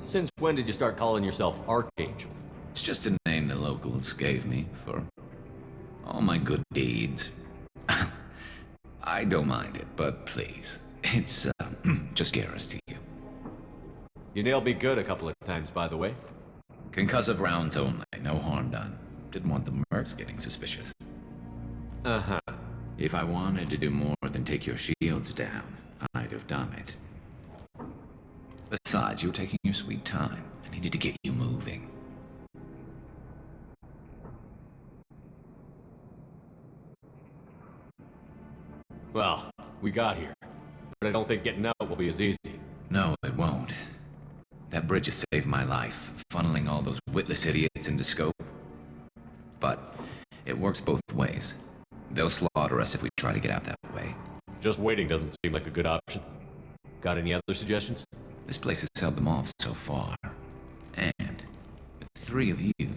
Speaker 4: Since when did you start calling yourself Archangel?
Speaker 16: It's just a name the locals gave me for all my good deeds. I don't mind it, but please, it's just Garrus to you.
Speaker 4: You nailed me good a couple of times, by the way.
Speaker 16: Concussive rounds only, no harm done. Didn't want the mercs getting suspicious.
Speaker 4: Uh-huh.
Speaker 16: If I wanted to do more than take your shields down, I'd have done it. Besides, you're taking your sweet time. I needed to get you moving.
Speaker 4: Well, we got here. But I don't think getting out will be as easy.
Speaker 16: No, it won't. That bridge has saved my life, funneling all those witless idiots into scope. But it works both ways. They'll slaughter us if we try to get out that way.
Speaker 4: Just waiting doesn't seem like a good option. Got any other suggestions?
Speaker 16: This place has held them off so far. And with 3 of you,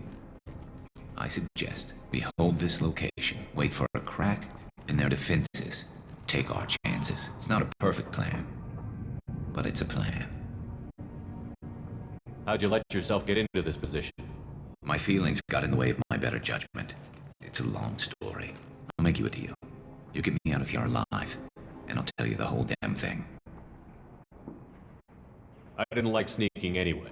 Speaker 16: I suggest we hold this location, wait for a crack in their defenses, take our chances. It's not a perfect plan, but it's a plan.
Speaker 4: How'd you let yourself get into this position?
Speaker 16: My feelings got in the way of my better judgment. It's a long story. I'll make you a deal. You get me out of here alive, and I'll tell you the whole damn thing.
Speaker 4: I didn't like sneaking anyway.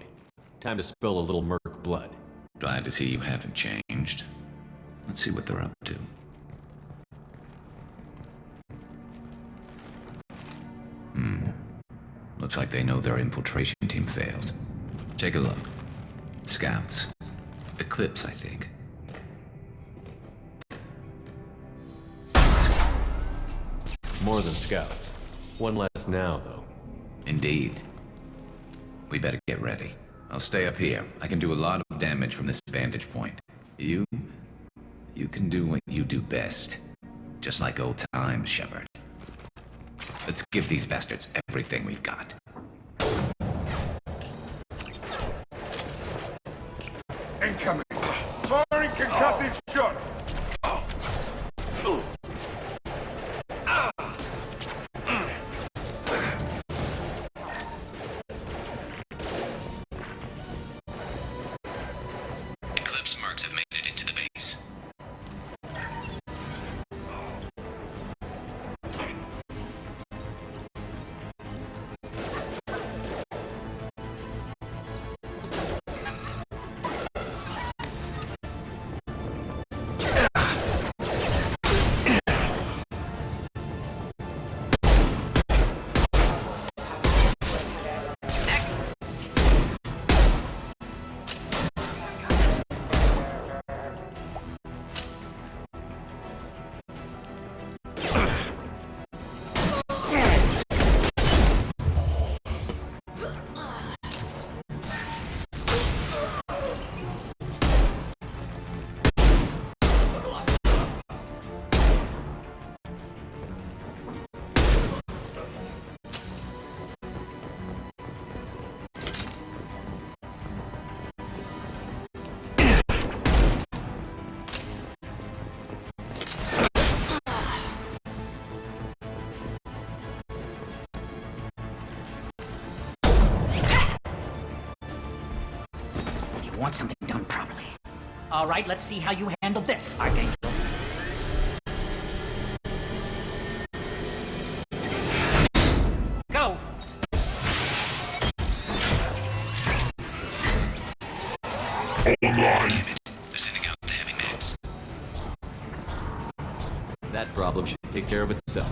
Speaker 4: Time to spill a little merc blood.
Speaker 16: Glad to see you haven't changed. Let's see what they're up to. Looks like they know their infiltration team failed. Take a look. Scouts. Eclipse, I think.
Speaker 4: More than scouts. One less now, though.
Speaker 16: Indeed. We better get ready. I'll stay up here. I can do a lot of damage from this vantage point. You can do what you do best. Just like old times, Shepard. Let's give these bastards everything we've got.
Speaker 10: Incoming! Firing concussive shot!
Speaker 15: Want something done properly. All right, let's see how you handle this, Archangel. Go!
Speaker 16: Online. They're sending out the heavy mix.
Speaker 4: That problem should take care of itself.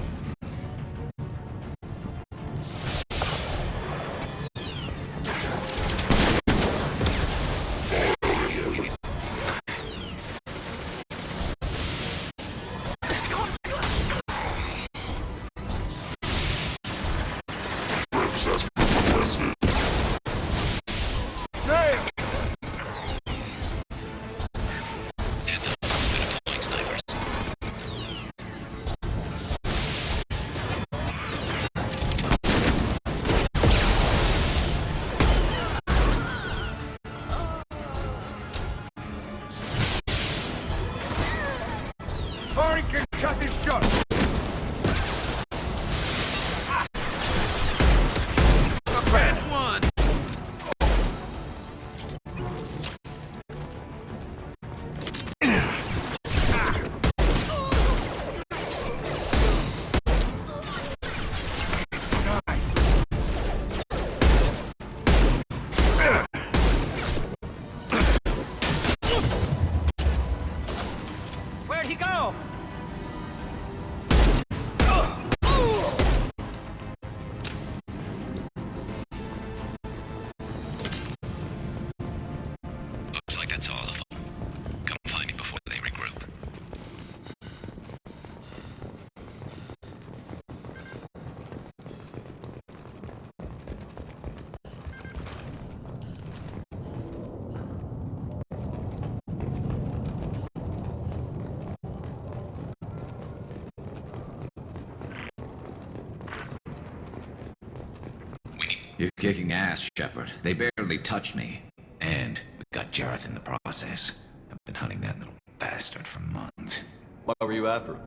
Speaker 16: You're kicking ass, Shepard. They barely touched me. And we got Jareth in the process. I've been hunting that little bastard for months.
Speaker 4: What were you after?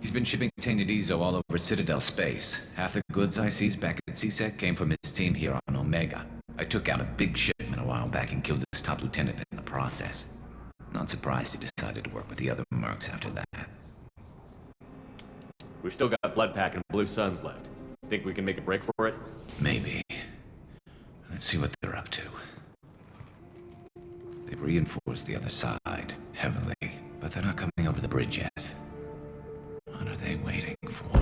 Speaker 16: He's been shipping tainted Ezo all over Citadel space. Half the goods I seized back at CSEC came from his team here on Omega. I took out a big shipment a while back and killed his top lieutenant in the process. Not surprised he decided to work with the other mercs after that.
Speaker 4: We've still got Bloodpack and Blue Suns left. Think we can make a break for it?
Speaker 16: Maybe. Let's see what they're up to. They've reinforced the other side, heavily, but they're not coming over the bridge yet. What are they waiting for?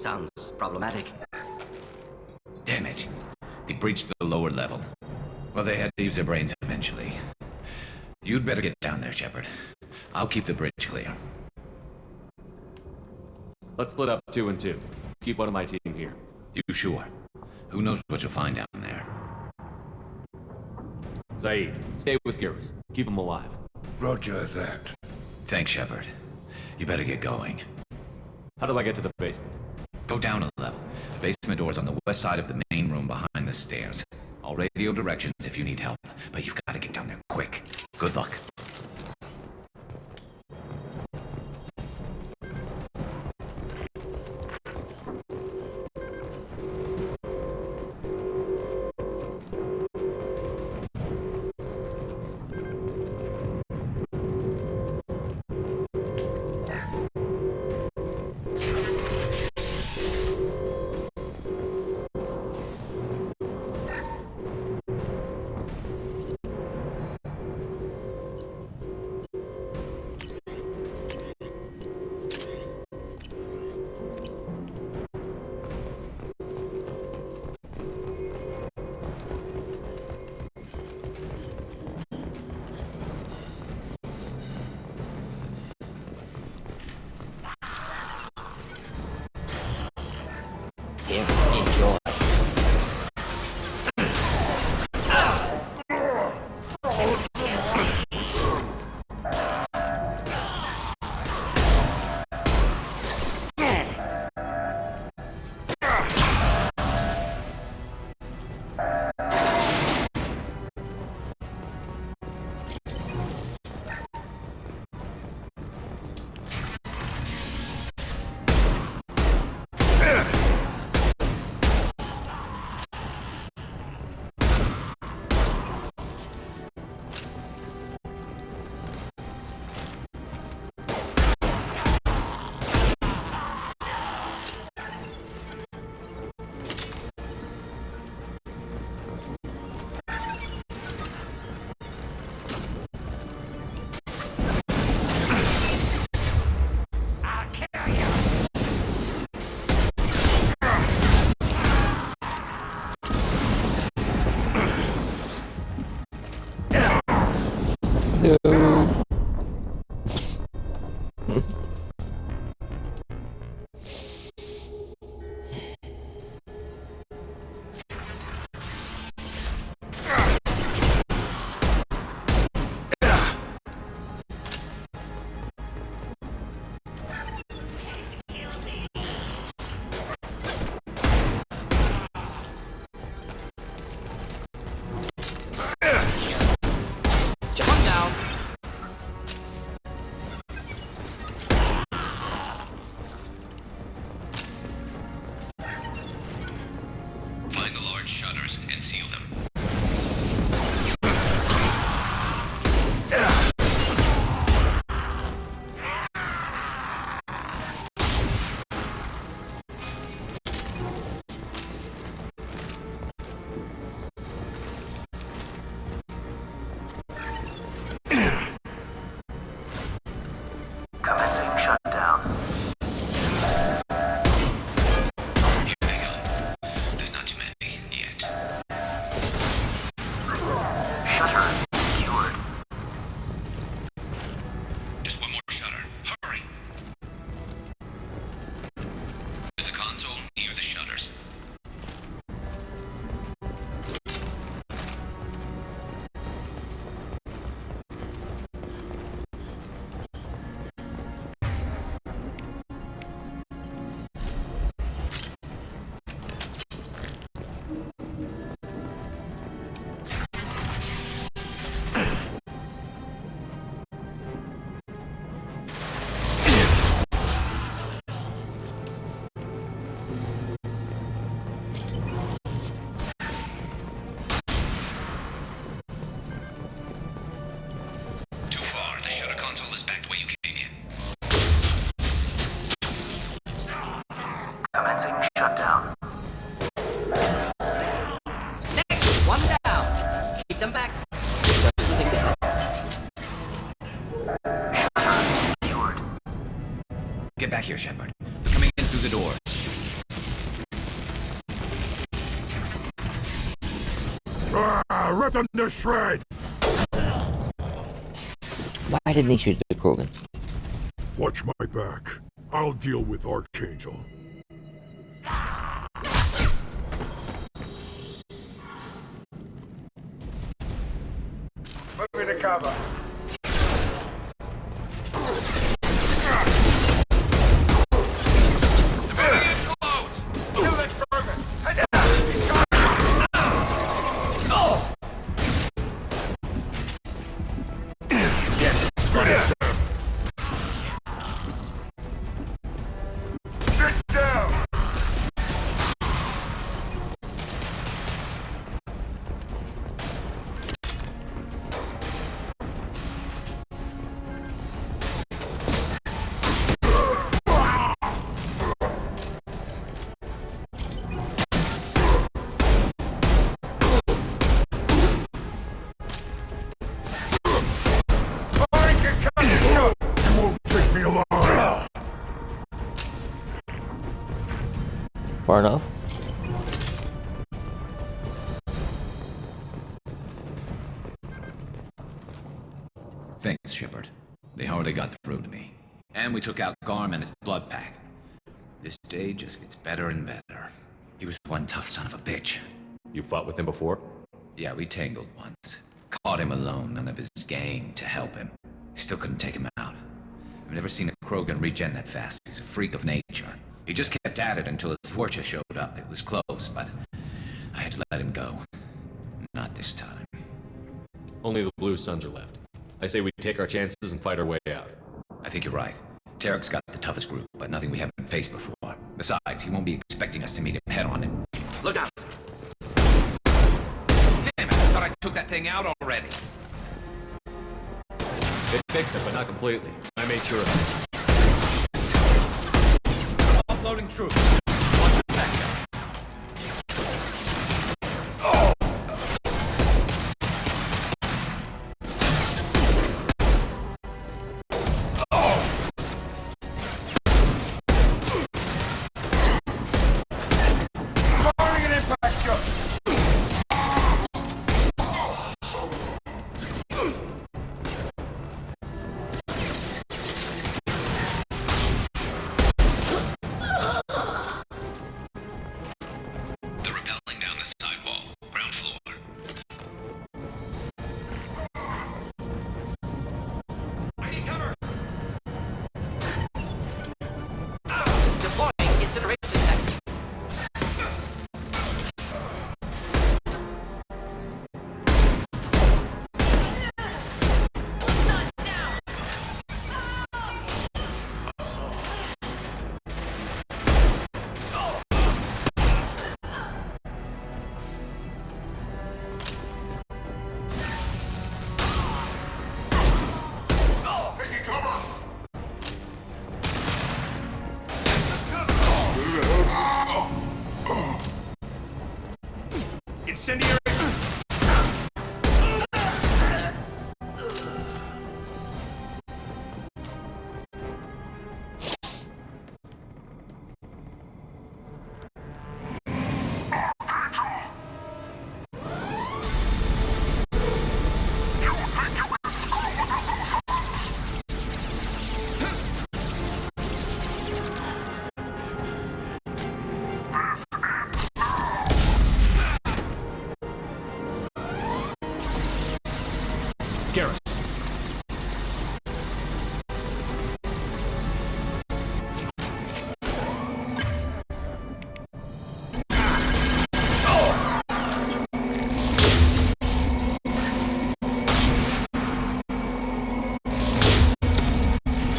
Speaker 18: Sounds problematic.
Speaker 16: Damn it. They breached the lower level. Well, they had to use their brains eventually. You'd better get down there, Shepard. I'll keep the bridge clear.
Speaker 4: Let's split up 2 and 2. Keep one of my team here.
Speaker 16: You sure? Who knows what you'll find down there?
Speaker 4: Zaid, stay with Garrus. Keep him alive.
Speaker 10: Roger that.
Speaker 16: Thanks, Shepard. You better get going.
Speaker 4: How do I get to the basement?
Speaker 16: Go down a level. The basement door's on the west side of the main room behind the stairs. I'll radio directions if you need help, but you've got to get down there quick. Good luck.
Speaker 18: Here, enjoy.
Speaker 1: No.
Speaker 18: Jump down.
Speaker 16: Find the large shutters and seal them.
Speaker 19: Commencing shutdown.
Speaker 16: There's not too many yet.
Speaker 19: Shutter secured.
Speaker 16: Just one more shutter. Hurry! There's a console near the shutters. Too far. The shutter console is back the way you came in.
Speaker 19: Commencing shutdown.
Speaker 18: Next, one down. Keep them back.
Speaker 19: Secured.
Speaker 16: Get back here, Shepard. They're coming in through the door.
Speaker 13: Rip them to shreds!
Speaker 1: Why didn't he shoot the Krogan?
Speaker 13: Watch my back. I'll deal with Archangel.
Speaker 10: Move into cover.
Speaker 1: Far enough.
Speaker 16: Thanks, Shepard. They hardly got through to me. And we took out Garm and his blood pack. This day just gets better and better. He was one tough son of a bitch.
Speaker 4: You fought with him before?
Speaker 16: Yeah, we tangled once. Caught him alone, none of his gang to help him. Still couldn't take him out. I've never seen a Krogan regen that fast. He's a freak of nature. He just kept at it until his Vorcha showed up. It was close, but I had to let him go. Not this time.
Speaker 4: Only the Blue Suns are left. I say we take our chances and fight our way out.
Speaker 16: I think you're right. Tarek's got the toughest group, but nothing we haven't faced before. Besides, he won't be expecting us to meet him head-on. Look out! Damn it, I thought I took that thing out already.
Speaker 4: They fixed it, but not completely. I made sure of it.
Speaker 23: Offloading troops. Watch the back.
Speaker 4: Incendiary! Garrus.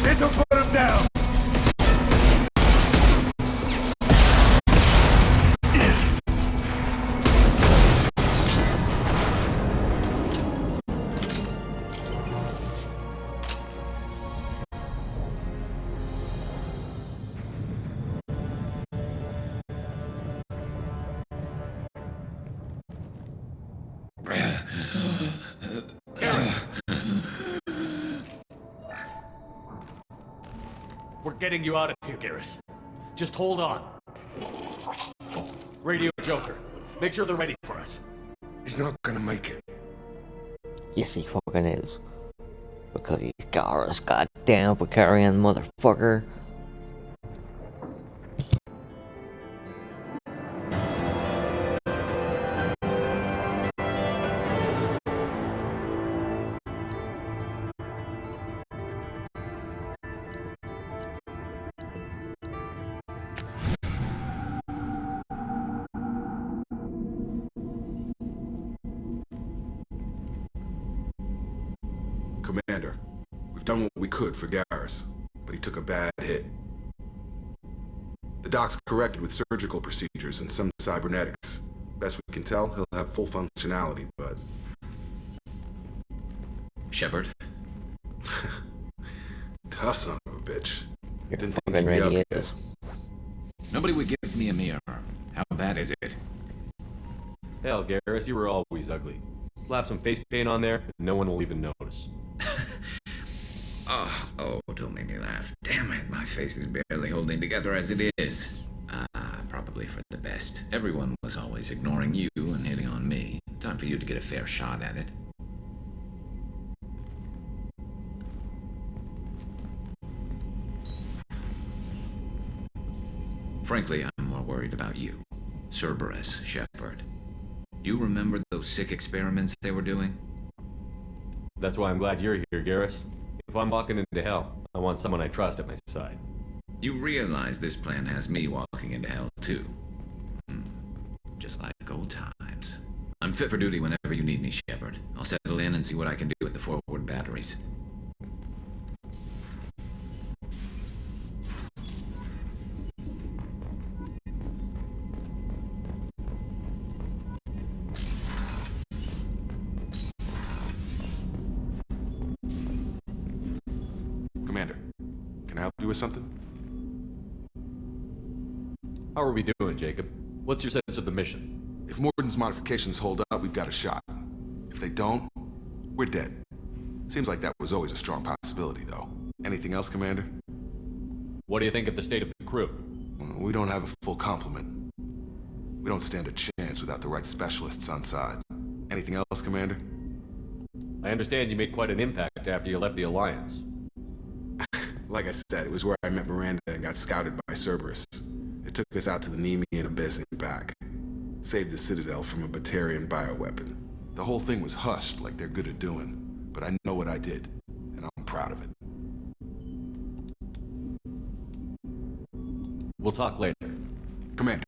Speaker 10: This'll put him down!
Speaker 4: We're getting you out of here, Garrus. Just hold on. Radio Joker. Make sure they're ready for us.
Speaker 10: He's not gonna make it.
Speaker 1: Yes, he fucking is. Because he's Garrus, goddamn Vicarian motherfucker.
Speaker 5: Commander, we've done what we could for Garrus, but he took a bad hit. The doc's corrected with surgical procedures and some cybernetics. Best we can tell, he'll have full functionality, but...
Speaker 16: Shepard?
Speaker 5: Tough son of a bitch. Didn't think
Speaker 1: fucking
Speaker 5: he'd be
Speaker 1: right, he
Speaker 5: up yet.
Speaker 1: is.
Speaker 16: Nobody would give me a mirror. How bad is it?
Speaker 4: Hell, Garrus, you were always ugly. Slap some face paint on there, and no one will even notice.
Speaker 16: Oh, don't make me laugh. Damn it, my face is barely holding together as it is. Probably for the best. Everyone was always ignoring you and hitting on me. Time for you to get a fair shot at it. Frankly, I'm more worried about you. Cerberus, Shepard. You remember those sick experiments they were doing?
Speaker 4: That's why I'm glad you're here, Garrus. If I'm walking into hell, I want someone I trust at my side.
Speaker 16: You realize this plan has me walking into hell, too. Just like old times. I'm fit for duty whenever you need me, Shepard. I'll settle in and see what I can do with the forward batteries.
Speaker 5: Commander, can I help you with something?
Speaker 4: How are we doing, Jacob? What's your sense of the mission?
Speaker 5: If Mordin's modifications hold up, we've got a shot. If they don't, we're dead. Seems like that was always a strong possibility, though. Anything else, Commander?
Speaker 4: What do you think of the state of the crew?
Speaker 5: We don't have a full complement. We don't stand a chance without the right specialists on side. Anything else, Commander?
Speaker 4: I understand you made quite an impact after you left the Alliance.
Speaker 5: Like I said, it was where I met Miranda and got scouted by Cerberus. It took us out to the Nemean Abyss and back. Saved the Citadel from a Batarian bioweapon. The whole thing was hushed like they're good at doing, but I know what I did, and I'm proud of it.
Speaker 4: We'll talk later.
Speaker 5: Commander.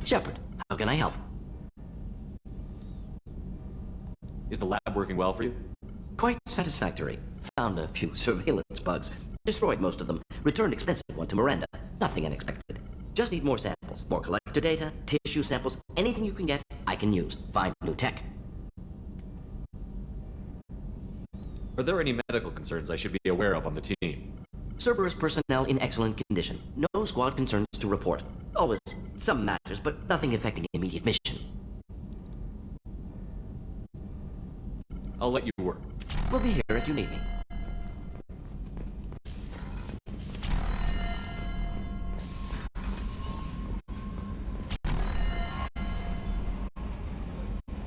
Speaker 18: Shepard, how can I help?
Speaker 4: Is the lab working well for you?
Speaker 18: Quite satisfactory. Found a few surveillance bugs. Destroyed most of them. Returned expensive one to Miranda. Nothing unexpected. Just need more samples. More collector data, tissue samples, anything you can get, I can use. Find new tech.
Speaker 4: Are there any medical concerns I should be aware of on the team?
Speaker 18: Cerberus personnel in excellent condition. No squad concerns to report. Always some matters, but nothing affecting immediate mission.
Speaker 4: I'll let you work.
Speaker 18: We'll be here if you need me.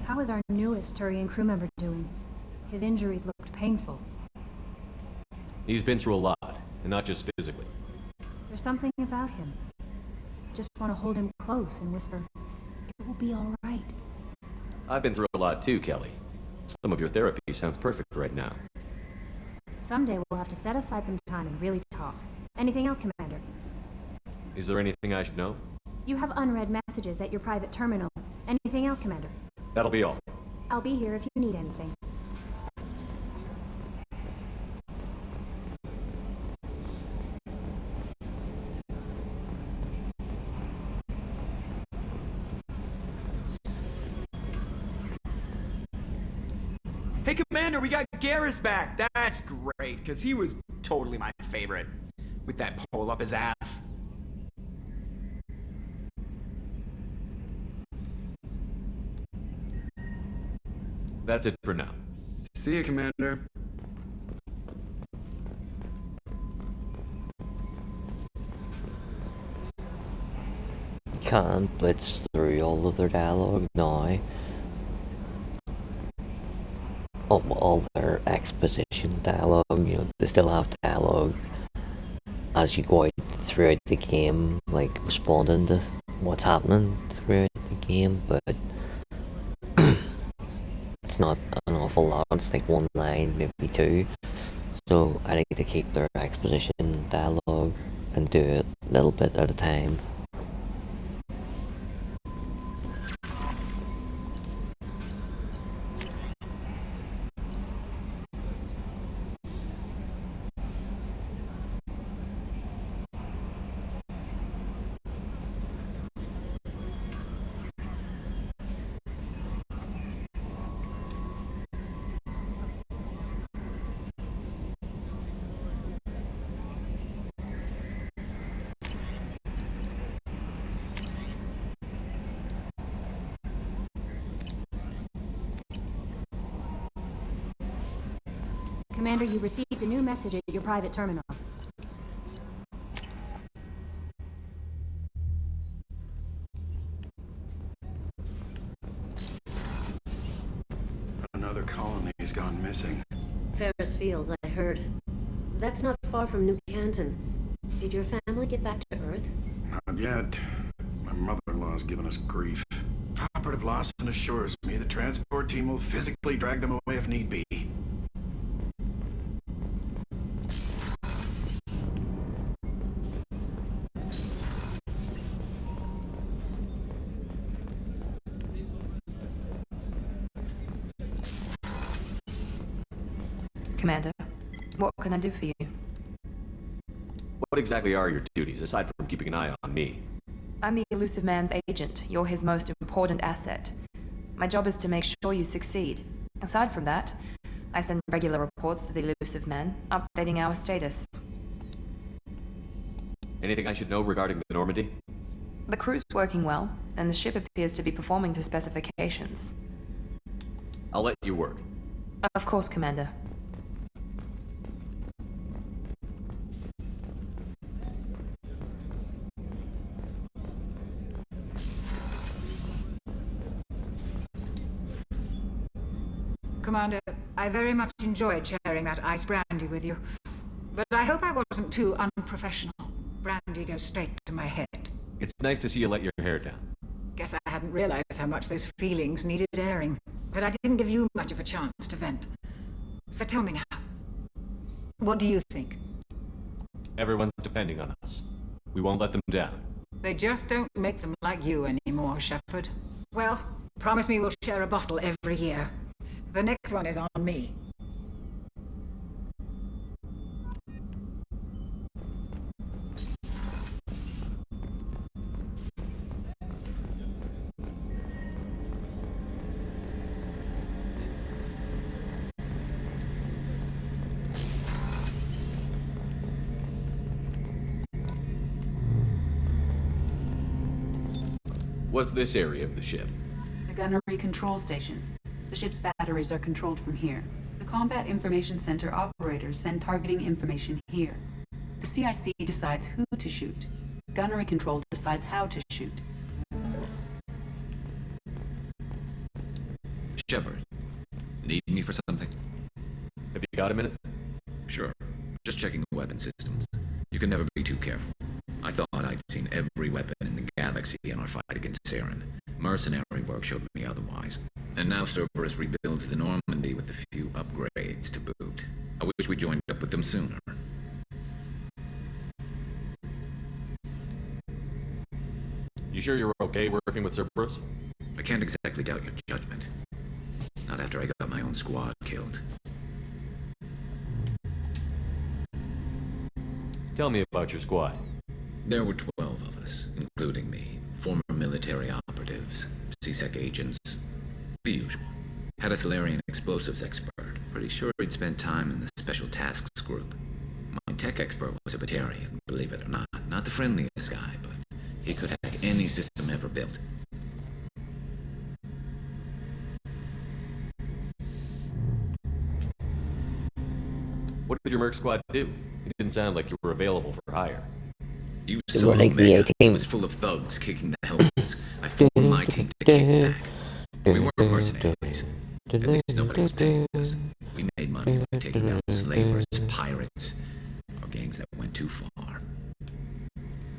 Speaker 8: How is our newest Turian crew member doing? His injuries looked painful.
Speaker 4: He's been through a lot, and not just physically.
Speaker 8: There's something about him. I just want to hold him close and whisper, "It will be all right."
Speaker 4: I've been through a lot too, Kelly. Some of your therapy sounds perfect right now.
Speaker 8: Someday we'll have to set aside some time and really talk. Anything else, Commander?
Speaker 4: Is there anything I should know?
Speaker 8: You have unread messages at your private terminal. Anything else, Commander?
Speaker 4: That'll be all.
Speaker 8: I'll be here if you need anything.
Speaker 3: Hey, Commander, we got Garrus back. That's great, because he was totally my favorite. With that pole up his ass.
Speaker 4: That's it for now.
Speaker 3: See you, Commander.
Speaker 1: Can't blitz through all of their dialogue now. All their exposition dialogue, you know, they still have dialogue as you go out throughout the game, like responding to what's happening throughout the game, but it's not an awful lot, it's like one line, maybe two. So I need to keep their exposition dialogue and do it a little bit at a time.
Speaker 8: Commander, you received a new message at your private terminal.
Speaker 9: Another colony's gone missing.
Speaker 17: Ferris Fields, I heard. That's not far from New Canton. Did your family get back to Earth?
Speaker 9: Not yet. My mother-in-law's given us grief. Operative Lawson assures me the transport team will physically drag them away if need be.
Speaker 20: Commander, what can I do for you?
Speaker 4: What exactly are your duties, aside from keeping an eye on me?
Speaker 20: I'm the Elusive Man's agent. You're his most important asset. My job is to make sure you succeed. Aside from that, I send regular reports to the Elusive Man, updating our status.
Speaker 4: Anything I should know regarding the Normandy?
Speaker 20: The crew's working well, and the ship appears to be performing to specifications.
Speaker 4: I'll let you work.
Speaker 20: Of course, Commander.
Speaker 22: Commander, I very much enjoyed sharing that ice brandy with you. But I hope I wasn't too unprofessional. Brandy goes straight to my head.
Speaker 4: It's nice to see you let your hair down.
Speaker 22: Guess I hadn't realized how much those feelings needed airing. But I didn't give you much of a chance to vent. So tell me now. What do you think?
Speaker 4: Everyone's depending on us. We won't let them down.
Speaker 22: They just don't make them like you anymore, Shepard. Well, promise me we'll share a bottle every year. The next one is on me.
Speaker 4: What's this area of the ship?
Speaker 21: The gunnery control station. The ship's batteries are controlled from here. The Combat Information Center operators send targeting information here. The CIC decides who to shoot. Gunnery control decides how to shoot.
Speaker 16: Shepard, need me for something?
Speaker 4: Have you got a minute?
Speaker 16: Sure. Just checking the weapon systems. You can never be too careful. I thought I'd seen every weapon in the galaxy in our fight against Saren. Mercenary work showed me otherwise. And now Cerberus rebuilds the Normandy with a few upgrades to boot. I wish we joined up with them sooner.
Speaker 4: You sure you're okay working with Cerberus?
Speaker 16: I can't exactly doubt your judgment. Not after I got my own squad killed.
Speaker 4: Tell me about your squad.
Speaker 16: There were 12 of us, including me. Former military operatives, CSEC agents. The usual. Had a Solarian explosives expert. Pretty sure he'd spent time in the Special Tasks group. My tech expert was a Batarian, believe it or not. Not the friendliest guy, but he could hack any system ever built.
Speaker 4: What did your merc squad do? It didn't sound like you were available for hire.
Speaker 16: You saw Omega. It was full of thugs kicking the helmets. I formed my team to kick back. We weren't mercenaries. At least nobody was paying us. We made money by taking out slavers, pirates, or gangs that went too far.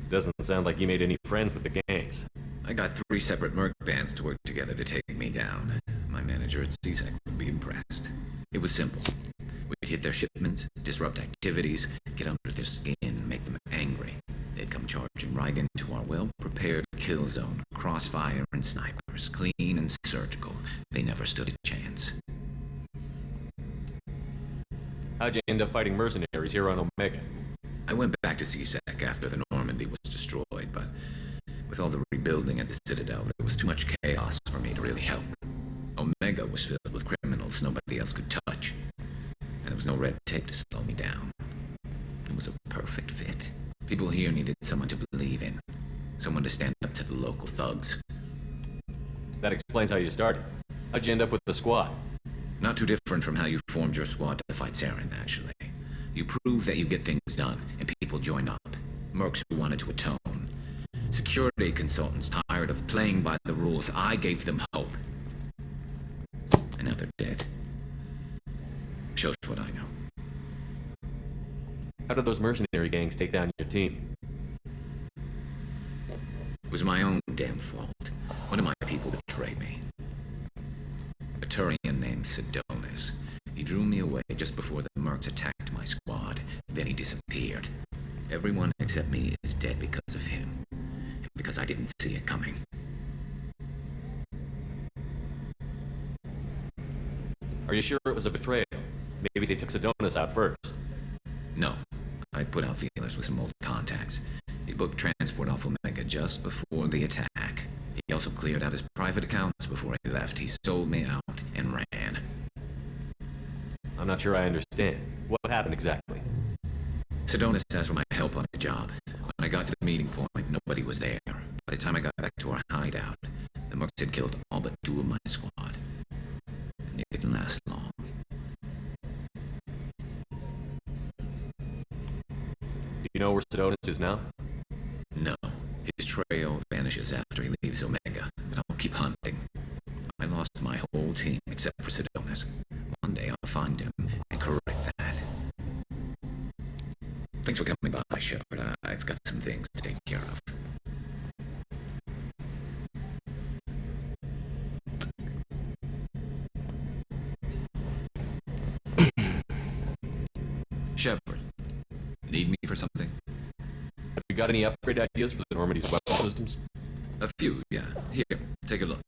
Speaker 4: Doesn't sound like you made any friends with the gangs.
Speaker 16: I got 3 separate merc bands to work together to take me down. My manager at CSEC would be impressed. It was simple. We'd hit their shipments, disrupt activities, get under their skin, make them angry. They'd come charging right into our well-prepared kill zone. Crossfire and snipers, clean and surgical. They never stood a chance.
Speaker 4: How'd you end up fighting mercenaries here on Omega?
Speaker 16: I went back to CSEC after the Normandy was destroyed, but with all the rebuilding at the Citadel, there was too much chaos for me to really help. Omega was filled with criminals nobody else could touch, and there was no red tape to slow me down. It was a perfect fit. People here needed someone to believe in, someone to stand up to the local thugs.
Speaker 4: That explains how you started. How'd you end up with the squad?
Speaker 16: Not too different from how you formed your squad to fight Saren, actually. You prove that you get things done, and people join up. Mercs who wanted to atone. Security consultants tired of playing by the rules. I gave them hope. And now they're dead. Shows what I know.
Speaker 4: How did those mercenary gangs take down your team?
Speaker 16: It was my own damn fault. One of my people betrayed me. A Turian named Sidonis. He drew me away just before the mercs attacked my squad. Then he disappeared. Everyone except me is dead because of him. And because I didn't see it coming.
Speaker 4: Are you sure it was a betrayal? Maybe they took Sidonis out first.
Speaker 16: No. I put out feelers with some old contacts. He booked transport off Omega just before the attack. He also cleared out his private accounts before he left. He sold me out and ran.
Speaker 4: I'm not sure I understand. What happened exactly?
Speaker 16: Sidonis asked for my help on a job. When I got to the meeting point, nobody was there. By the time I got back to our hideout, the mercs had killed all but 2 of my squad. And it didn't last long.
Speaker 4: Do you know where Sidonis is now?
Speaker 16: No. His trail vanishes after he leaves Omega, but I'll keep hunting. I lost my whole team except for Sidonis. One day I'll find him and correct that. Thanks for coming by, Shepard. I've got some things to take care of. Shepard, need me for something?
Speaker 4: Have you got any upgrade ideas for the Normandy's weapon systems?
Speaker 16: A few, yeah. Here, take a look.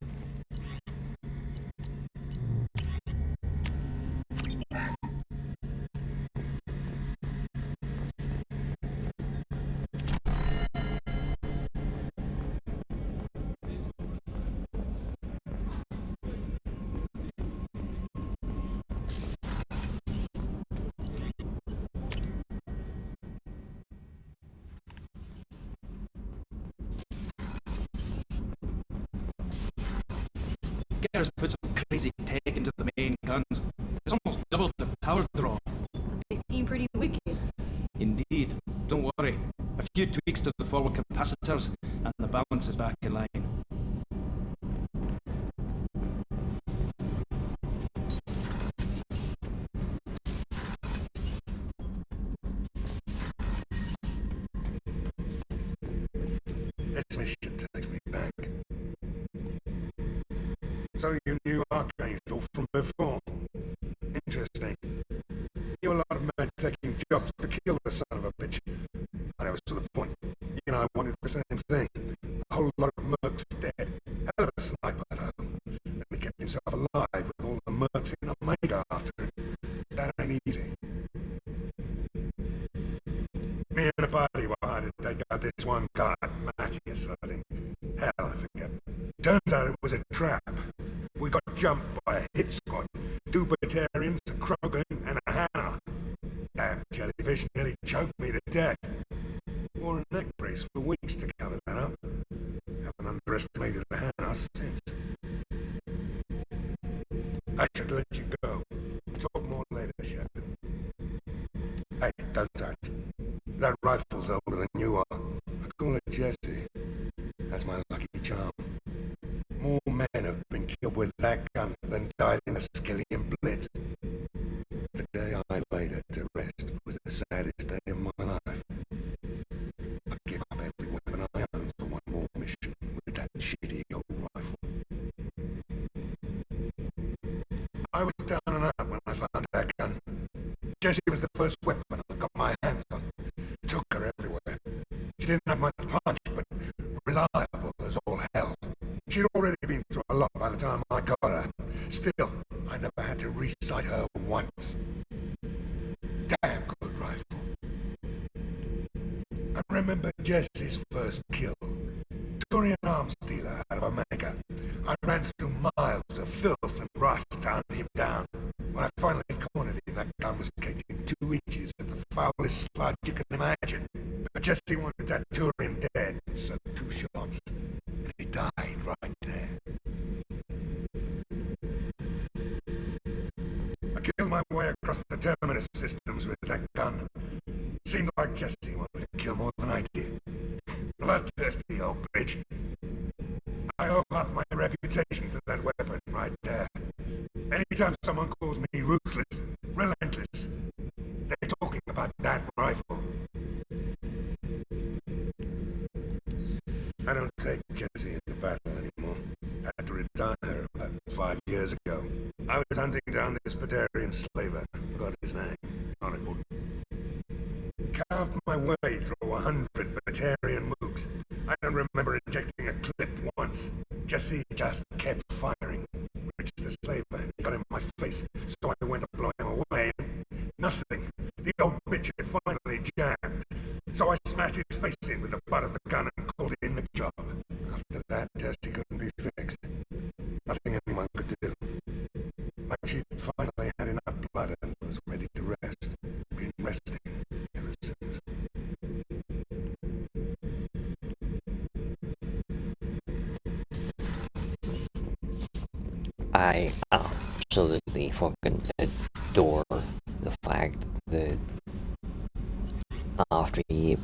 Speaker 23: Garrus put some crazy tech into the main guns. It's almost double the power draw.
Speaker 8: They seem pretty wicked.
Speaker 23: Indeed. Don't worry. A few tweaks to the forward capacitors, and the balance is back in line.
Speaker 10: This mission takes me back. So you knew Archangel from before? Interesting. Knew a lot of men taking jobs to kill the son of a bitch. I was to the point. You and I wanted the same thing. A whole lot of mercs dead. Hell of a sniper, though. And he kept himself alive with all the mercs in Omega after him. That ain't easy. Me and a buddy were hired to take out this one guy, Matty or something. Hell, I forget. Turns out it was a trap. We got jumped by a hit squad. 2 Batarians, a Krogan, and a Hannah. Damn jellyfish nearly choked me to death. Wore a neck brace for weeks to cover that up. Haven't underestimated a Hannah since. I should let you go. Talk more later, Shepard. Hey, don't touch. That rifle's older than you are. I call it Jesse. That's my lucky charm. More men have been killed with that gun than died in a Skillian blitz. The day I laid her to rest was the saddest day of my life. I give up every weapon I own for one more mission with that shitty old rifle. I was down and out when I found that gun. Jessie was the first weapon I got my hands on. Took her everywhere. She didn't have much punch, but reliable as all hell. She'd already been through a lot by the time I got her. Still, I never had to recite her once. Damn good rifle. I remember Jesse's first kill. Turian arms dealer out of Omega. I ran through miles of filth and rust to hunt him down. When I finally cornered him, that gun was caked in 2 inches of the foulest sludge you can imagine. But Jesse wanted that Turian dead, so 2 shots. And he died right there. my way across the terminus systems with that gun. Seemed like Jesse wanted to kill more than I did. Bloodthirsty old bitch. I owe half my reputation to that weapon right there. Anytime someone calls me ruthless, relentless, they're talking about that rifle. I don't take Jesse into battle anymore. I had to retire about 5 years ago. I was hunting down this Batarian slaver. Forgot his name. Not important. Carved my way through 100 Batarian mooks. I don't remember injecting a clip once. Jesse just kept firing. Reached the slaver and he got in my face, so I went to blow him away. Nothing. The old bitch had finally jammed. So I smashed his face in with the butt of the gun and called in the job. After that, Jesse couldn't be fixed. Nothing anyone could do. Like she'd finally had enough blood and was ready to rest. Been resting ever since.
Speaker 1: I absolutely fucking adore the fact that after you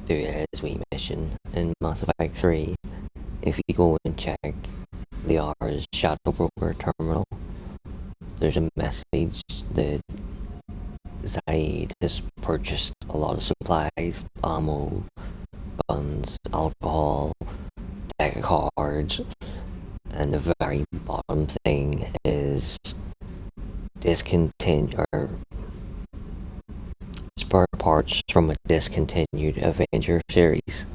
Speaker 1: do his wee mission in Mass Effect 3, if you go and check the Ars Shadow Broker terminal, there's a message that Zaid has purchased a lot of supplies, ammo, guns, alcohol, deck of cards, and the very bottom thing is spare parts from a discontinued Avenger series.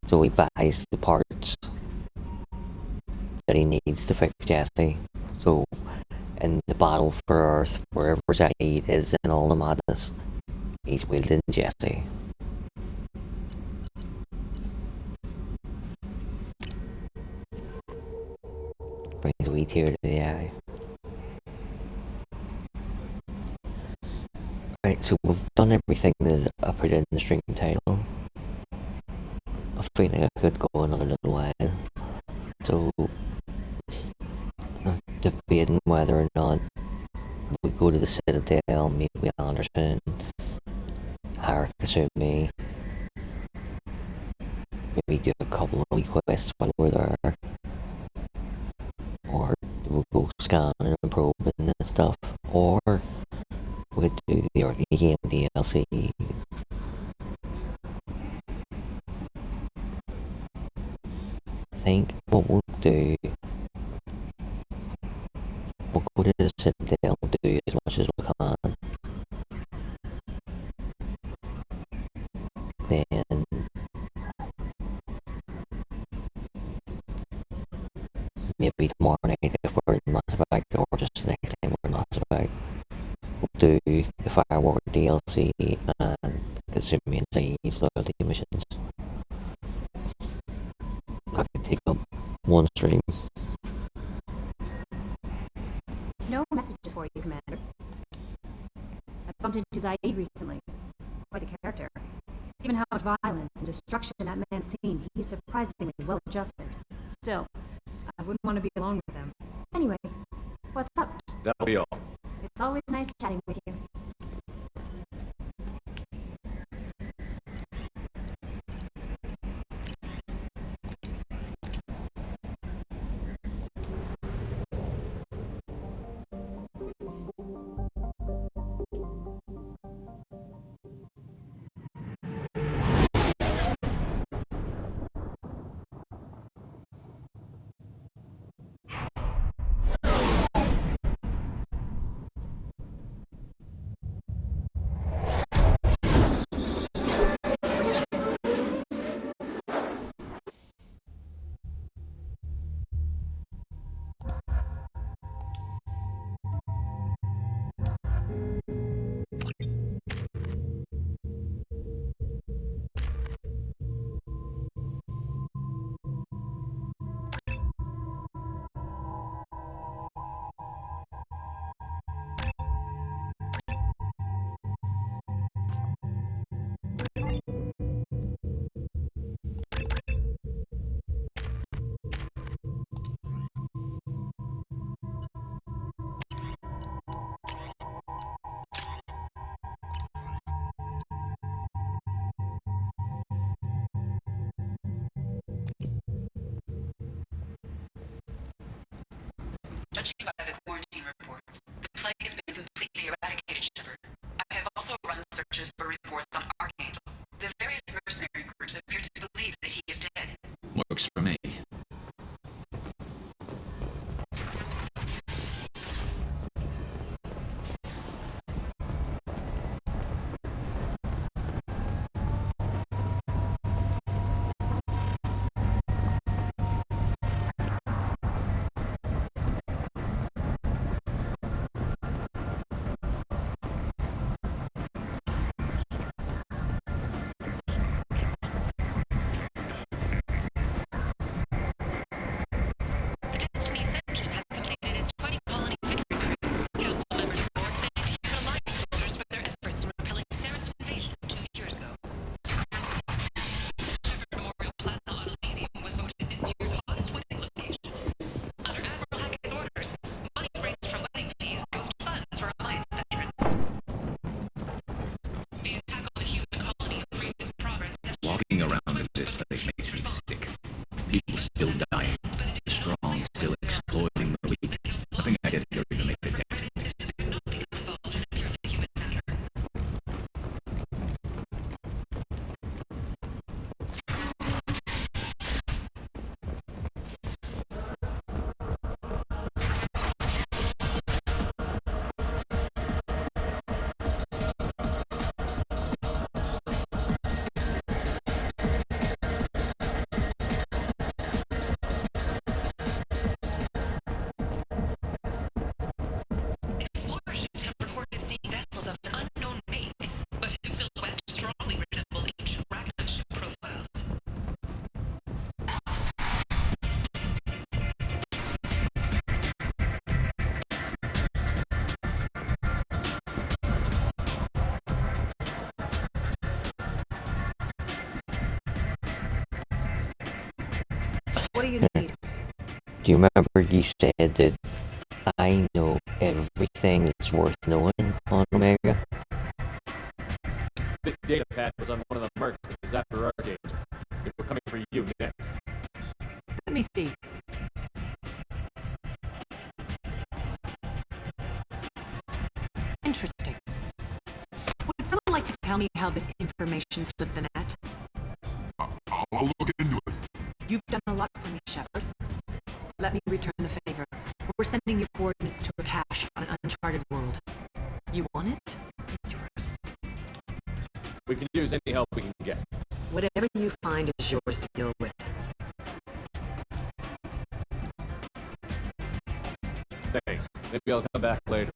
Speaker 1: So he buys the parts that he needs to fix Jesse. So in the battle for Earth, wherever Zaid is in all the madness, he's wielding Jesse. Brings a wee tear to the eye. Right, so we've done everything that I put in the stream title. I feel like I could go another little while. So, I'm debating whether or not we go to the Citadel, meet with Anderson, hire Kasumi, maybe do a couple of wee quests while we're there, or we'll go scanning and probing and stuff, or we could do the early game DLC. I think what we'll do, we'll go to the Citadel and do as much as we can. Then maybe tomorrow night if we're in Mass Effect, or just the next time we're in Mass Effect, we'll do the Firewalker DLC and Kasumi and Zaid's loyalty missions. I could take up one stream.
Speaker 8: No messages for you, Commander. I bumped into Zaid recently. Quite the character. Given how much violence and destruction that man's seen, he's surprisingly well adjusted. Still, I wouldn't want to be alone with him. Anyway, what's up?
Speaker 4: That'll be all.
Speaker 8: It's always nice chatting with you.
Speaker 21: Judging by the quarantine reports, the plague has been completely eradicated, Shepard. I have also run searches for reports on Archangel. The various mercenary groups appear to believe that he is dead.
Speaker 16: Works for me. Walking around in this place makes me sick. People still dying. The strong still exploiting the weak. Nothing I did here even make a dent in this.
Speaker 8: What do you need?
Speaker 1: Do you remember you said that I know everything that's worth knowing on Omega?
Speaker 4: This data pad was on one of the mercs that was after Archangel. They were coming for you next.
Speaker 21: Let me see. Interesting. Would someone like to tell me how this information slipped the net?
Speaker 13: I'll look into it.
Speaker 21: You've done a lot for me, Shepard. Let me return the favor. We're sending your coordinates to a cache on an uncharted world. You want it? It's yours.
Speaker 4: We can use any help we can get.
Speaker 21: Whatever you find is yours to deal with.
Speaker 4: Thanks. Maybe I'll come back later.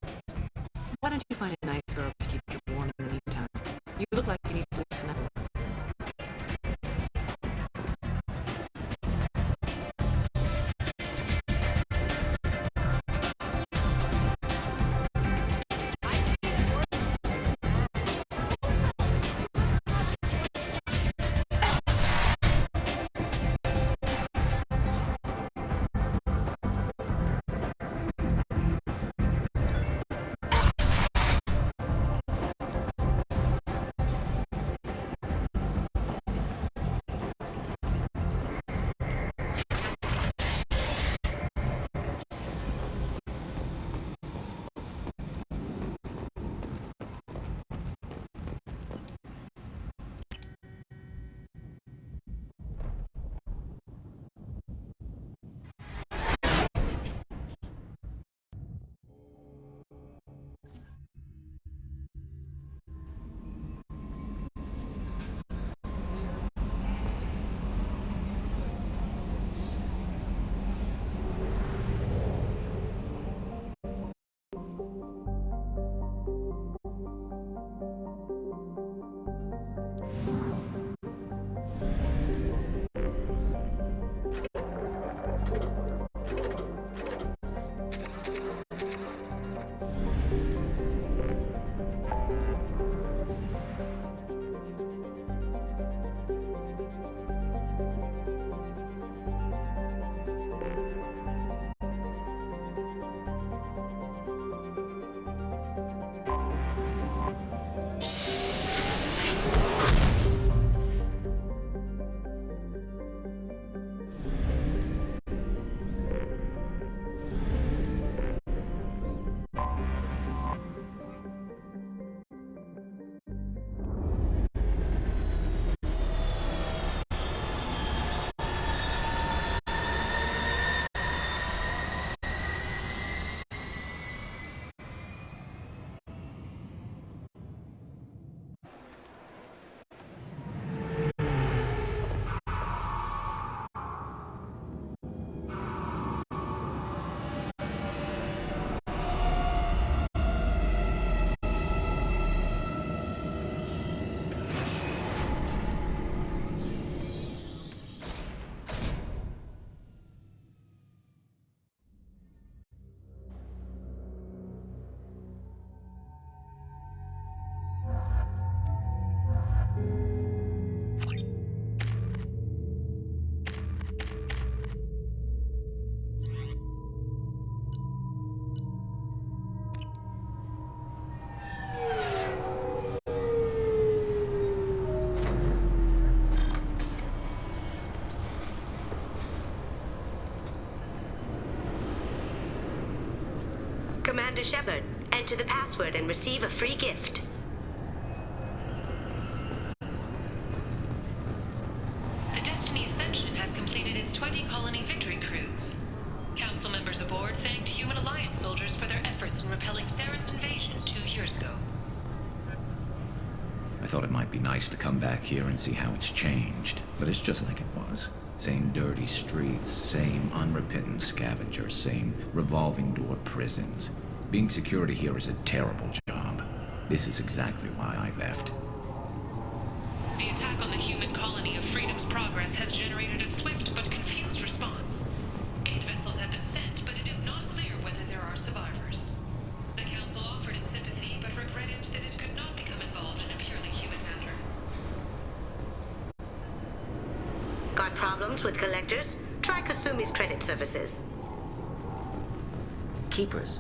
Speaker 21: Why don't you find a nice girl to keep you warm in the meantime? You look like you need to loosen up.
Speaker 2: Commander Shepard, enter the password and receive a free gift.
Speaker 6: The Destiny Ascension has completed its 20-colony victory cruise. Council members aboard thanked Human Alliance soldiers for their efforts in repelling Saren's invasion 2 years ago.
Speaker 16: I thought it might be nice to come back here and see how it's changed, but it's just like it was. Same dirty streets, same unrepentant scavengers, same revolving door prisons. Being security here is a terrible job. This is exactly why I left.
Speaker 6: The attack on the human colony of Freedom's Progress has generated a swift but confused response. 8 vessels have been sent, but it is not clear whether there are survivors. The Council offered its sympathy, but regretted that it could not become involved in a purely human matter.
Speaker 2: Got problems with collectors? Try Kasumi's credit services.
Speaker 18: Keepers.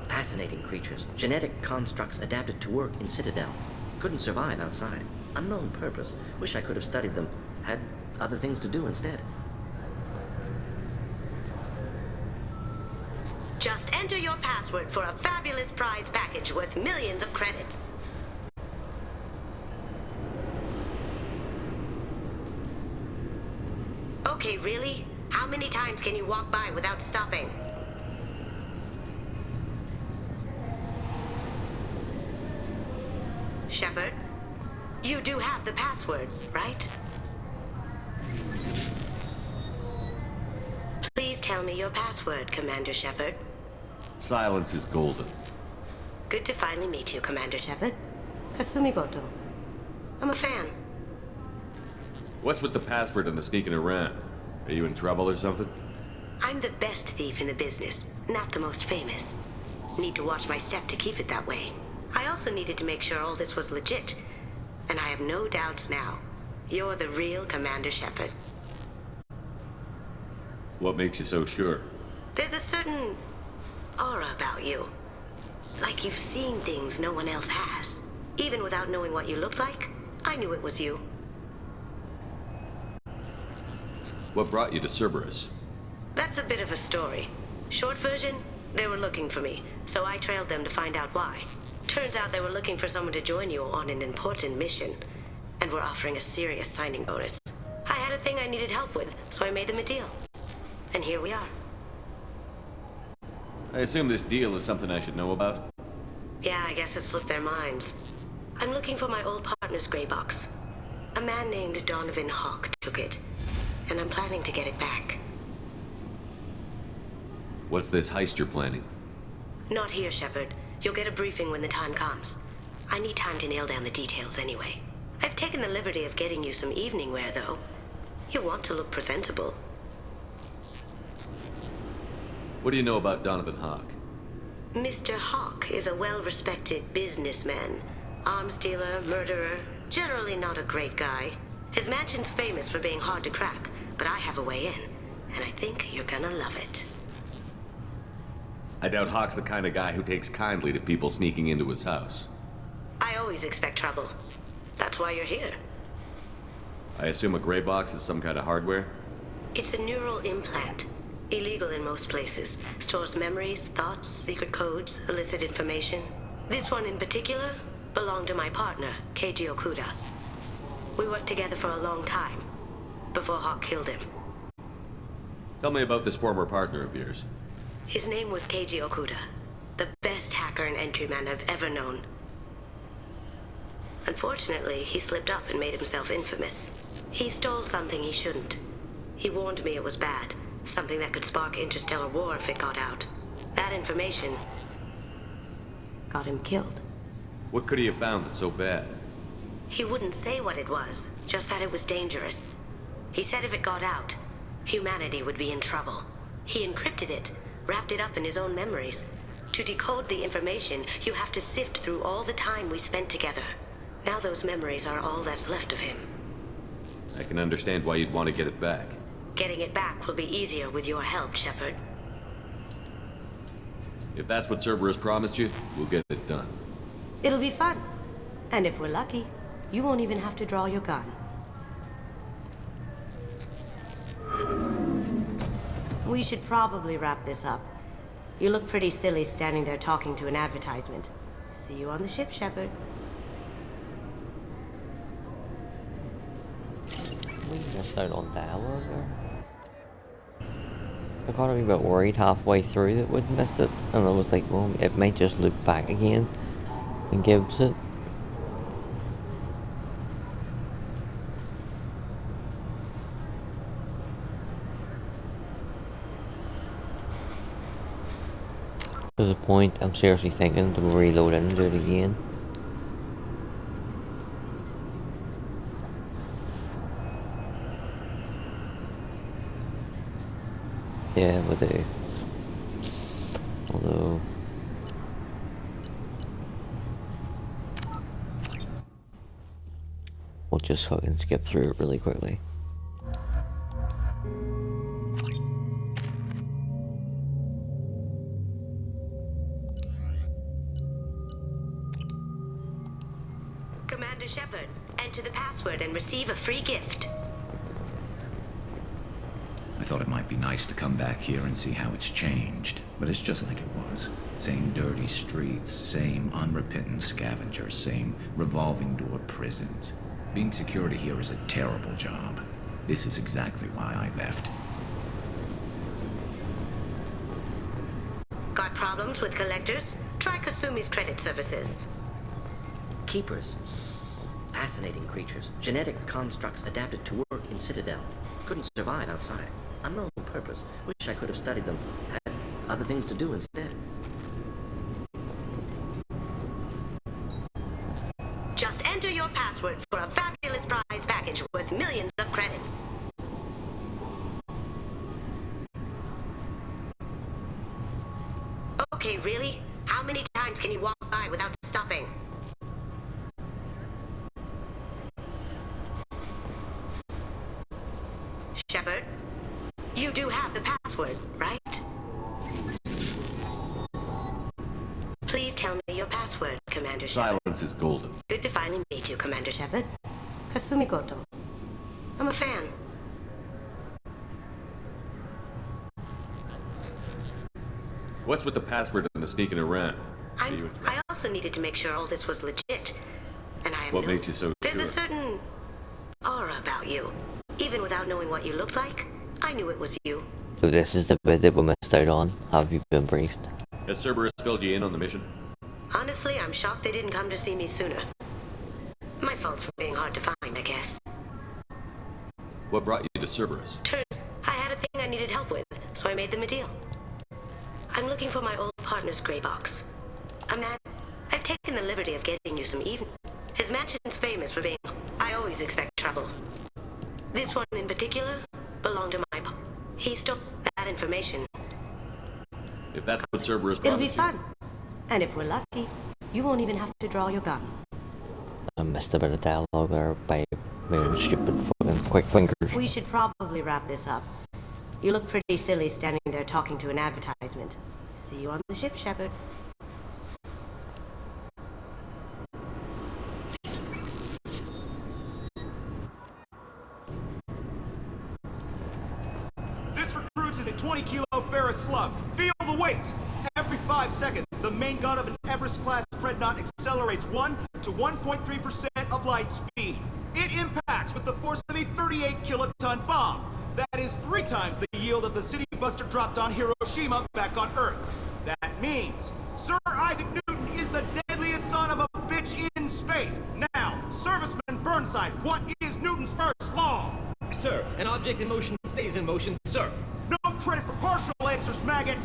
Speaker 18: Fascinating creatures. Genetic constructs adapted to work in Citadel. Couldn't survive outside. Unknown purpose. Wish I could have studied them. Had other things to do instead.
Speaker 2: Just enter your password for a fabulous prize package worth millions of credits. Okay, really? How many times can you walk by without stopping? Shepard, you do have the password, right? Please tell me your password, Commander Shepard.
Speaker 4: Silence is golden.
Speaker 2: Good to finally meet you, Commander Shepard. Kasumi Goto. I'm a fan.
Speaker 4: What's with the password and the sneaking around? Are you in trouble or something?
Speaker 2: I'm the best thief in the business, not the most famous. Need to watch my step to keep it that way. I also needed to make sure all this was legit. And I have no doubts now. You're the real Commander Shepard.
Speaker 4: What makes you so sure?
Speaker 2: There's a certain aura about you. Like you've seen things no one else has. Even without knowing what you looked like, I knew it was you.
Speaker 4: What brought you to Cerberus?
Speaker 2: That's a bit of a story. Short version, they were looking for me, so I trailed them to find out why. Turns out they were looking for someone to join you on an important mission, and were offering a serious signing bonus. I had a thing I needed help with, so I made them a deal. And here we are.
Speaker 4: I assume this deal is something I should know about?
Speaker 2: Yeah, I guess it slipped their minds. I'm looking for my old partner's gray box. A man named Donovan Hawk took it, and I'm planning to get it back.
Speaker 4: What's this heist you're planning?
Speaker 2: Not here, Shepard. You'll get a briefing when the time comes. I need time to nail down the details anyway. I've taken the liberty of getting you some evening wear, though. You'll want to look presentable.
Speaker 4: What do you know about Donovan Hawk?
Speaker 2: Mr. Hawk is a well-respected businessman. Arms dealer, murderer, generally not a great guy. His mansion's famous for being hard to crack, but I have a way in, and I think you're gonna love it.
Speaker 4: I doubt Hawk's the kind of guy who takes kindly to people sneaking into his house.
Speaker 2: I always expect trouble. That's why you're here.
Speaker 4: I assume a gray box is some kind of hardware?
Speaker 2: It's a neural implant. Illegal in most places. Stores memories, thoughts, secret codes, illicit information. This one in particular belonged to my partner, Keiji Okuda. We worked together for a long time, before Hawk killed him.
Speaker 4: Tell me about this former partner of yours.
Speaker 2: His name was Keiji Okuda, the best hacker and entryman I've ever known. Unfortunately, he slipped up and made himself infamous. He stole something he shouldn't. He warned me it was bad, something that could spark interstellar war if it got out. That information got him killed.
Speaker 4: What could he have found that's so bad?
Speaker 2: He wouldn't say what it was, just that it was dangerous. He said if it got out, humanity would be in trouble. He encrypted it, wrapped it up in his own memories. To decode the information, you have to sift through all the time we spent together. Now those memories are all that's left of him.
Speaker 4: I can understand why you'd want to get it back.
Speaker 2: Getting it back will be easier with your help, Shepard.
Speaker 4: If that's what Cerberus promised you, we'll get it done.
Speaker 2: It'll be fun. And if we're lucky, you won't even have to draw your gun. We should probably wrap this up. You look pretty silly standing there talking to an advertisement. See you on the ship, Shepard.
Speaker 1: We missed out on dialogue there. I got a wee bit worried halfway through that we'd missed it, and I was like, well, it might just loop back again and gives it. To the point, I'm seriously thinking to reload it and do it again. Yeah, we do. Although... we'll just fucking skip through it really quickly.
Speaker 2: Commander Shepard, enter the password and receive a free gift.
Speaker 16: I thought it might be nice to come back here and see how it's changed, but it's just like it was. Same dirty streets, same unrepentant scavengers, same revolving door prisons. Being security here is a terrible job. This is exactly why I left.
Speaker 2: Got problems with collectors? Try Kasumi's credit services.
Speaker 18: Keepers. Fascinating creatures. Genetic constructs adapted to work in Citadel. Couldn't survive outside. Unknown purpose. Wish I could have studied them. Had other things to do instead.
Speaker 2: Just enter your password for a fabulous prize package worth millions of credits. Okay, really? How many times can you walk by without stopping? Shepard, you do have the password, right? Please tell me your password, Commander Shepard.
Speaker 4: Silence is golden.
Speaker 2: Good to finally meet you, Commander Shepard. Kasumi Goto. I'm a fan.
Speaker 4: What's with the password and the sneaking around?
Speaker 2: I also needed to make sure all this was legit. And I have
Speaker 4: What makes you so
Speaker 2: There's
Speaker 4: sure?
Speaker 2: a certain aura about you. Even without knowing what you looked like, I knew it was you.
Speaker 1: So this is the bit that we missed out on. Have you been briefed?
Speaker 4: Has Cerberus filled you in on the mission?
Speaker 2: Honestly, I'm shocked they didn't come to see me sooner. My fault for being hard to find, I guess.
Speaker 4: What brought you to Cerberus?
Speaker 2: Turns I had a thing I needed help with, so I made them a deal. I'm looking for my old partner's gray box. A man. I've taken the liberty of getting you some even. His mansion's famous for being... I always expect trouble. This one in particular belonged to my... He stole that information.
Speaker 4: If that's what Cerberus
Speaker 2: It'll be
Speaker 4: promised
Speaker 2: fun. And if we're lucky, you won't even have to draw your gun.
Speaker 1: I missed a bit of dialogue there by my stupid fucking quick fingers.
Speaker 2: We should probably wrap this up. You look pretty silly standing there talking to an advertisement. See you on the ship, Shepard.
Speaker 3: This recruits is a 20-kilo ferrous slug. Feel the weight! Every 5 seconds, the main gun of an Everest-class dreadnought accelerates 1 to 1.3% of light speed. It impacts with the force of a 38-kiloton bomb. That is 3 times the yield of the city buster dropped on Hiroshima back on Earth. That means Sir Isaac Newton is the deadliest son of a bitch in space. Now, Serviceman Burnside, what is Newton's first law?
Speaker 7: Sir, an object in motion stays in motion, sir.
Speaker 3: No credit for partial answers, maggot!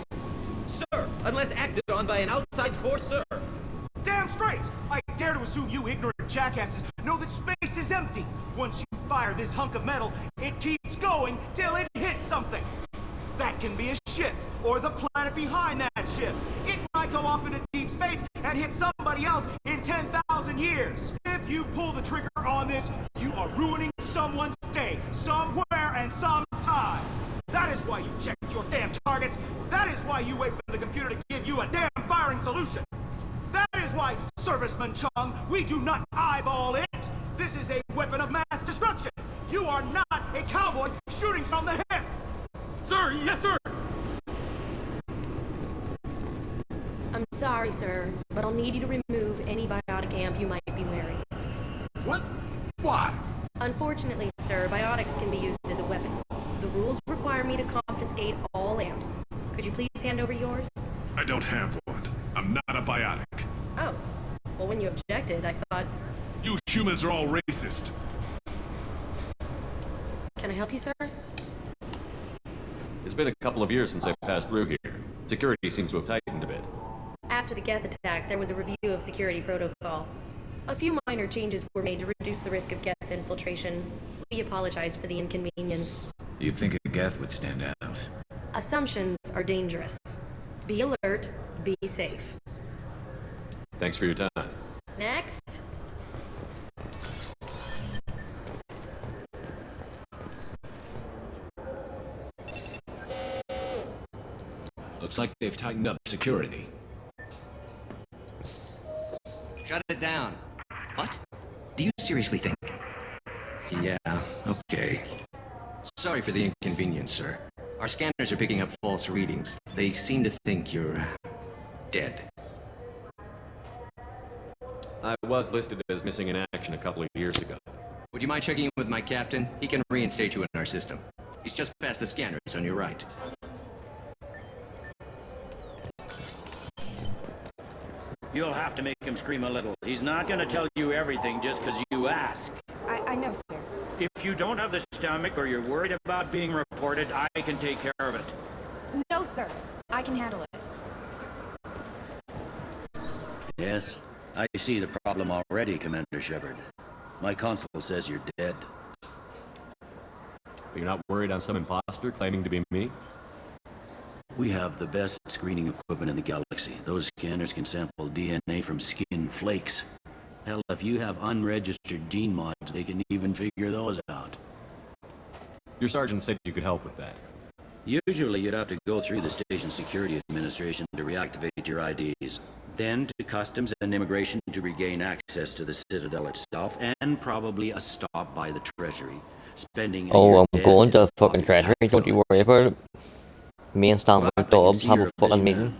Speaker 7: Sir, unless acted on by an outside force, sir.
Speaker 3: Damn straight! I dare to assume you ignorant jackasses know that space is empty. Once you fire this hunk of metal, it keeps going till it hits something. That can be a ship, or the planet behind that ship. It might go off into deep space and hit somebody else in 10,000 years. If you pull the trigger on this, you are ruining someone's day, somewhere and sometime. That is why you check your damn targets. That is why you wait for the computer to give you a damn firing solution. That is why, Serviceman Chung, we do not eyeball it. This is a weapon of mass destruction. You are not a cowboy shooting from the hip.
Speaker 7: Sir, yes, sir.
Speaker 11: Sorry, sir, but I'll need you to remove any biotic amp you might be wearing.
Speaker 10: What? Why?
Speaker 11: Unfortunately, sir, biotics can be used as a weapon. The rules require me to confiscate all amps. Could you please hand over yours?
Speaker 10: I don't have one. I'm not a biotic.
Speaker 11: Oh. Well, when you objected, I thought...
Speaker 10: You humans are all racist.
Speaker 11: Can I help you, sir?
Speaker 4: It's been a couple of years since I passed through here. Security seems to have tightened a bit.
Speaker 11: After the Geth attack, there was a review of security protocol. A few minor changes were made to reduce the risk of Geth infiltration. We apologize for the inconvenience.
Speaker 16: You think a Geth would stand out?
Speaker 11: Assumptions are dangerous. Be alert, be safe.
Speaker 4: Thanks for your time.
Speaker 11: Next.
Speaker 12: Looks like they've tightened up security.
Speaker 18: Shut it down. What? Do you seriously think?
Speaker 12: Yeah, okay. Sorry for the inconvenience, sir.
Speaker 18: Our scanners are picking up false readings. They seem to think you're dead.
Speaker 4: I was listed as missing in action a couple of years ago.
Speaker 18: Would you mind checking in with my captain? He can reinstate you in our system. He's just past the scanners on your right.
Speaker 14: You'll have to make him scream a little. He's not gonna tell you everything just because you ask.
Speaker 20: I know, sir.
Speaker 14: If you don't have the stomach or you're worried about being reported, I can take care of it.
Speaker 20: No, sir. I can handle it.
Speaker 14: Yes, I see the problem already, Commander Shepard. My console says you're dead.
Speaker 4: You're not worried I'm some imposter claiming to be me?
Speaker 14: We have the best screening equipment in the galaxy. Those scanners can sample DNA from skin flakes. Hell, if you have unregistered gene mods, they can even figure those out.
Speaker 4: Your sergeant said you could help with that.
Speaker 14: Usually you'd have to go through the station security administration to reactivate your IDs. Then to customs and immigration to regain access to the Citadel itself, and probably a stop by the Treasury. Spending
Speaker 1: Oh, I'm going to the fucking Treasury, don't you worry about it. Me and Stanley Dobbs have a fucking meeting.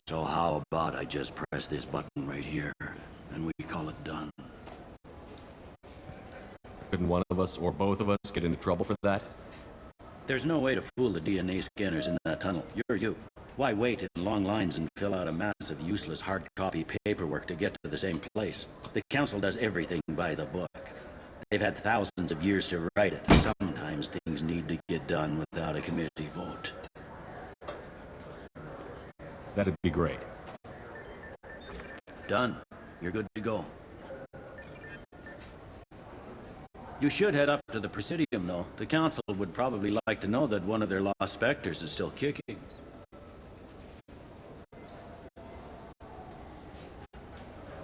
Speaker 14: So how about I just press this button right here, and we call it done?
Speaker 4: Couldn't one of us, or both of us, get into trouble for that?
Speaker 14: There's no way to fool the DNA scanners in that tunnel. You're you. Why wait in long lines and fill out a massive useless hard copy paperwork to get to the same place? The Council does everything by the book. They've had thousands of years to write it. Sometimes things need to get done without a committee vote.
Speaker 4: That'd be great.
Speaker 14: Done. You're good to go. You should head up to the Presidium, though. The Council would probably like to know that one of their lost specters is still kicking.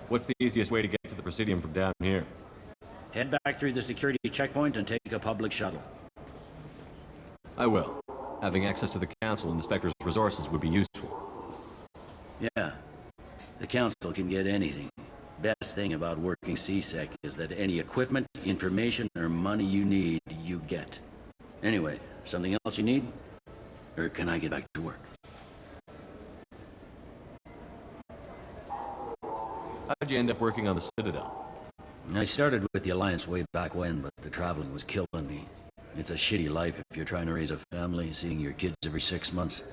Speaker 4: What's the easiest way to get to the Presidium from down here?
Speaker 14: Head back through the security checkpoint and take a public shuttle.
Speaker 4: I will. Having access to the Council and the Spectre's resources would be useful.
Speaker 14: Yeah. The Council can get anything. Best thing about working C-Sec is that any equipment, information, or money you need, you get. Anyway, something else you need? Or can I get back to work?
Speaker 4: How'd you end up working on the Citadel?
Speaker 14: I started with the Alliance way back when, but the traveling was killing me. It's a shitty life if you're trying to raise a family, seeing your kids every 6 months.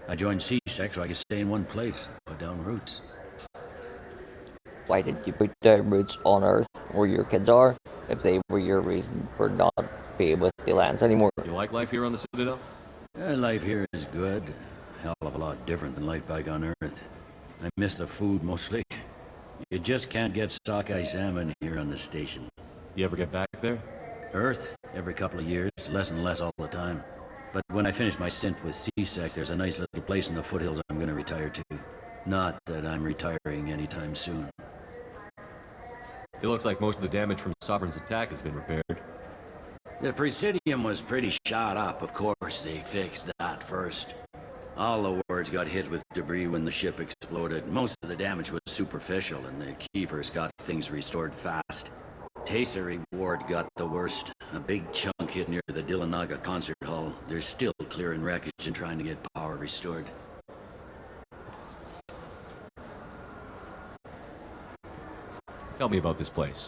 Speaker 14: I joined C-Sec so I could stay in one place, put down roots.
Speaker 1: Why did you put down roots on Earth, where your kids are, if they were your reason for not being with the Alliance anymore?
Speaker 4: You like life here on the Citadel?
Speaker 14: Life here is good. Hell of a lot different than life back on Earth. I miss the food mostly. You just can't get sockeye salmon here on the station.
Speaker 4: You ever get back there?
Speaker 14: Earth, every couple of years, less and less all the time. But when I finish my stint with C-Sec, there's a nice little place in the foothills I'm gonna retire to. Not that I'm retiring anytime soon.
Speaker 4: It looks like most of the damage from Sovereign's attack has been repaired.
Speaker 14: The Presidium was pretty shot up, of course. They fixed that first. All the wards got hit with debris when the ship exploded. Most of the damage was superficial, and the Keepers got things restored fast. Tasery Ward got the worst. A big chunk hit near the Dillanaga concert hall. They're still clearing wreckage and trying to get power restored.
Speaker 4: Tell me about this place.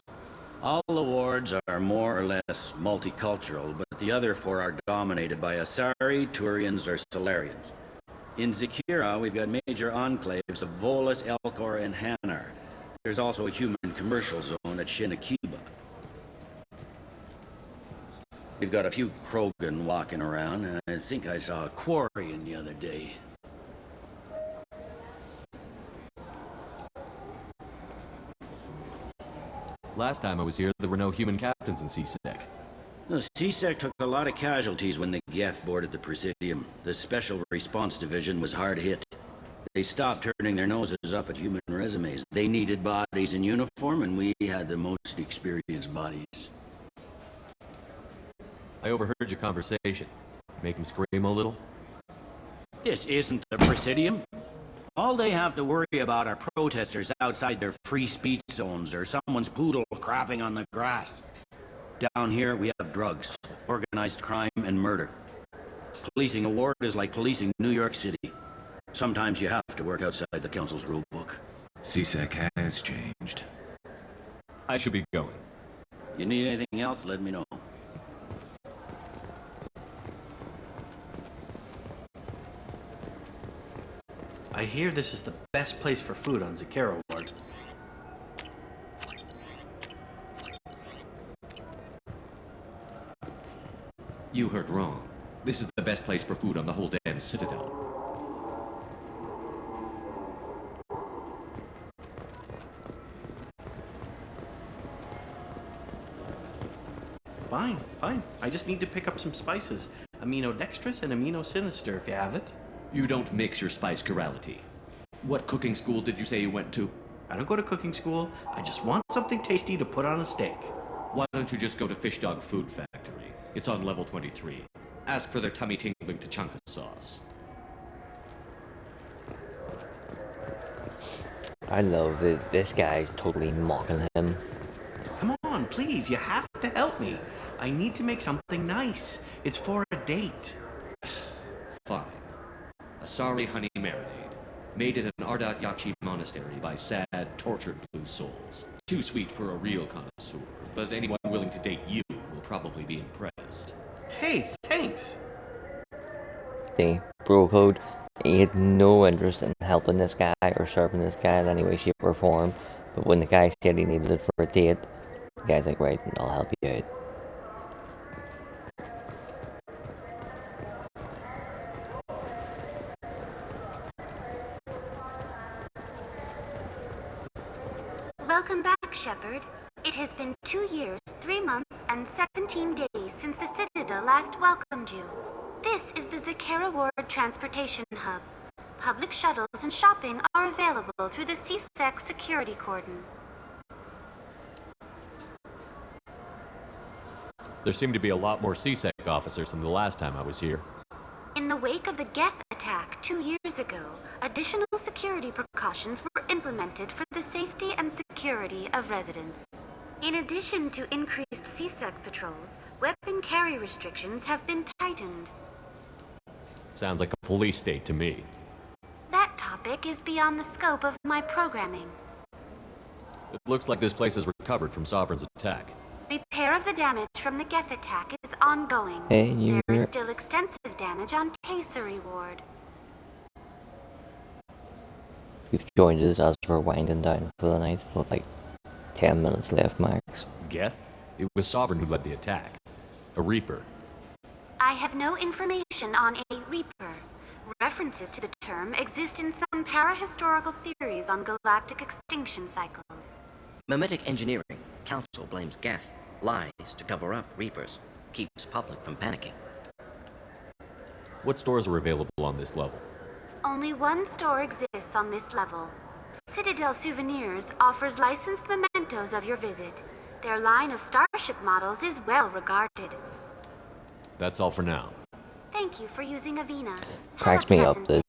Speaker 14: All the wards are more or less multicultural, but the other four are dominated by Asari, Turians, or Solarians. In Zakira, we've got major enclaves of Volus, Elcor, and Hanar. There's also a human commercial zone at Shinakiba. We've got a few Krogan walking around, and I think I saw a Quarian the other day.
Speaker 4: Last time I was here, there were no human captains in CSEC.
Speaker 14: The CSEC took a lot of casualties when the Geth boarded the Presidium. The Special Response Division was hard hit. They stopped turning their noses up at human resumes. They needed bodies in uniform, and we had the most experienced bodies.
Speaker 4: I overheard your conversation. Make him scream a little?
Speaker 14: This isn't the Presidium. All they have to worry about are protesters outside their free speech zones or someone's poodle crapping on the grass. Down here, we have drugs, organized crime, and murder. Policing a ward is like policing New York City. Sometimes you have to work outside the Council's rulebook.
Speaker 16: CSEC has changed.
Speaker 4: I should be going.
Speaker 14: You need anything else, let me know.
Speaker 5: I hear this is the best place for food on Zakera Ward.
Speaker 4: You heard wrong. This is the best place for food on the whole damn Citadel.
Speaker 5: Fine, fine. I just need to pick up some spices. Amino dextrous and amino sinister, if you have it.
Speaker 4: You don't mix your spice chirality. What cooking school did you say you went to?
Speaker 5: I don't go to cooking school. I just want something tasty to put on a steak.
Speaker 4: Why don't you just go to Fish Dog Food Factory? It's on level 23. Ask for their tummy-tingling tachanka sauce.
Speaker 1: I love that this guy's totally mocking him.
Speaker 5: Come on, please, you have to help me. I need to make something nice. It's for a date.
Speaker 4: Fine. Asari honey marinade. Made at an Ardat Yakshi monastery by sad, tortured blue souls. Too sweet for a real connoisseur, but anyone willing to date you will probably be impressed.
Speaker 5: Hey, thanks!
Speaker 1: The bro code, he had no interest in helping this guy or serving this guy in any way, shape, or form. But when the guy said he needed it for a date, the guy's like, right, I'll help you out.
Speaker 15: Welcome back, Shepard. It has been 2 years, 3 months, and 17 days since the Citadel last welcomed you. This is the Zakera Ward Transportation Hub. Public shuttles and shopping are available through the CSEC security cordon.
Speaker 4: There seem to be a lot more CSEC officers than the last time I was here.
Speaker 15: In the wake of the Geth attack 2 years ago, additional security precautions were implemented for the safety and security of residents. In addition to increased CSEC patrols, weapon carry restrictions have been tightened.
Speaker 4: Sounds like a police state to me.
Speaker 15: That topic is beyond the scope of my programming.
Speaker 4: It looks like this place has recovered from Sovereign's attack.
Speaker 15: Repair of the damage from the Geth attack is ongoing.
Speaker 1: Hey,
Speaker 15: there is still extensive damage on Tasery Ward.
Speaker 1: We've joined us as we're winding down for the night, with like 10 minutes left max.
Speaker 4: Geth? It was Sovereign who led the attack. A Reaper.
Speaker 15: I have no information on a Reaper. References to the term exist in some parahistorical theories on galactic extinction cycles.
Speaker 18: Mimetic engineering. Council blames Geth. Lies to cover up Reapers. Keeps public from panicking.
Speaker 4: What stores are available on this level?
Speaker 15: Only one store exists on this level. Citadel Souvenirs offers licensed mementos of your visit. Their line of starship models is well regarded.
Speaker 4: That's all for now.
Speaker 15: Thank you for using Avina.
Speaker 1: Cracks me up that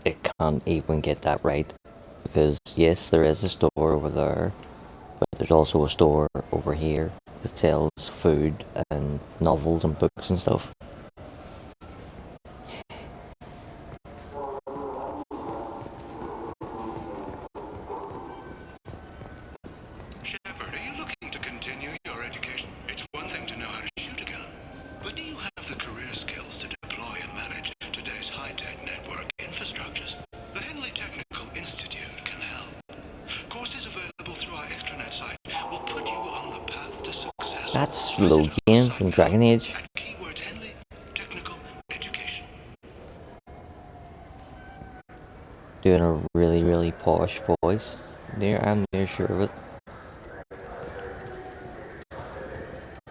Speaker 1: it can't even get that right. Because yes, there is a store over there, but there's also a store over here that sells food and novels and books and stuff. That's Logan from Dragon Age. Doing a really, really posh voice. I'm near sure of it.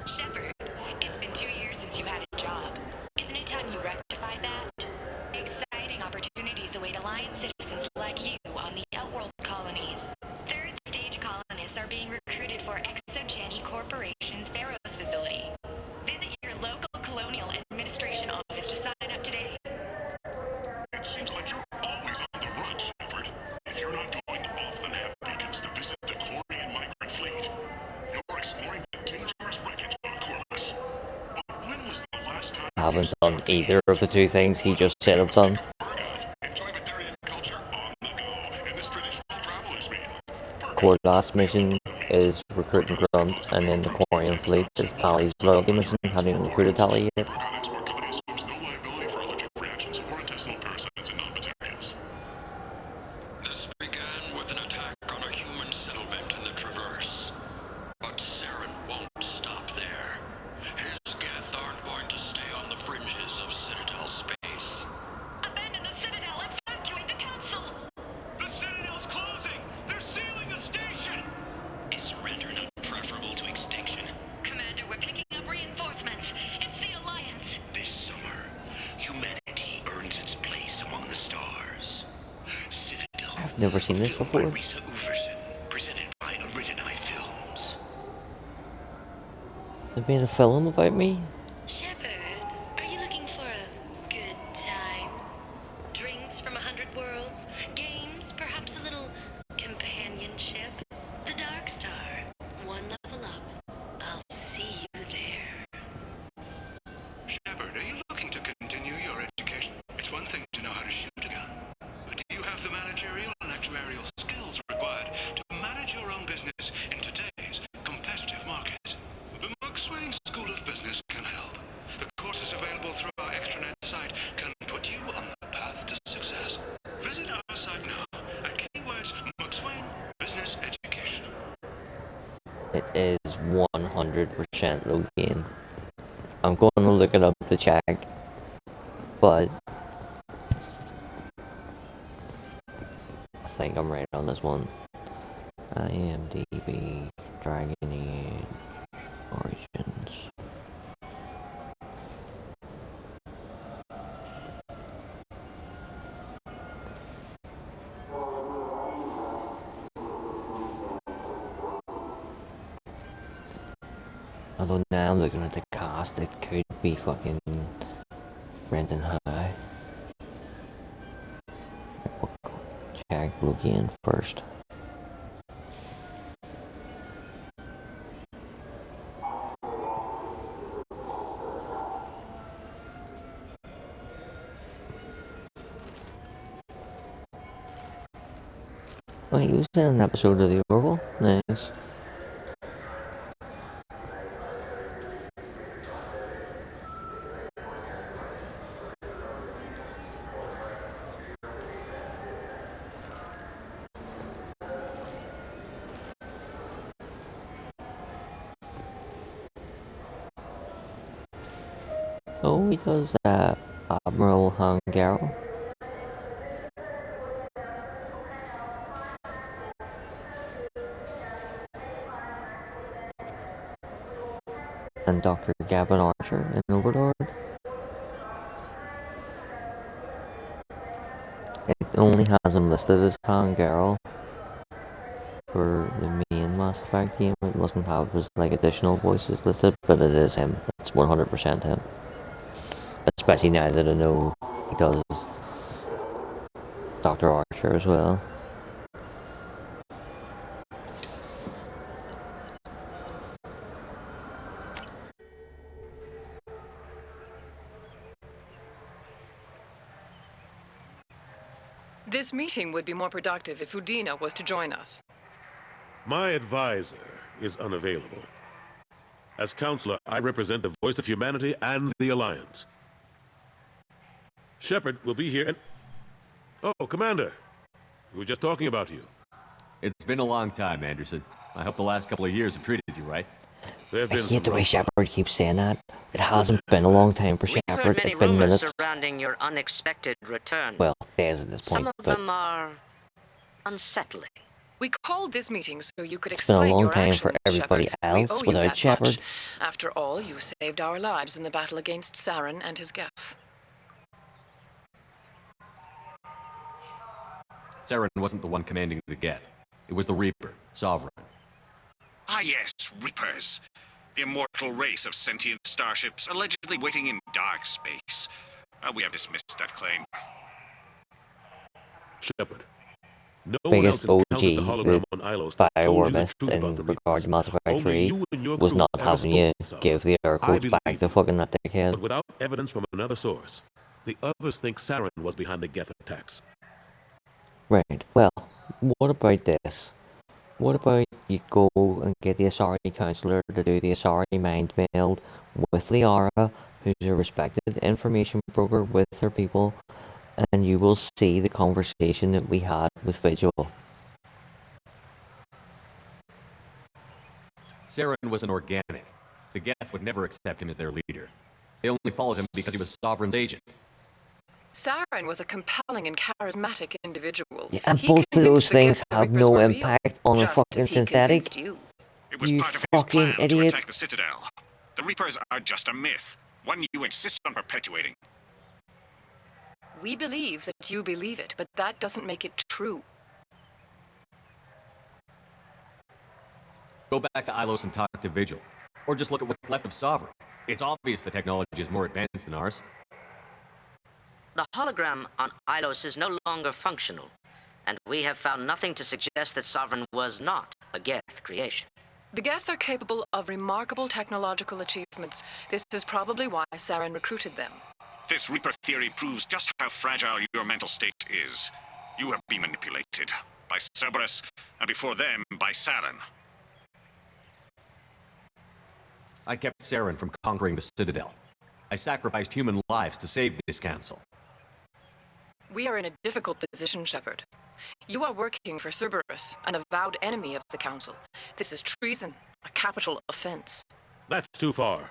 Speaker 6: Shepard, it's been 2 years since you had a job. Isn't it time you rectified that? Exciting opportunities await Alliance citizens like you on the Outworld colonies. Third stage colonists are being recruited for Exogeny Corporation's Barrows facility. Visit your local colonial administration office to sign up today.
Speaker 13: It seems like you're always on the run, Shepard. If you're not going off the nav beacons to visit the Chlorian migrant fleet, you're exploring the dangerous wreckage on Corvus. But when was the last time
Speaker 1: I haven't done either of the two things he just said I've done. Core last mission is recruit and grunt, and then the Quarian fleet is Tally's loyalty mission. Having recruited Tally yet?
Speaker 9: This began with an attack on a human settlement in the Traverse. But Saren won't stop there. His Geth aren't going to stay on the fringes of Citadel space.
Speaker 6: Abandon the Citadel! Evacuate the Council!
Speaker 3: The Citadel's closing! They're sealing the station!
Speaker 9: Is surrender not preferable to extinction?
Speaker 6: Commander, we're picking up reinforcements. It's the Alliance.
Speaker 17: This summer, humanity earns its place among the stars. Citadel.
Speaker 1: I've never seen this before.
Speaker 17: Risa Uverson, presented by Originai Films.
Speaker 1: They made a film about me?
Speaker 11: Shepard, are you looking for a good time? Drinks from 100 worlds? Games? Perhaps a little companionship? The Dark Star. One level up. I'll see you there.
Speaker 3: Shepard, are you looking to continue your education? It's one thing to know how to shoot a gun, but do you have the managerial and actuarial skills required to manage your own business in today's competitive market? The McSwain School of Business can help. The courses available through our extranet site can put you on the path to success. Visit our site now at keywords McSwain Business Education.
Speaker 1: It is 100% Logan. I'm going to look it up to check, but I think I'm right on this one. IMDb Dragon Age Origins. Although now I'm looking at the cast, it could be fucking Brendan High. Check Logan first. Oh, he was in an episode of The Orville. Nice. Oh, he does Admiral Garrus. And Dr. Gavin Archer in Overlord. It only has him listed as Garrus for the main Mass Effect game. It mustn't have his like additional voices listed, but it is him. It's 100% him. Especially now that I know he does Dr. Archer as well.
Speaker 19: This meeting would be more productive if Udina was to join us.
Speaker 24: My advisor is unavailable. As counselor, I represent the voice of humanity and the Alliance. Shepard will be here and... Oh, Commander. We were just talking about you.
Speaker 4: It's been a long time, Anderson. I hope the last couple of years have treated you right.
Speaker 24: There have
Speaker 1: I
Speaker 24: been
Speaker 1: hate the
Speaker 24: some
Speaker 1: way
Speaker 24: rough
Speaker 1: Shepard keeps saying that. It hasn't been a long time for
Speaker 8: We've heard
Speaker 1: Shepard.
Speaker 8: many
Speaker 1: It's been
Speaker 8: rumors
Speaker 1: minutes.
Speaker 8: surrounding your unexpected return.
Speaker 1: Well, days at this
Speaker 8: Some
Speaker 1: point,
Speaker 8: of
Speaker 1: but
Speaker 8: them are unsettling.
Speaker 19: We called this meeting so you could
Speaker 1: it's been a
Speaker 19: explain
Speaker 1: long
Speaker 19: your
Speaker 1: time for
Speaker 19: actions,
Speaker 1: everybody
Speaker 19: Shepard. We
Speaker 1: else
Speaker 19: owe you
Speaker 1: without
Speaker 19: that
Speaker 1: Shepard.
Speaker 19: much. After all, you saved our lives in the battle against Saren and his Geth.
Speaker 4: Saren wasn't the one commanding the Geth. It was the Reaper, Sovereign.
Speaker 21: Ah yes, Reapers. The immortal race of sentient starships allegedly waiting in dark space. We have dismissed that claim.
Speaker 24: Shepard. No one
Speaker 1: Biggest
Speaker 24: else
Speaker 1: OG,
Speaker 24: encountered the hologram
Speaker 1: the
Speaker 24: on Ilos that
Speaker 1: Fire
Speaker 24: told
Speaker 1: War
Speaker 24: you the
Speaker 1: Mist
Speaker 24: truth about the
Speaker 1: in regard to Mass Effect
Speaker 24: Only
Speaker 1: 3
Speaker 24: you and your
Speaker 1: was
Speaker 24: crew
Speaker 1: not
Speaker 24: ever
Speaker 1: having you
Speaker 24: spoke,
Speaker 1: give the air
Speaker 24: I
Speaker 1: quotes
Speaker 24: believe
Speaker 1: back to
Speaker 24: you.
Speaker 1: fucking that dickhead.
Speaker 24: But without evidence from another source, the others think Saren was behind the Geth attacks.
Speaker 1: Right, well, what about this? What about you go and get the Asari counselor to do the Asari mind meld with Liara, who's a respected information broker with her people, and you will see the conversation that we had with Vigil.
Speaker 4: Saren was an organic. The Geth would never accept him as their leader. They only followed him because he was Sovereign's agent.
Speaker 19: Saren was a compelling and charismatic individual.
Speaker 1: Yeah, and
Speaker 19: He
Speaker 1: both of
Speaker 19: convinced
Speaker 1: those
Speaker 19: the
Speaker 1: things
Speaker 19: Geth the
Speaker 1: have
Speaker 19: Reapers
Speaker 1: no
Speaker 19: were real,
Speaker 1: impact on a
Speaker 19: just
Speaker 1: fucking
Speaker 19: as he
Speaker 1: synthetic.
Speaker 19: convinced you.
Speaker 21: It was
Speaker 1: You
Speaker 21: part of his
Speaker 1: fucking
Speaker 21: plan to
Speaker 1: idiot.
Speaker 21: attack the Citadel. The Reapers are just a myth, one you insist on perpetuating.
Speaker 19: We believe that you believe it, but that doesn't make it true.
Speaker 4: Go back to Ilos and talk to Vigil. Or just look at what's left of Sovereign. It's obvious the technology is more advanced than ours.
Speaker 8: The hologram on Ilos is no longer functional, and we have found nothing to suggest that Sovereign was not a Geth creation.
Speaker 19: The Geth are capable of remarkable technological achievements. This is probably why Saren recruited them.
Speaker 21: This Reaper theory proves just how fragile your mental state is. You have been manipulated by Cerberus, and before them, by Saren.
Speaker 4: I kept Saren from conquering the Citadel. I sacrificed human lives to save this council.
Speaker 19: We are in a difficult position, Shepard. You are working for Cerberus, an avowed enemy of the Council. This is treason, a capital offense.
Speaker 24: That's too far.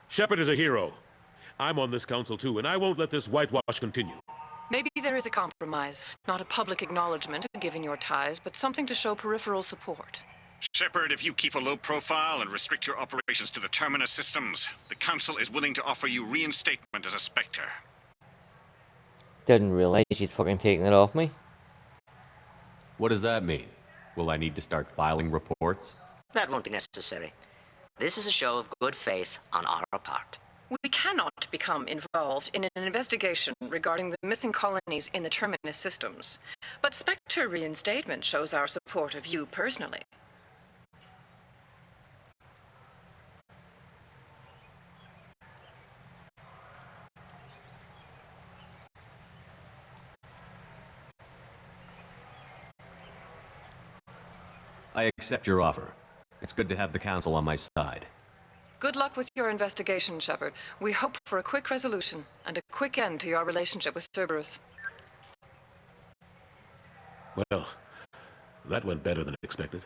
Speaker 24: Shepard is a hero. I'm on this council too, and I won't let this whitewash continue.
Speaker 19: Maybe there is a compromise, not a public acknowledgement given your ties, but something to show peripheral support.
Speaker 21: Shepard, if you keep a low profile and restrict your operations to the Terminus systems, the Council is willing to offer you reinstatement as a Spectre.
Speaker 1: Didn't realize you'd fucking taken it off me.
Speaker 4: What does that mean? Will I need to start filing reports?
Speaker 8: That won't be necessary. This is a show of good faith on our part.
Speaker 19: We cannot become involved in an investigation regarding the missing colonies in the Terminus systems. But Spectre reinstatement shows our support of you personally.
Speaker 4: I accept your offer. It's good to have the Council on my side.
Speaker 19: Good luck with your investigation, Shepard. We hope for a quick resolution and a quick end to your relationship with Cerberus.
Speaker 24: Well, that went better than expected.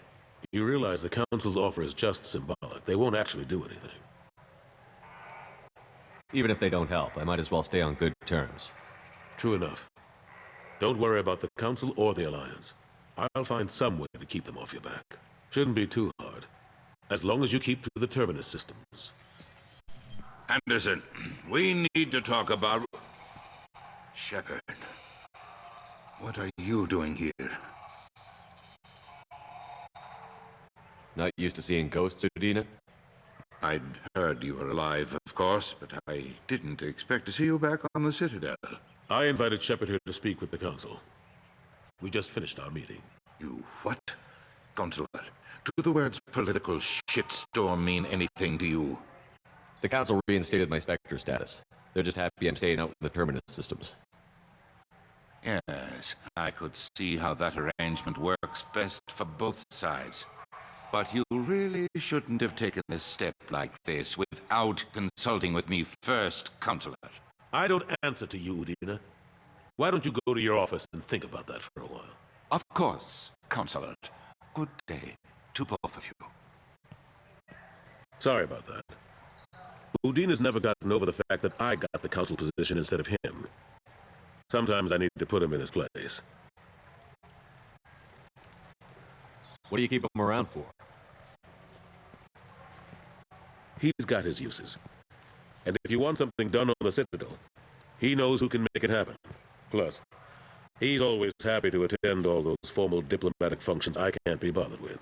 Speaker 24: You realize the Council's offer is just symbolic. They won't actually do anything.
Speaker 4: Even if they don't help, I might as well stay on good terms.
Speaker 24: True enough. Don't worry about the Council or the Alliance. I'll find some way to keep them off your back. Shouldn't be too hard. As long as you keep to the Terminus systems.
Speaker 13: Anderson, we need to talk about... Shepard. What are you doing here?
Speaker 4: Not used to seeing ghosts, Udina?
Speaker 13: I'd heard you were alive, of course, but I didn't expect to see you back on the Citadel.
Speaker 24: I invited Shepard here to speak with the Council. We just finished our meeting.
Speaker 13: You what? Consular, do the words political shitstorm mean anything to you?
Speaker 4: The Council reinstated my Spectre status. They're just happy I'm staying out with the Terminus systems.
Speaker 13: Yes, I could see how that arrangement works best for both sides. But you really shouldn't have taken a step like this without consulting with me first, Consular.
Speaker 24: I don't answer to you, Udina. Why don't you go to your office and think about that for a while?
Speaker 13: Of course, Consular. Good day to both of you.
Speaker 24: Sorry about that. Udine has never gotten over the fact that I got the council position instead of him. Sometimes I need to put him in his place.
Speaker 4: What do you keep him around for?
Speaker 24: He's got his uses. And if you want something done on the Citadel, he knows who can make it happen. Plus, he's always happy to attend all those formal diplomatic functions I can't be bothered with.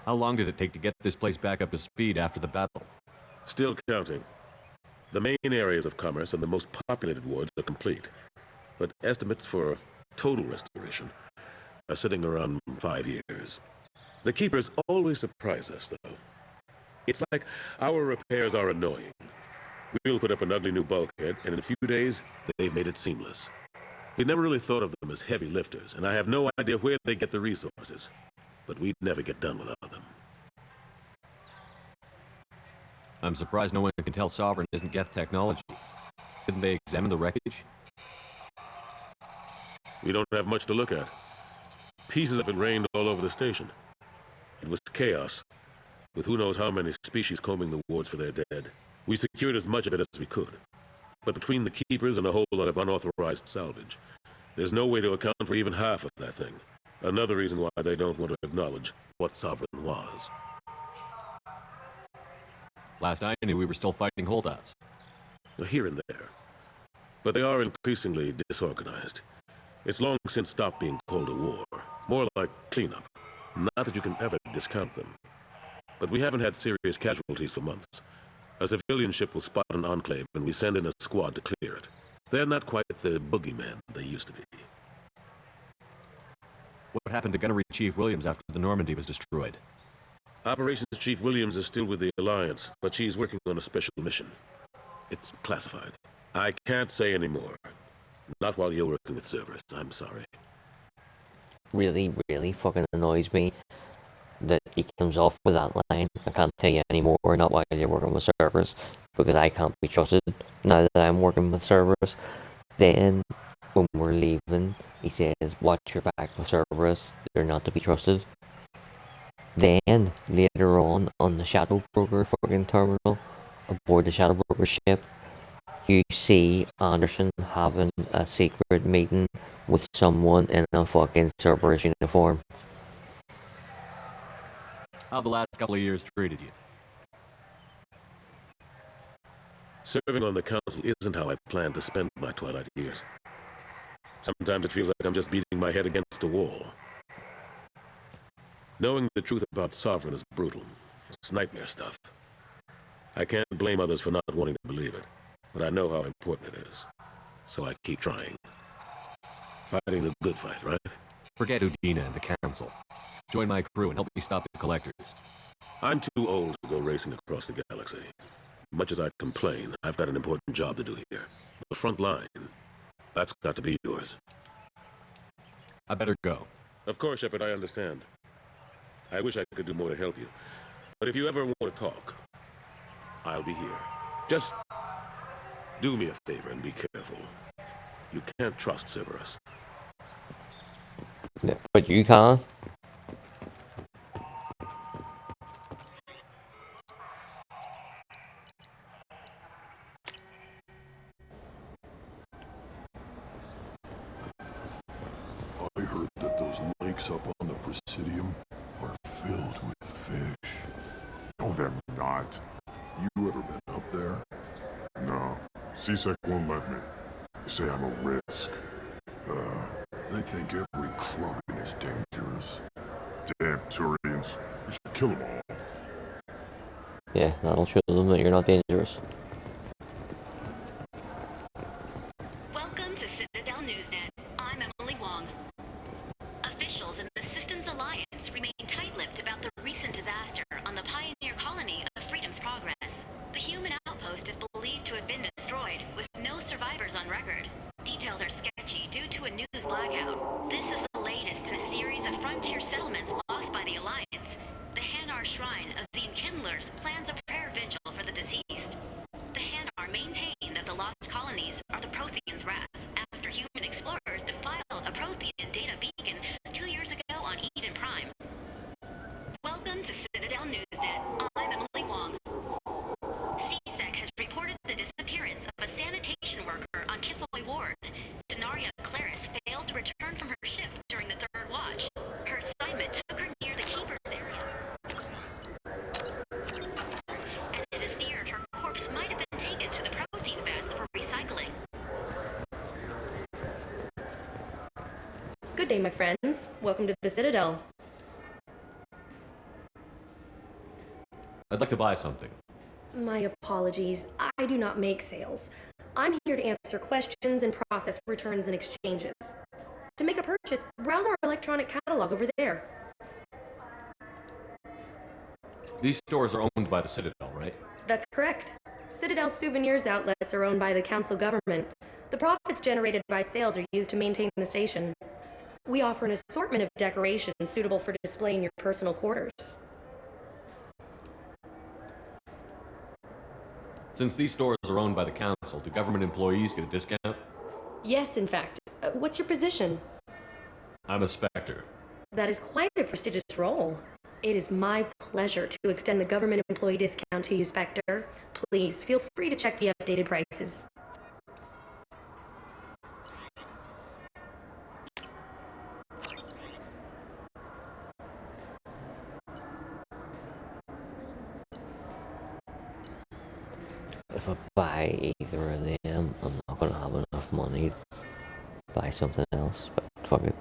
Speaker 4: How long did it take to get this place back up to speed after the battle?
Speaker 24: Still counting. The main areas of commerce and the most populated wards are complete. But estimates for total restoration are sitting around 5 years. The Keepers always surprise us, though. It's like our repairs are annoying. We'll put up an ugly new bulkhead, and in a few days, they've made it seamless. We never really thought of them as heavy lifters, and I have no idea where they get the resources. But we'd never get done without them.
Speaker 4: I'm surprised no one can tell Sovereign isn't Geth technology. Didn't they examine the wreckage?
Speaker 24: We don't have much to look at. Pieces of it rained all over the station. It was chaos, with who knows how many species combing the wards for their dead. We secured as much of it as we could. But between the Keepers and a whole lot of unauthorized salvage, there's no way to account for even half of that thing. Another reason why they don't want to acknowledge what Sovereign was.
Speaker 4: Last I knew, we were still fighting holdouts.
Speaker 24: Here and there. But they are increasingly disorganized. It's long since stopped being called a war. More like cleanup. Not that you can ever discount them. But we haven't had serious casualties for months. A civilian ship will spot an enclave and we send in a squad to clear it. They're not quite the boogeyman they used to be.
Speaker 4: What happened to Gunnery Chief Williams after the Normandy was destroyed?
Speaker 24: Operations Chief Williams is still with the Alliance, but she's working on a special mission. It's classified. I can't say any more. Not while you're working with Cerberus, I'm sorry.
Speaker 1: Really, really fucking annoys me that he comes off with that line. I can't tell you anymore, not while you're working with Cerberus, because I can't be trusted now that I'm working with Cerberus. Then, when we're leaving, he says, watch your back with Cerberus, they're not to be trusted. Then, later on the Shadow Broker fucking terminal, aboard the Shadow Broker ship, you see Anderson having a secret meeting with someone in a fucking Cerberus uniform.
Speaker 4: How the last couple of years treated you?
Speaker 24: Serving on the council isn't how I plan to spend my twilight years. Sometimes it feels like I'm just beating my head against a wall. Knowing the truth about Sovereign is brutal. It's nightmare stuff. I can't blame others for not wanting to believe it, but I know how important it is. So I keep trying. Fighting the good fight, right?
Speaker 4: Forget Udina and the council. Join my crew and help me stop the collectors.
Speaker 24: I'm too old to go racing across the galaxy. Much as I complain, I've got an important job to do here. The front line. That's got to be yours.
Speaker 4: I better go.
Speaker 24: Of course, Shepard, I understand. I wish I could do more to help you. But if you ever want to talk, I'll be here. Just do me a favor and be careful. You can't trust Cerberus.
Speaker 1: Yeah, but you can't.
Speaker 13: I heard that those lakes up on the Presidium are filled with fish.
Speaker 2: No, they're not.
Speaker 13: You ever been up there?
Speaker 2: No. CSEC won't let me. They say I'm a risk.
Speaker 13: They think every Krogan is dangerous.
Speaker 2: Damn Turians. We should kill them all.
Speaker 1: Yeah, that'll show them that you're not dangerous.
Speaker 11: Welcome to Citadel Newsnet. I'm Emily Wong. Officials in the Systems Alliance remain tight-lipped about the recent disaster on the pioneer colony of Freedom's Progress. The human outpost is believed to have been destroyed, with no survivors on record. Details are sketchy due to a news blackout. This is the latest in a series of frontier settlements lost by the Alliance. The Hanar Shrine of the Enkindlers plans a prayer vigil for the deceased. The Hanar maintain that the lost colonies are the Protheans' wrath, after human explorers defiled a Prothean data beacon 2 years ago on Eden Prime.
Speaker 7: Good day, my friends. Welcome to the Citadel.
Speaker 4: I'd like to buy something.
Speaker 7: My apologies. I do not make sales. I'm here to answer questions and process returns and exchanges. To make a purchase, browse our electronic catalog over there.
Speaker 4: These stores are owned by the Citadel, right?
Speaker 7: That's correct. Citadel souvenirs outlets are owned by the council government. The profits generated by sales are used to maintain the station. We offer an assortment of decorations suitable for display in your personal quarters.
Speaker 4: Since these stores are owned by the council, do government employees get a discount?
Speaker 7: Yes, in fact. What's your position?
Speaker 4: I'm a Spectre.
Speaker 7: That is quite a prestigious role. It is my pleasure to extend the government employee discount to you, Spectre. Please, feel free to check the updated prices.
Speaker 1: If I buy either of them, I'm not gonna have enough money to buy something else, but fuck it.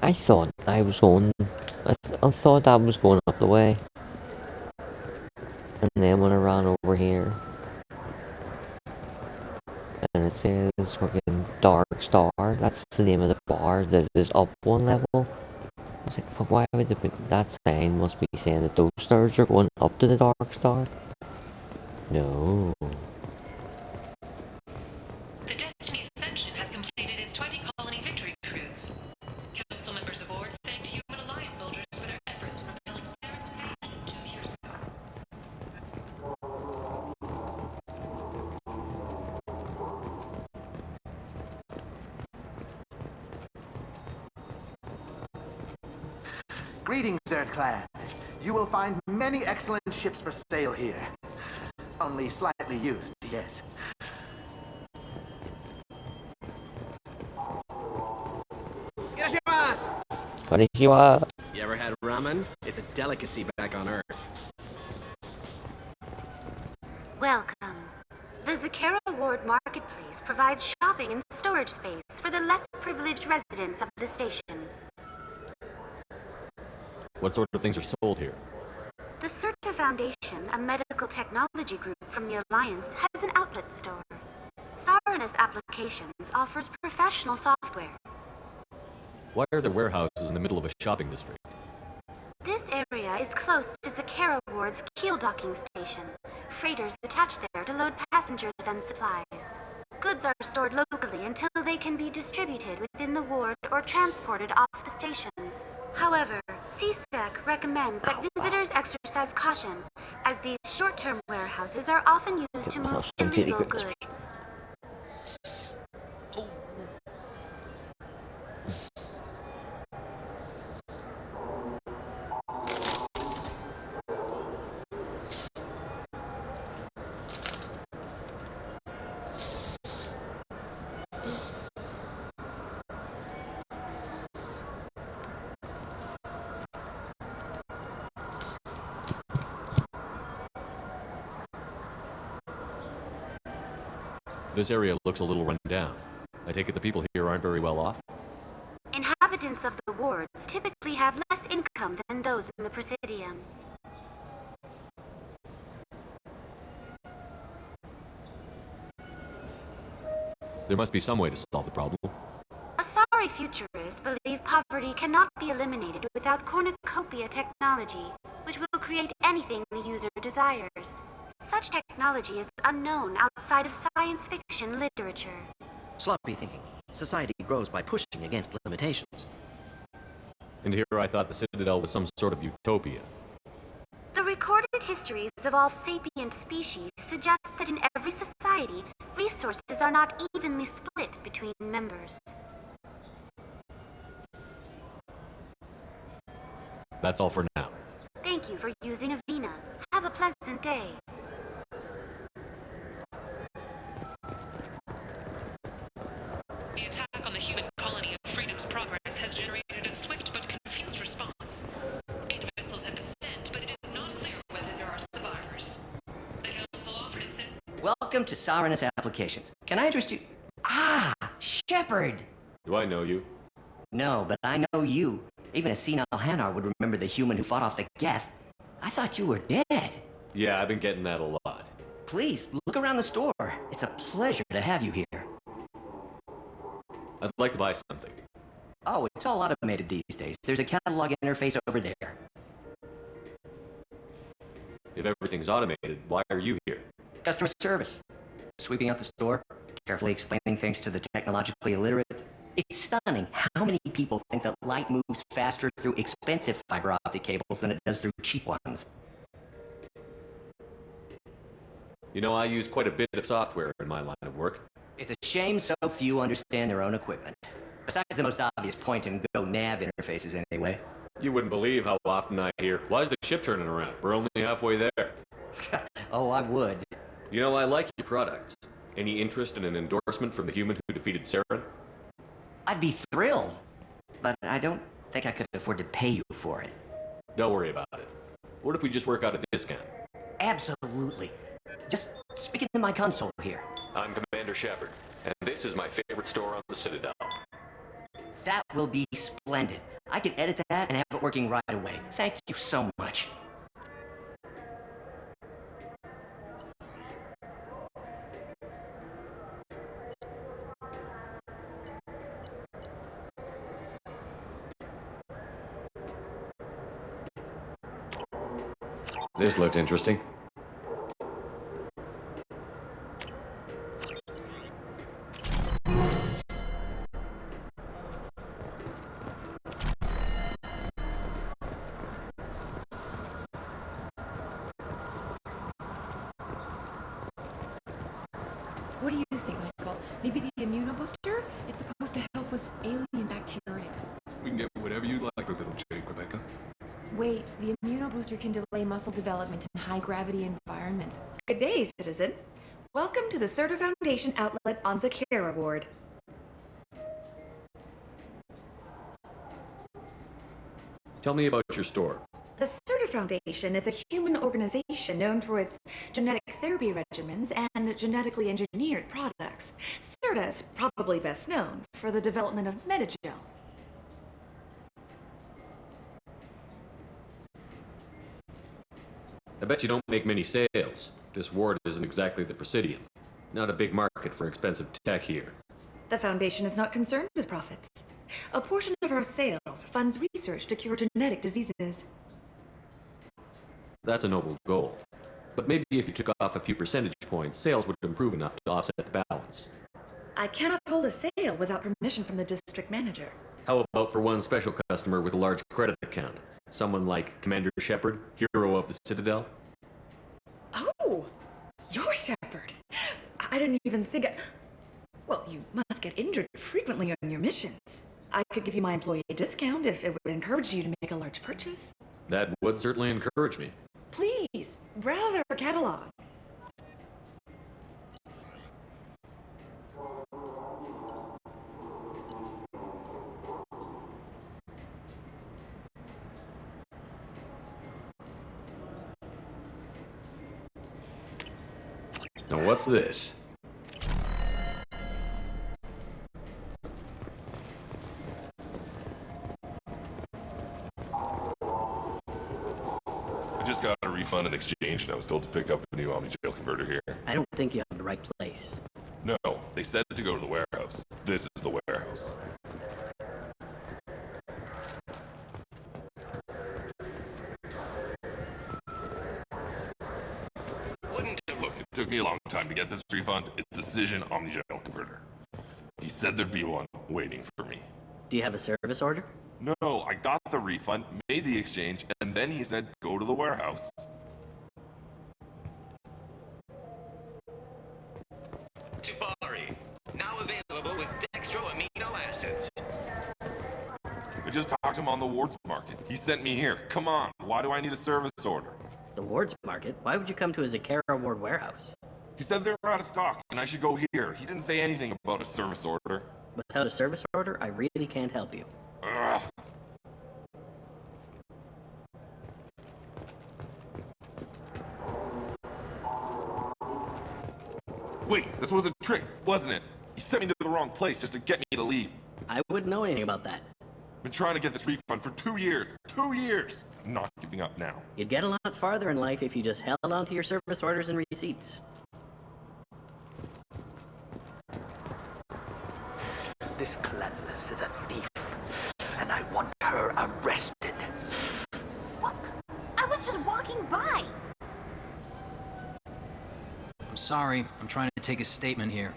Speaker 1: I thought I was going. I thought I was going up the way, and then when I ran over here, and it says fucking Dark Star. That's the name of the bar that is up one level. I was like, fuck, why would that sign must be saying that those stairs are going up to the Dark Star? No.
Speaker 6: The Destiny Ascension has completed its 20-colony victory cruise. Council members aboard thanked human alliance soldiers for their efforts in repelling Saren's invasion 2 years ago.
Speaker 3: Greetings, Zerd Clan. You will find many excellent ships for sale here. Only slightly used, yes.
Speaker 1: Konnichiwa.
Speaker 10: You ever had ramen? It's a delicacy back on Earth.
Speaker 15: Welcome. The Zakera Ward Marketplace provides shopping and storage space for the less privileged residents of the station.
Speaker 4: What sort of things are sold here?
Speaker 15: The Certa Foundation, a medical technology group from the Alliance, has an outlet store. Sarenus Applications offers professional software.
Speaker 4: Why are there warehouses in the middle of a shopping district?
Speaker 15: This area is close to Zakera Ward's keel docking station. Freighters attach there to load passengers and supplies. Goods are stored locally until they can be distributed within the ward or transported off the station. However, CSEC recommends that visitors exercise caution, as these short-term warehouses are often used to move illegal goods.
Speaker 4: This area looks a little run down. I take it the people here aren't very well off?
Speaker 15: Inhabitants of the wards typically have less income than those in the Presidium.
Speaker 4: There must be some way to solve the problem.
Speaker 15: Asari futurists believe poverty cannot be eliminated without cornucopia technology, which will create anything the user desires. Such technology is unknown outside of science fiction literature.
Speaker 18: Sloppy thinking. Society grows by pushing against limitations.
Speaker 4: And here I thought the Citadel was some sort of utopia.
Speaker 15: The recorded histories of all sapient species suggest that in every society, resources are not evenly split between members.
Speaker 4: That's all for now.
Speaker 15: Thank you for using Avena. Have a pleasant day.
Speaker 6: The attack on the human colony of Freedom's Progress has generated a swift but confused response. 8 vessels have been sent, but it is not clear whether there are survivors. The council offered and said...
Speaker 18: Welcome to Sovereignist Applications. Can I interest you? Ah, Shepard!
Speaker 4: Do I know you?
Speaker 18: No, but I know you. Even a senile Hanar would remember the human who fought off the Geth. I thought you were dead.
Speaker 4: Yeah, I've been getting that a lot.
Speaker 18: Please, look around the store. It's a pleasure to have you here.
Speaker 4: I'd like to buy something.
Speaker 18: Oh, it's all automated these days. There's a catalog interface over there.
Speaker 4: If everything's automated, why are you here?
Speaker 18: Customer service. Sweeping out the store, carefully explaining things to the technologically illiterate. It's stunning how many people think that light moves faster through expensive fiber optic cables than it does through cheap ones.
Speaker 4: You know, I use quite a bit of software in my line of work.
Speaker 18: It's a shame so few understand their own equipment. Besides the most obvious point-and-go nav interfaces anyway.
Speaker 4: You wouldn't believe how often I hear, why is the ship turning around? We're only halfway there.
Speaker 18: Oh, I would.
Speaker 4: You know, I like your products. Any interest in an endorsement from the human who defeated Saren?
Speaker 18: I'd be thrilled, but I don't think I could afford to pay you for it.
Speaker 4: Don't worry about it. What if we just work out a discount?
Speaker 18: Absolutely. Just speak into my console here.
Speaker 4: I'm Commander Shepard, and this is my favorite store on the Citadel.
Speaker 18: That will be splendid. I can edit that and have it working right away. Thank you so much.
Speaker 4: This looks interesting.
Speaker 12: What do you think, Michael? Maybe the immunobooster? It's supposed to help with alien bacteria.
Speaker 2: We can get whatever you like, little Jake, Rebecca.
Speaker 12: Wait, the immunobooster can delay muscle development in high-gravity environments.
Speaker 20: Good day, citizen. Welcome to the Certa Foundation outlet on Zakera Ward.
Speaker 4: Tell me about your store.
Speaker 20: The Certa Foundation is a human organization known for its genetic therapy regimens and genetically engineered products. Certa is probably best known for the development of Metagel.
Speaker 4: I bet you don't make many sales. This ward isn't exactly the Presidium. Not a big market for expensive tech here.
Speaker 20: The Foundation is not concerned with profits. A portion of our sales funds research to cure genetic diseases.
Speaker 4: That's a noble goal. But maybe if you took off a few percentage points, sales would improve enough to offset the balance.
Speaker 20: I cannot hold a sale without permission from the district manager.
Speaker 4: How about for one special customer with a large credit account? Someone like Commander Shepard, hero of the Citadel?
Speaker 20: Oh, you're Shepard. I didn't even think Well, you must get injured frequently on your missions. I could give you my employee discount if it would encourage you to make a large purchase.
Speaker 4: That would certainly encourage me.
Speaker 20: Please, browse our catalog.
Speaker 4: Now what's this?
Speaker 2: I just got a refund and exchange, and I was told to pick up a new Omni-Jail converter here.
Speaker 18: I don't think you have the right place.
Speaker 2: No, they said to go to the warehouse. This is the warehouse. Look, it took me a long time to get this refund. It's a Cision Omni-Jail converter. He said there'd be one waiting for me.
Speaker 18: Do you have a service order?
Speaker 2: No, I got the refund, made the exchange, and then he said go to the warehouse.
Speaker 17: extra amino acids.
Speaker 2: I just talked to him on the wards market. He sent me here. Come on, why do I need a service order?
Speaker 14: The wards market? Why would you come to a Zakara ward warehouse?
Speaker 2: He said they're out of stock, and I should go here. He didn't say anything about a service order.
Speaker 14: Without a service order, I really can't help you.
Speaker 2: Ugh. Wait, this was a trick, wasn't it? He sent me to the wrong place just to get me to leave.
Speaker 14: I wouldn't know anything about that.
Speaker 2: Been trying to get this refund for 2 years. 2 years! I'm not giving up now.
Speaker 14: You'd get a lot farther in life if you just held on to your service orders and receipts.
Speaker 16: This Clandless is a thief, and I want her arrested.
Speaker 15: What? I was just walking by.
Speaker 22: I'm sorry. I'm trying to take a statement here.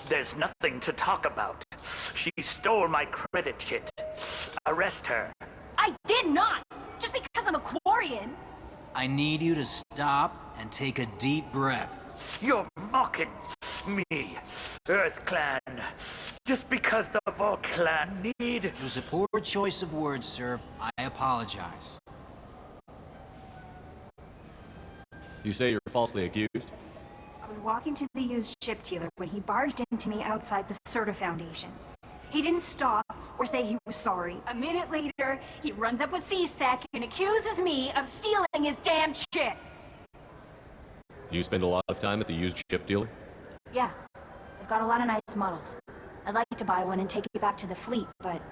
Speaker 16: There's nothing to talk about. She stole my credit chit. Arrest her.
Speaker 15: I did not! Just because I'm a Quarian.
Speaker 22: I need you to stop and take a deep breath.
Speaker 16: You're mocking me, Earth Clan. Just because the Vol Clan need...
Speaker 22: It was a poor choice of words, sir. I apologize.
Speaker 4: You say you're falsely accused?
Speaker 23: I was walking to the used ship dealer when he barged into me outside the Serta Foundation. He didn't stop or say he was sorry. A minute later, he runs up with C-Sec and accuses me of stealing his damn shit.
Speaker 4: You spend a lot of time at the used ship dealer?
Speaker 23: Yeah, they've got a lot of nice models. I'd like to buy one and take it back to the fleet, but...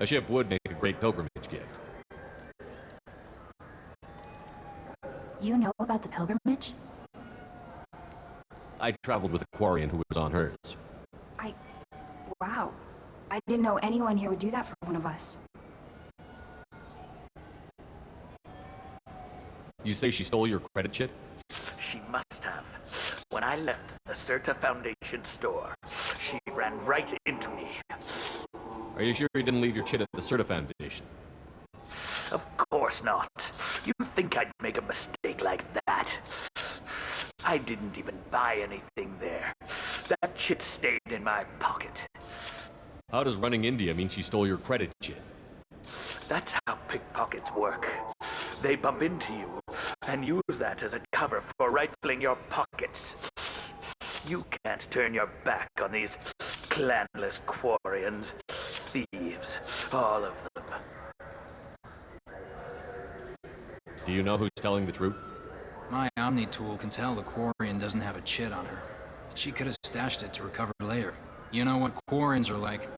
Speaker 4: A ship would make a great pilgrimage gift.
Speaker 23: You know about the pilgrimage?
Speaker 4: I traveled with a Quarian who was on hers.
Speaker 23: Wow. I didn't know anyone here would do that for one of us.
Speaker 4: You say she stole your credit chit?
Speaker 16: She must have. When I left the Serta Foundation store, she ran right into me.
Speaker 4: Are you sure you didn't leave your chit at the Serta Foundation?
Speaker 16: Of course not. You think I'd make a mistake like that? I didn't even buy anything there. That chit stayed in my pocket.
Speaker 4: How does running India mean she stole your credit chit?
Speaker 16: That's how pickpockets work. They bump into you and use that as a cover for rifling your pockets. You can't turn your back on these clanless Quarians. Thieves, all of them.
Speaker 4: Do you know who's telling the truth?
Speaker 22: My Omni tool can tell the Quarian doesn't have a chit on her. But she could have stashed it to recover later. You know what Quarians are like.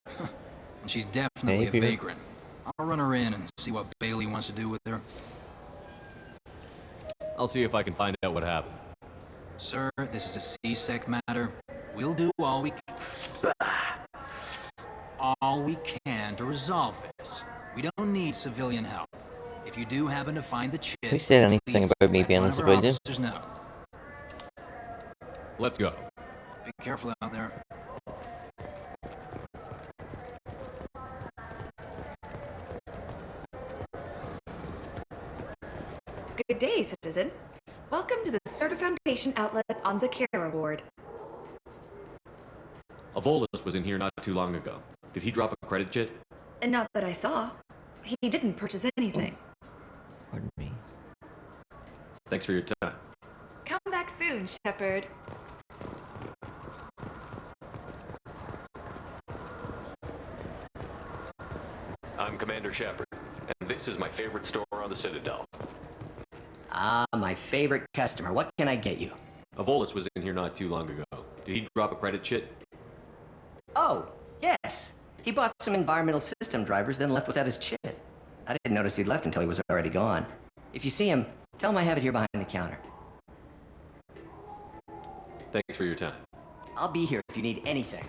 Speaker 22: And she's definitely a vagrant. I'll run her in and see what Bailey wants to do with her.
Speaker 4: I'll see if I can find out what happened.
Speaker 22: Sir, this is a C-Sec matter. We'll do all we can to resolve this. We don't need civilian help. If you do happen to find the chit,
Speaker 1: Who said anything about me being a civilian?
Speaker 22: Know.
Speaker 4: Let's go.
Speaker 22: Be careful out there.
Speaker 20: Good day, citizen. Welcome to the Serta Foundation outlet on Zakara Ward.
Speaker 4: A Volus was in here not too long ago. Did he drop a credit chit?
Speaker 20: And not that I saw. He didn't purchase anything.
Speaker 1: Pardon me.
Speaker 4: Thanks for your time.
Speaker 20: Come back soon, Shepard.
Speaker 4: I'm Commander Shepard, and this is my favorite store on the Citadel.
Speaker 18: Ah, my favorite customer. What can I get you?
Speaker 4: A Volus was in here not too long ago. Did he drop a credit chit?
Speaker 18: Oh, yes. He bought some environmental system drivers, then left without his chit. I didn't notice he'd left until he was already gone. If you see him, tell him I have it here behind the counter.
Speaker 4: Thanks for your time.
Speaker 18: I'll be here if you need anything.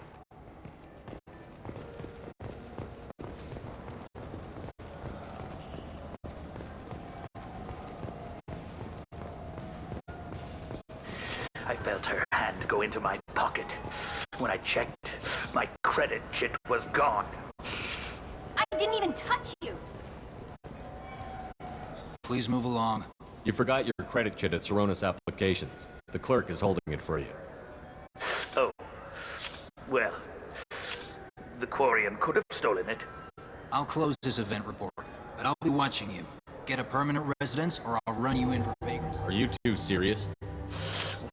Speaker 16: I felt her hand go into my pocket. When I checked, my credit chit was gone.
Speaker 23: I didn't even touch you.
Speaker 22: Please move along.
Speaker 4: You forgot your credit chit at Saronis Applications. The clerk is holding it for you.
Speaker 16: Oh. Well, the Quarian could have stolen it.
Speaker 22: I'll close this event report, but I'll be watching you. Get a permanent residence, or I'll run you in for vagrancy.
Speaker 4: Are you two serious?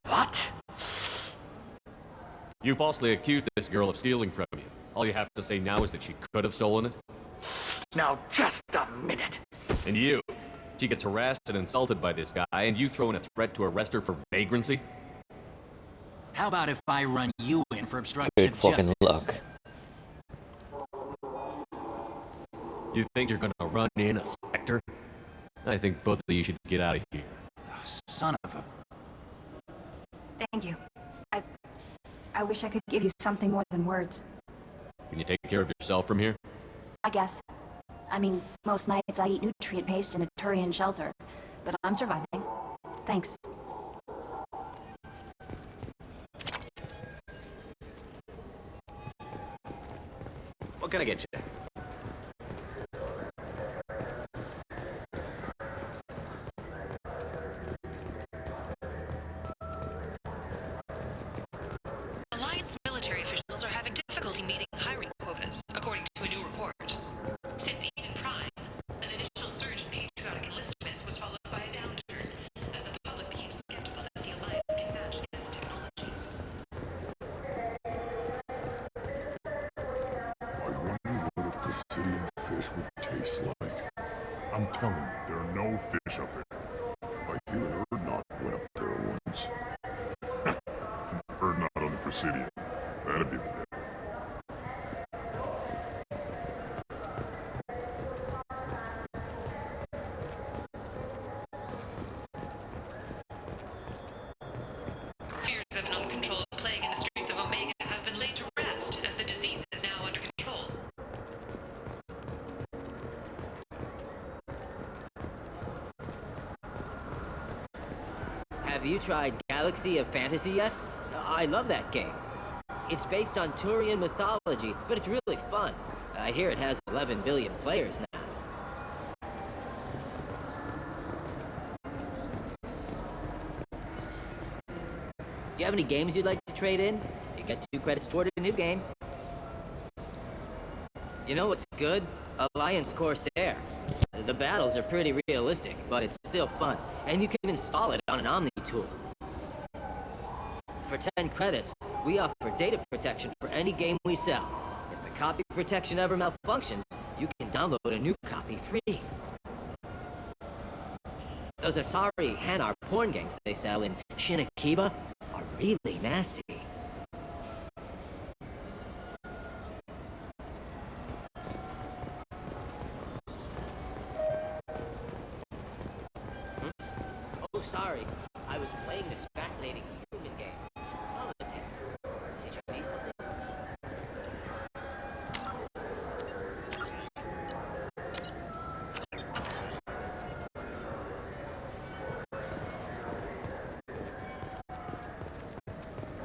Speaker 16: What?
Speaker 4: You falsely accused this girl of stealing from you. All you have to say now is that she could have stolen it?
Speaker 16: Now, just a minute.
Speaker 4: And you? She gets harassed and insulted by this guy, and you throw in a threat to arrest her for vagrancy?
Speaker 22: How about if I run you in for obstruction
Speaker 1: Good
Speaker 22: of
Speaker 1: fucking
Speaker 22: justice?
Speaker 1: luck.
Speaker 4: You think you're gonna run in a specter? I think both of you should get out of here.
Speaker 22: Son of a...
Speaker 23: Thank you. I wish I could give you something more than words.
Speaker 4: Can you take care of yourself from here?
Speaker 23: I guess. I mean, most nights I eat nutrient paste in a Turian shelter, but I'm surviving. Thanks.
Speaker 10: What can I get you?
Speaker 6: Alliance military officials are having difficulty meeting hiring quotas, according to a new report. Since Eden Prime, an initial surge in patriotic enlistments was followed by a downturn, as the public became skeptical that the Alliance can match enough technology.
Speaker 13: I wonder what a Presidium fish would taste like. I'm telling you, there are no fish up there. I hear an Erdnot went up there once. Erdnot on the Presidium. That'd be the day.
Speaker 6: Fears of an uncontrolled plague in the streets of Omega have been laid to rest, as the disease is now under control.
Speaker 5: Have you tried Galaxy of Fantasy yet? I love that game. It's based on Turian mythology, but it's really fun. I hear it has 11 billion players now. Do you have any games you'd like to trade in? You get 2 credits toward a new game. You know what's good? Alliance Corsair. The battles are pretty realistic, but it's still fun, and you can install it on an Omni tool. For 10 credits, we offer data protection for any game we sell. If the copy protection ever malfunctions, you can download a new copy free. Those Asari Hanar porn games they sell in Shinakiba are really nasty. Oh, sorry. I was playing this fascinating human game. Solitaire. Did you need something?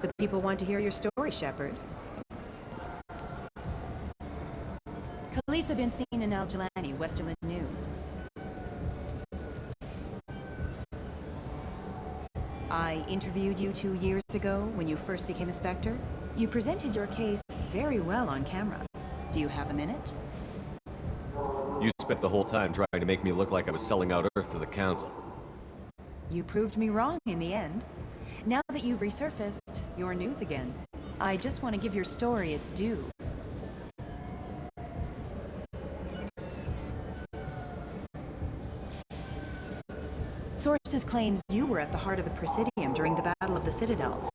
Speaker 8: The people want to hear your story, Shepard. Khaleesa been seen in Al Jelani, Westerland News. I interviewed you 2 years ago when you first became a Spectre. You presented your case very well on camera. Do you have a minute?
Speaker 4: You spent the whole time trying to make me look like I was selling out Earth to the Council.
Speaker 8: You proved me wrong in the end. Now that you've resurfaced, you're news again. I just want to give your story its due. Sources claim you were at the heart of the Presidium during the Battle of the Citadel.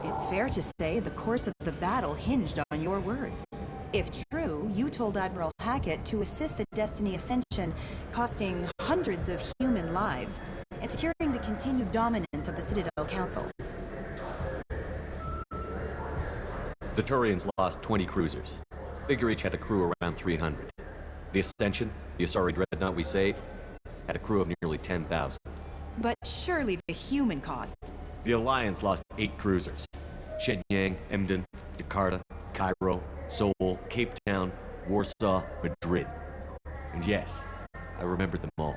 Speaker 8: It's fair to say the course of the battle hinged on your words. If true, you told Admiral Hackett to assist the Destiny Ascension, costing hundreds of human lives, and securing the continued dominance of the Citadel Council.
Speaker 4: The Turians lost 20 cruisers. Figure each had a crew around 300. The Ascension, the Asari dreadnought we saved, had a crew of nearly 10,000.
Speaker 8: But surely the human cost.
Speaker 4: The Alliance lost 8 cruisers. Shenyang, Emden, Jakarta, Cairo, Seoul, Cape Town, Warsaw, Madrid. And yes, I remembered them all.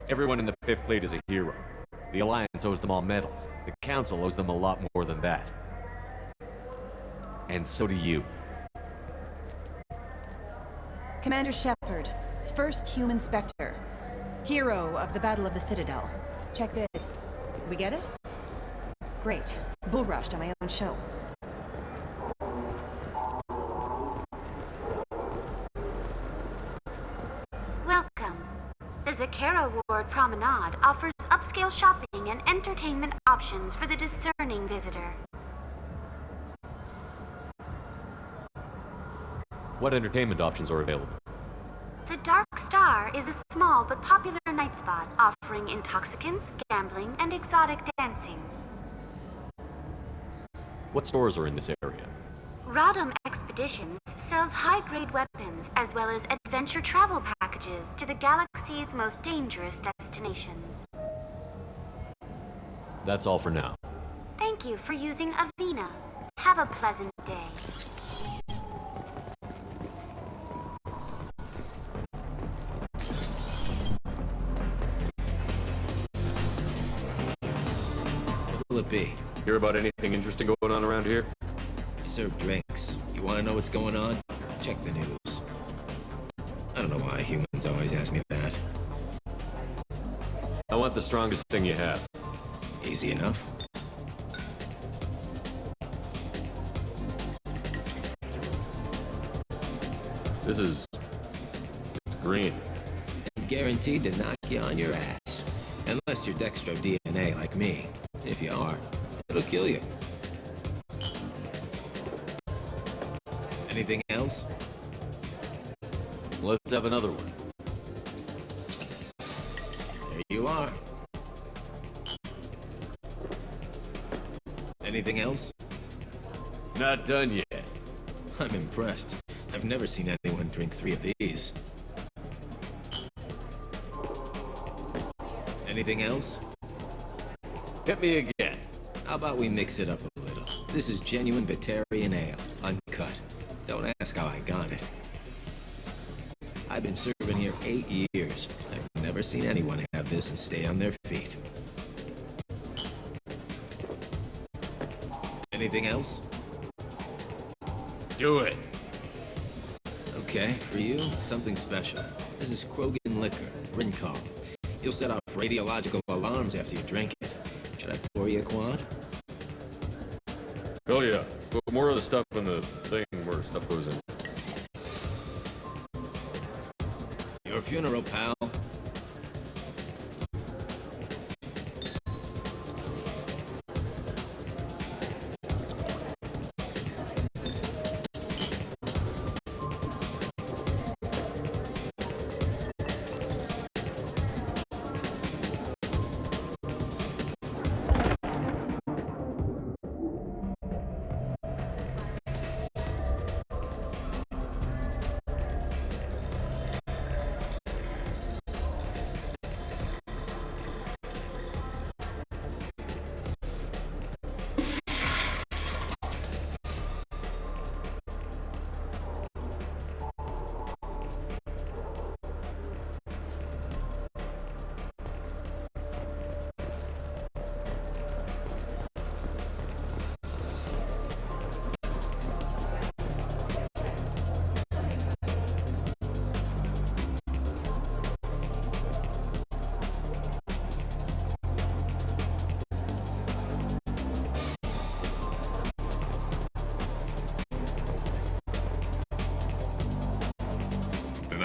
Speaker 4: Everyone in the 5th Fleet is a hero. The Alliance owes them all medals. The Council owes them a lot more than that. And so do you.
Speaker 8: Commander Shepard, first human Spectre. Hero of the Battle of the Citadel. Check vid. We get it? Great. Bull rushed on my own show.
Speaker 15: Welcome. The Zakera Ward Promenade offers upscale shopping and entertainment options for the discerning visitor.
Speaker 4: What entertainment options are available?
Speaker 15: The Dark Star is a small but popular night spot offering intoxicants, gambling, and exotic dancing.
Speaker 4: What stores are in this area?
Speaker 15: Rodham Expeditions sells high-grade weapons as well as adventure travel packages to the galaxy's most dangerous destinations.
Speaker 4: That's all for now.
Speaker 15: Thank you for using Avena. Have a pleasant day.
Speaker 10: Will it be?
Speaker 4: Hear about anything interesting going on around here?
Speaker 10: I serve drinks. You want to know what's going on? Check the news. I don't know why humans always ask me that.
Speaker 4: I want the strongest thing you have.
Speaker 10: Easy enough.
Speaker 4: It's green.
Speaker 10: And guaranteed to knock you on your ass. Unless you're Dextro DNA like me. If you are, it'll kill you. Anything else?
Speaker 4: Let's have another one.
Speaker 10: There you are. Anything else?
Speaker 4: Not done yet.
Speaker 10: I'm impressed. I've never seen anyone drink 3 of these. Anything else?
Speaker 4: Hit me again.
Speaker 10: How about we mix it up a little? This is genuine Batarian ale, uncut. Don't ask how I got it. I've been serving here 8 years. I've never seen anyone have this and stay on their feet. Anything else?
Speaker 4: Do it.
Speaker 10: Okay, for you, something special. This is Krogan liquor, Rincol. You'll set off radiological alarms after you drink it. Should I pour you a quad?
Speaker 4: Oh yeah. Put more of the stuff in the thing where stuff goes in.
Speaker 10: Your funeral, pal.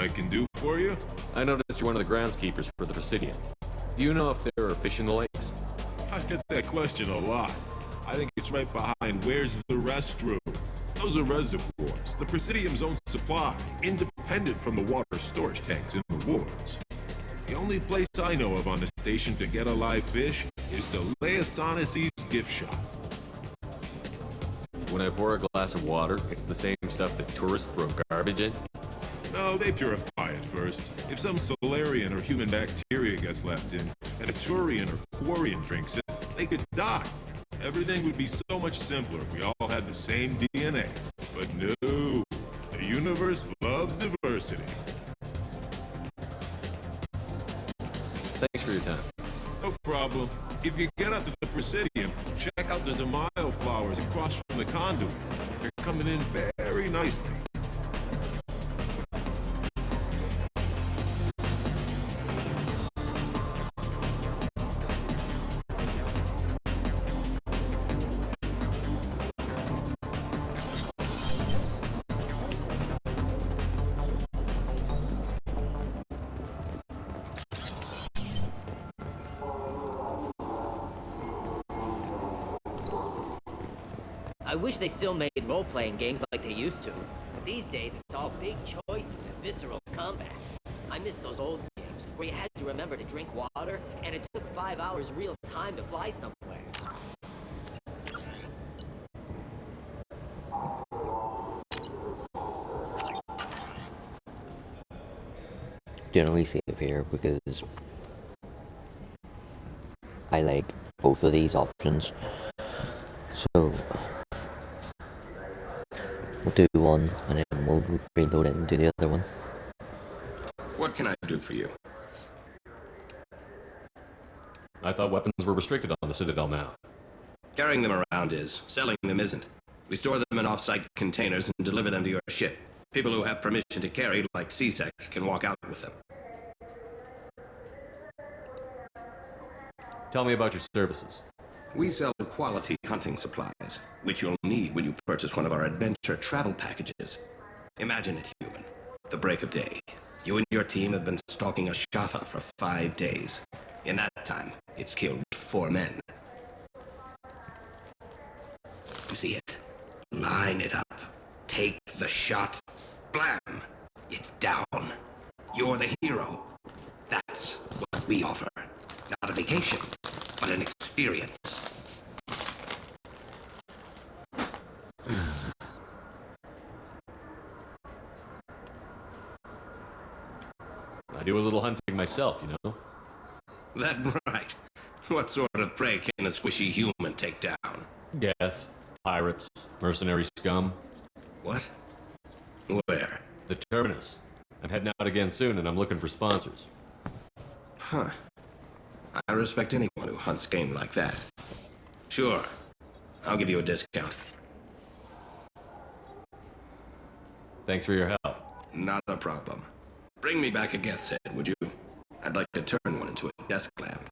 Speaker 2: I can do for you?
Speaker 4: I noticed you're one of the groundskeepers for the Presidium. Do you know if there are fish in the lakes?
Speaker 2: I get that question a lot. I think it's right behind where's the restroom. Those are reservoirs, the Presidium's own supply, independent from the water storage tanks in the woods. The only place I know of on the station to get a live fish is to Leosanisi's gift shop.
Speaker 4: When I pour a glass of water, it's the same stuff that tourists throw garbage in?
Speaker 2: No, they purify it first. If some Solarian or human bacteria gets left in, and a Turian or Quarian drinks it, they could die. Everything would be so much simpler if we all had the same DNA. But no, the universe loves diversity.
Speaker 4: Thanks for your time.
Speaker 2: No problem. If you get out to the Presidium, check out the Demaio flowers across from the conduit. They're coming in very nicely.
Speaker 5: I wish they still made role-playing games like they used to. These days, it's all big choices and visceral combat. I miss those old games where you had to remember to drink water, and it took 5 hours real time to fly somewhere.
Speaker 1: Generally save here because I like both of these options. So we'll do one and then we'll reload it and do the other one.
Speaker 9: What can I do for you?
Speaker 4: I thought weapons were restricted on the Citadel now.
Speaker 9: Carrying them around is. Selling them isn't. We store them in off-site containers and deliver them to your ship. People who have permission to carry, like CSEC, can walk out with them.
Speaker 4: Tell me about your services.
Speaker 9: We sell quality hunting supplies, which you'll need when you purchase one of our adventure travel packages. Imagine it, human. The break of day. You and your team have been stalking a Shafa for 5 days. In that time, it's killed 4 men. You see it? Line it up. Take the shot. Blam! It's down. You're the hero. That's what we offer. Not a vacation, but an experience.
Speaker 4: I do a little hunting myself, you know?
Speaker 9: That right. What sort of prey can a squishy human take down?
Speaker 4: Death, pirates, mercenary scum.
Speaker 9: What? Where?
Speaker 4: The Terminus. I'm heading out again soon and I'm looking for sponsors.
Speaker 9: Huh. I respect anyone who hunts game like that. Sure. I'll give you a discount.
Speaker 4: Thanks for your help.
Speaker 9: Not a problem. Bring me back a Geth set, would you? I'd like to turn one into a desk lamp.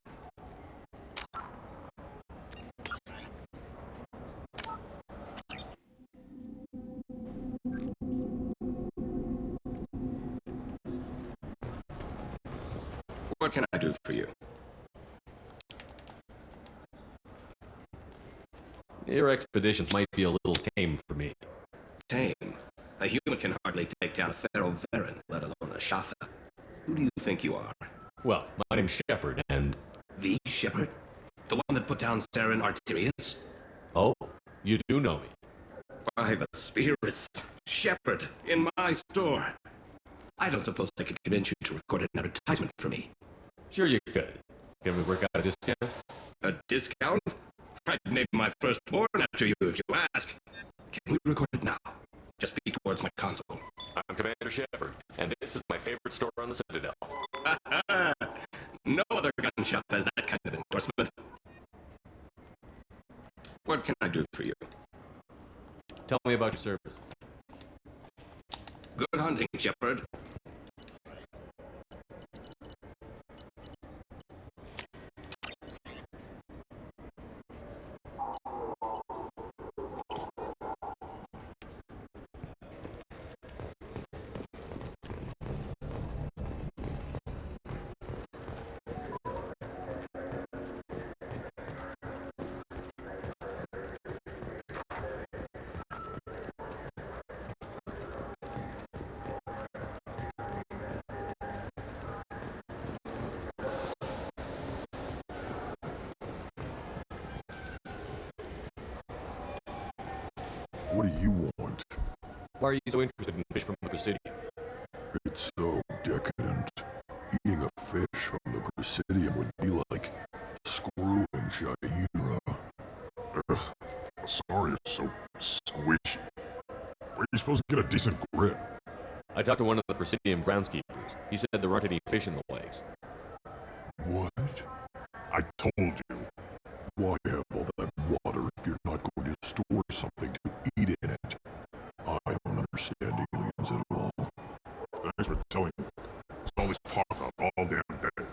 Speaker 9: What can I do for you?
Speaker 4: Your expeditions might be a little tame for me.
Speaker 9: Tame? A human can hardly take down a feral Varen, let alone a Shafa. Who do you think you are?
Speaker 4: Well, my name's Shepard, and...
Speaker 9: The Shepard? The one that put down Saren Arterius?
Speaker 4: Oh, you do know me.
Speaker 9: By the spirits. Shepard, in my store. I don't suppose I could convince you to record an advertisement for me.
Speaker 4: Sure you could. Can we work out a discount?
Speaker 9: A discount? I'd name my firstborn after you if you ask. Can we record it now? Just speak towards my console.
Speaker 4: I'm Commander Shepard, and this is my favorite store on the Citadel.
Speaker 9: No other gun shop has that kind of endorsement. What can I do for you?
Speaker 4: Tell me about your services.
Speaker 9: Good hunting, Shepard.
Speaker 13: What do you want?
Speaker 4: Why are you so interested in fish from the Presidium?
Speaker 13: It's so decadent. Eating a fish from the Presidium would be like screwing Jaira.
Speaker 19: Ugh, sorry, it's so squishy. Where are you supposed to get a decent grip?
Speaker 4: I talked to one of the Presidium groundskeepers. He said there aren't any fish in the lakes.
Speaker 13: What?
Speaker 19: I told you.
Speaker 13: Why have all that water if you're not going to store something to eat in it? understand aliens at all.
Speaker 19: Thanks for telling me. It's all this talk about all damn day.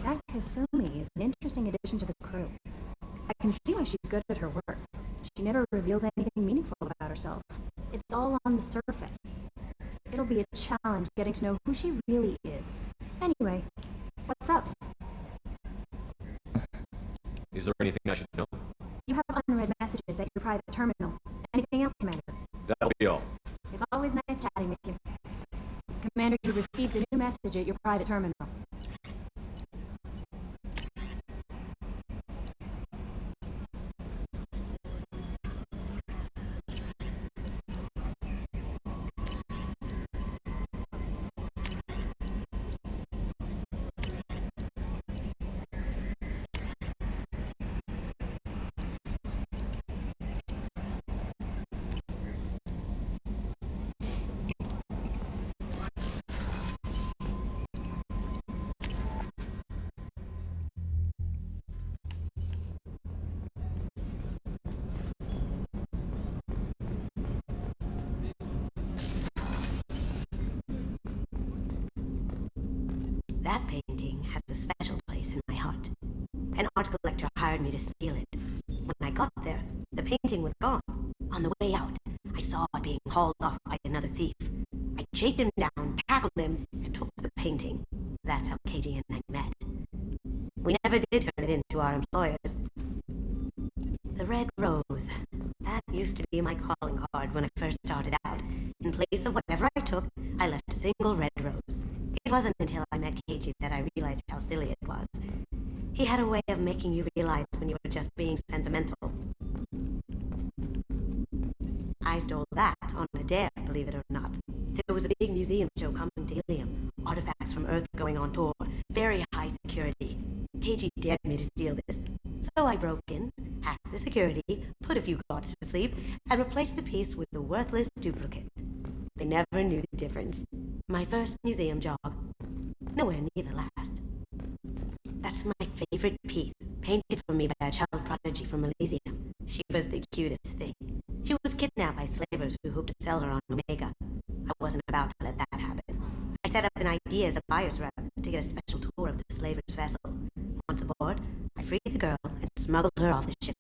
Speaker 7: That Kasumi is an interesting addition to the crew. I can see why she's good at her work. She never reveals anything meaningful about herself. It's all on the surface. It'll be a challenge getting to know who she really is. Anyway, what's up?
Speaker 4: Is there anything I should know?
Speaker 7: You have unread messages at your private terminal. Anything else, Commander?
Speaker 4: That'll be all.
Speaker 7: It's always nice chatting with you. Commander, you've received a new message at your private terminal.
Speaker 11: That painting has a special place in my heart. An art collector hired me to steal it. When I got there, the painting was gone. On the way out, I saw it being hauled off by another thief. I chased him down, tackled him, and took the painting. That's how Keiji and I met. We never did turn it in to our employers. The red rose. That used to be my calling card when I first started out. In place of whatever I took, I left a single red rose. It wasn't until I met Keiji that I realized how silly it was. He had a way of making you realize when you were just being sentimental. I stole that on a dare, believe it or not. There was a big museum show coming to Ilium. Artifacts from Earth going on tour. Very high security. Keiji dared me to steal this. So I broke in, hacked the security, put a few guards to sleep, and replaced the piece with a worthless duplicate. They never knew the difference. My first museum job. Nowhere near the last. That's my favorite piece, painted for me by a child prodigy from Elysium. She was the cutest thing. She was kidnapped by slavers who hoped to sell her on Omega. I wasn't about to let that happen. I set up an idea as a buyer's rep to get a special tour of the slaver's vessel. Once aboard, I freed the girl and smuggled her off the ship.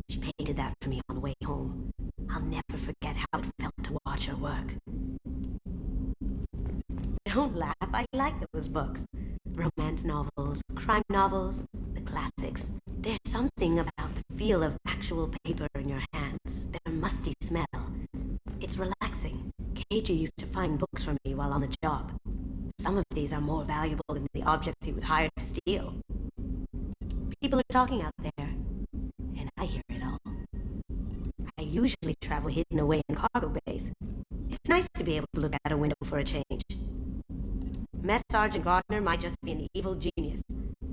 Speaker 11: She painted that for me on the way home. I'll never forget how it felt to watch her work. Don't laugh, I like those books. Romance novels, crime novels, the classics. There's something about the feel of actual paper in your hands, their musty smell. It's relaxing. Keiji used to find books for me while on the job. Some of these are more valuable than the objects he was hired to steal. People are talking out there, and I hear it all. I usually travel hidden away in cargo bays. It's nice to be able to look out a window for a change. Mess Sergeant Gardner might just be an evil genius.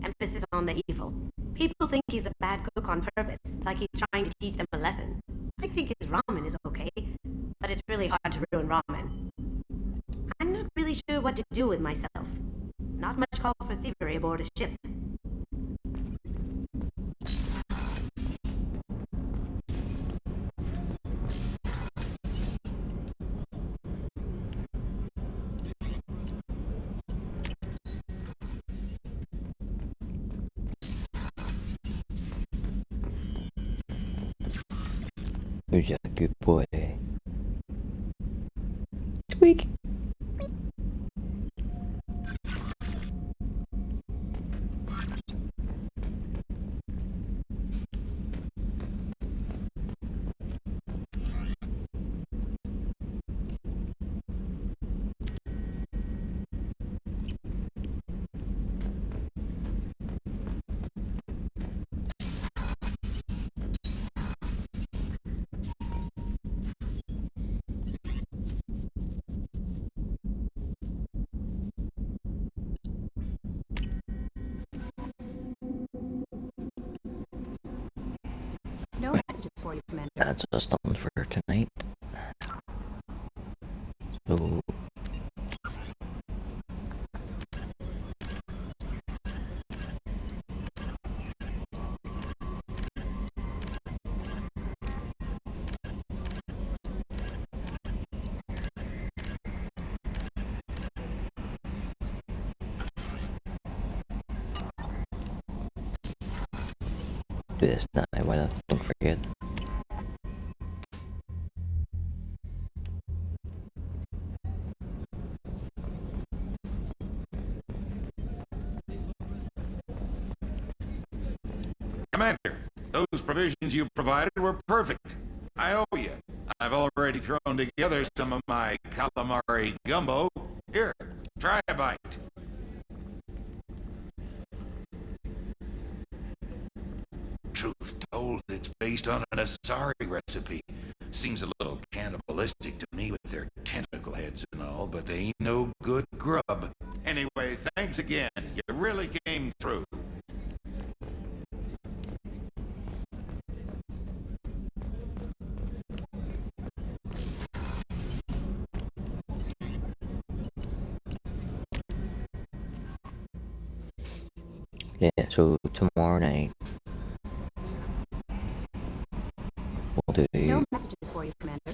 Speaker 11: Emphasis on the evil. People think he's a bad cook on purpose, like he's trying to teach them a lesson. I think his ramen is okay, but it's really hard to ruin ramen. I'm not really sure what to do with myself. Not much call for thievery aboard a ship.
Speaker 1: Who's a good boy? Squeak! that's us done for tonight. So do this now, why not? Don't forget.
Speaker 3: Commander, those provisions you provided were perfect. I owe you. I've already thrown together some of my calamari gumbo. Here, try a bite. Truth told, it's based on an Asari recipe. Seems a little cannibalistic to me with their tentacle heads and all, but they ain't no good grub. Anyway, thanks again. You really came through.
Speaker 1: Yeah, so tomorrow night we'll do
Speaker 7: No messages for you, Commander.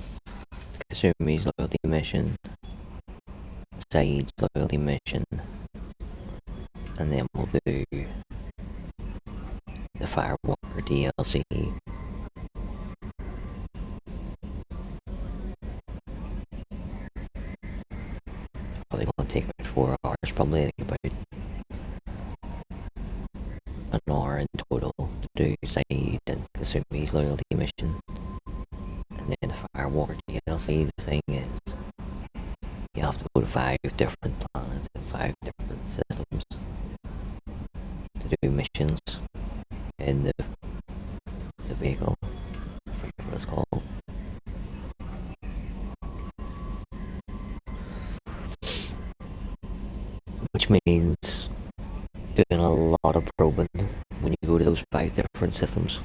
Speaker 1: Kasumi's loyalty mission, Saeed's loyalty mission, and then we'll do the Firewalker DLC. Probably gonna take about 4 hours, probably about an hour in total to do Saeed and Kasumi's loyalty mission. And then the Firewalker DLC, the thing is, you have to go to 5 different planets and 5 different systems to do missions in the vehicle. I forget what it's called. Which means doing a lot of probing when you go to those 5 different systems.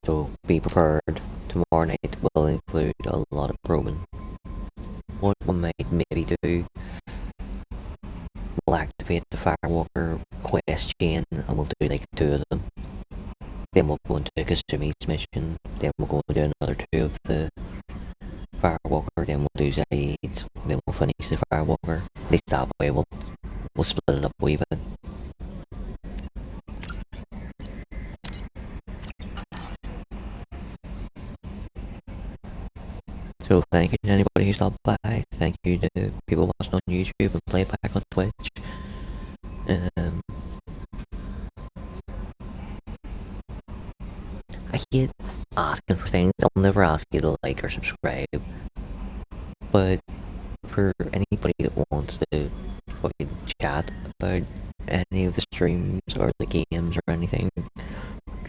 Speaker 1: So be prepared. Tomorrow night will include a lot of probing. What we might maybe do, we'll activate the Firewalker quest chain and we'll do like 2 of them. Then we'll go into Kasumi's mission. Then we'll go and do another 2 of the Firewalker. Then we'll do Zaid's. Then we'll finish the Firewalker. At least that way we'll split it up a wee bit. So thank you to anybody who stopped by. Thank you to people watching on YouTube and playback on Twitch. I hate asking for things. I'll never ask you to like or subscribe. But for anybody that wants to fucking chat about any of the streams or the games or anything,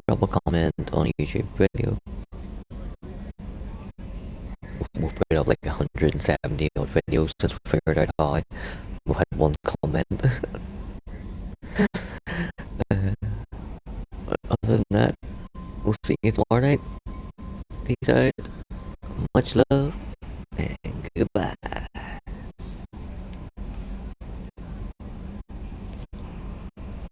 Speaker 1: drop a comment on a YouTube video. We've put up like 170 odd videos since we figured out how. We've had 1 comment. But other than that, we'll see you tomorrow night. Peace out, much love, and goodbye.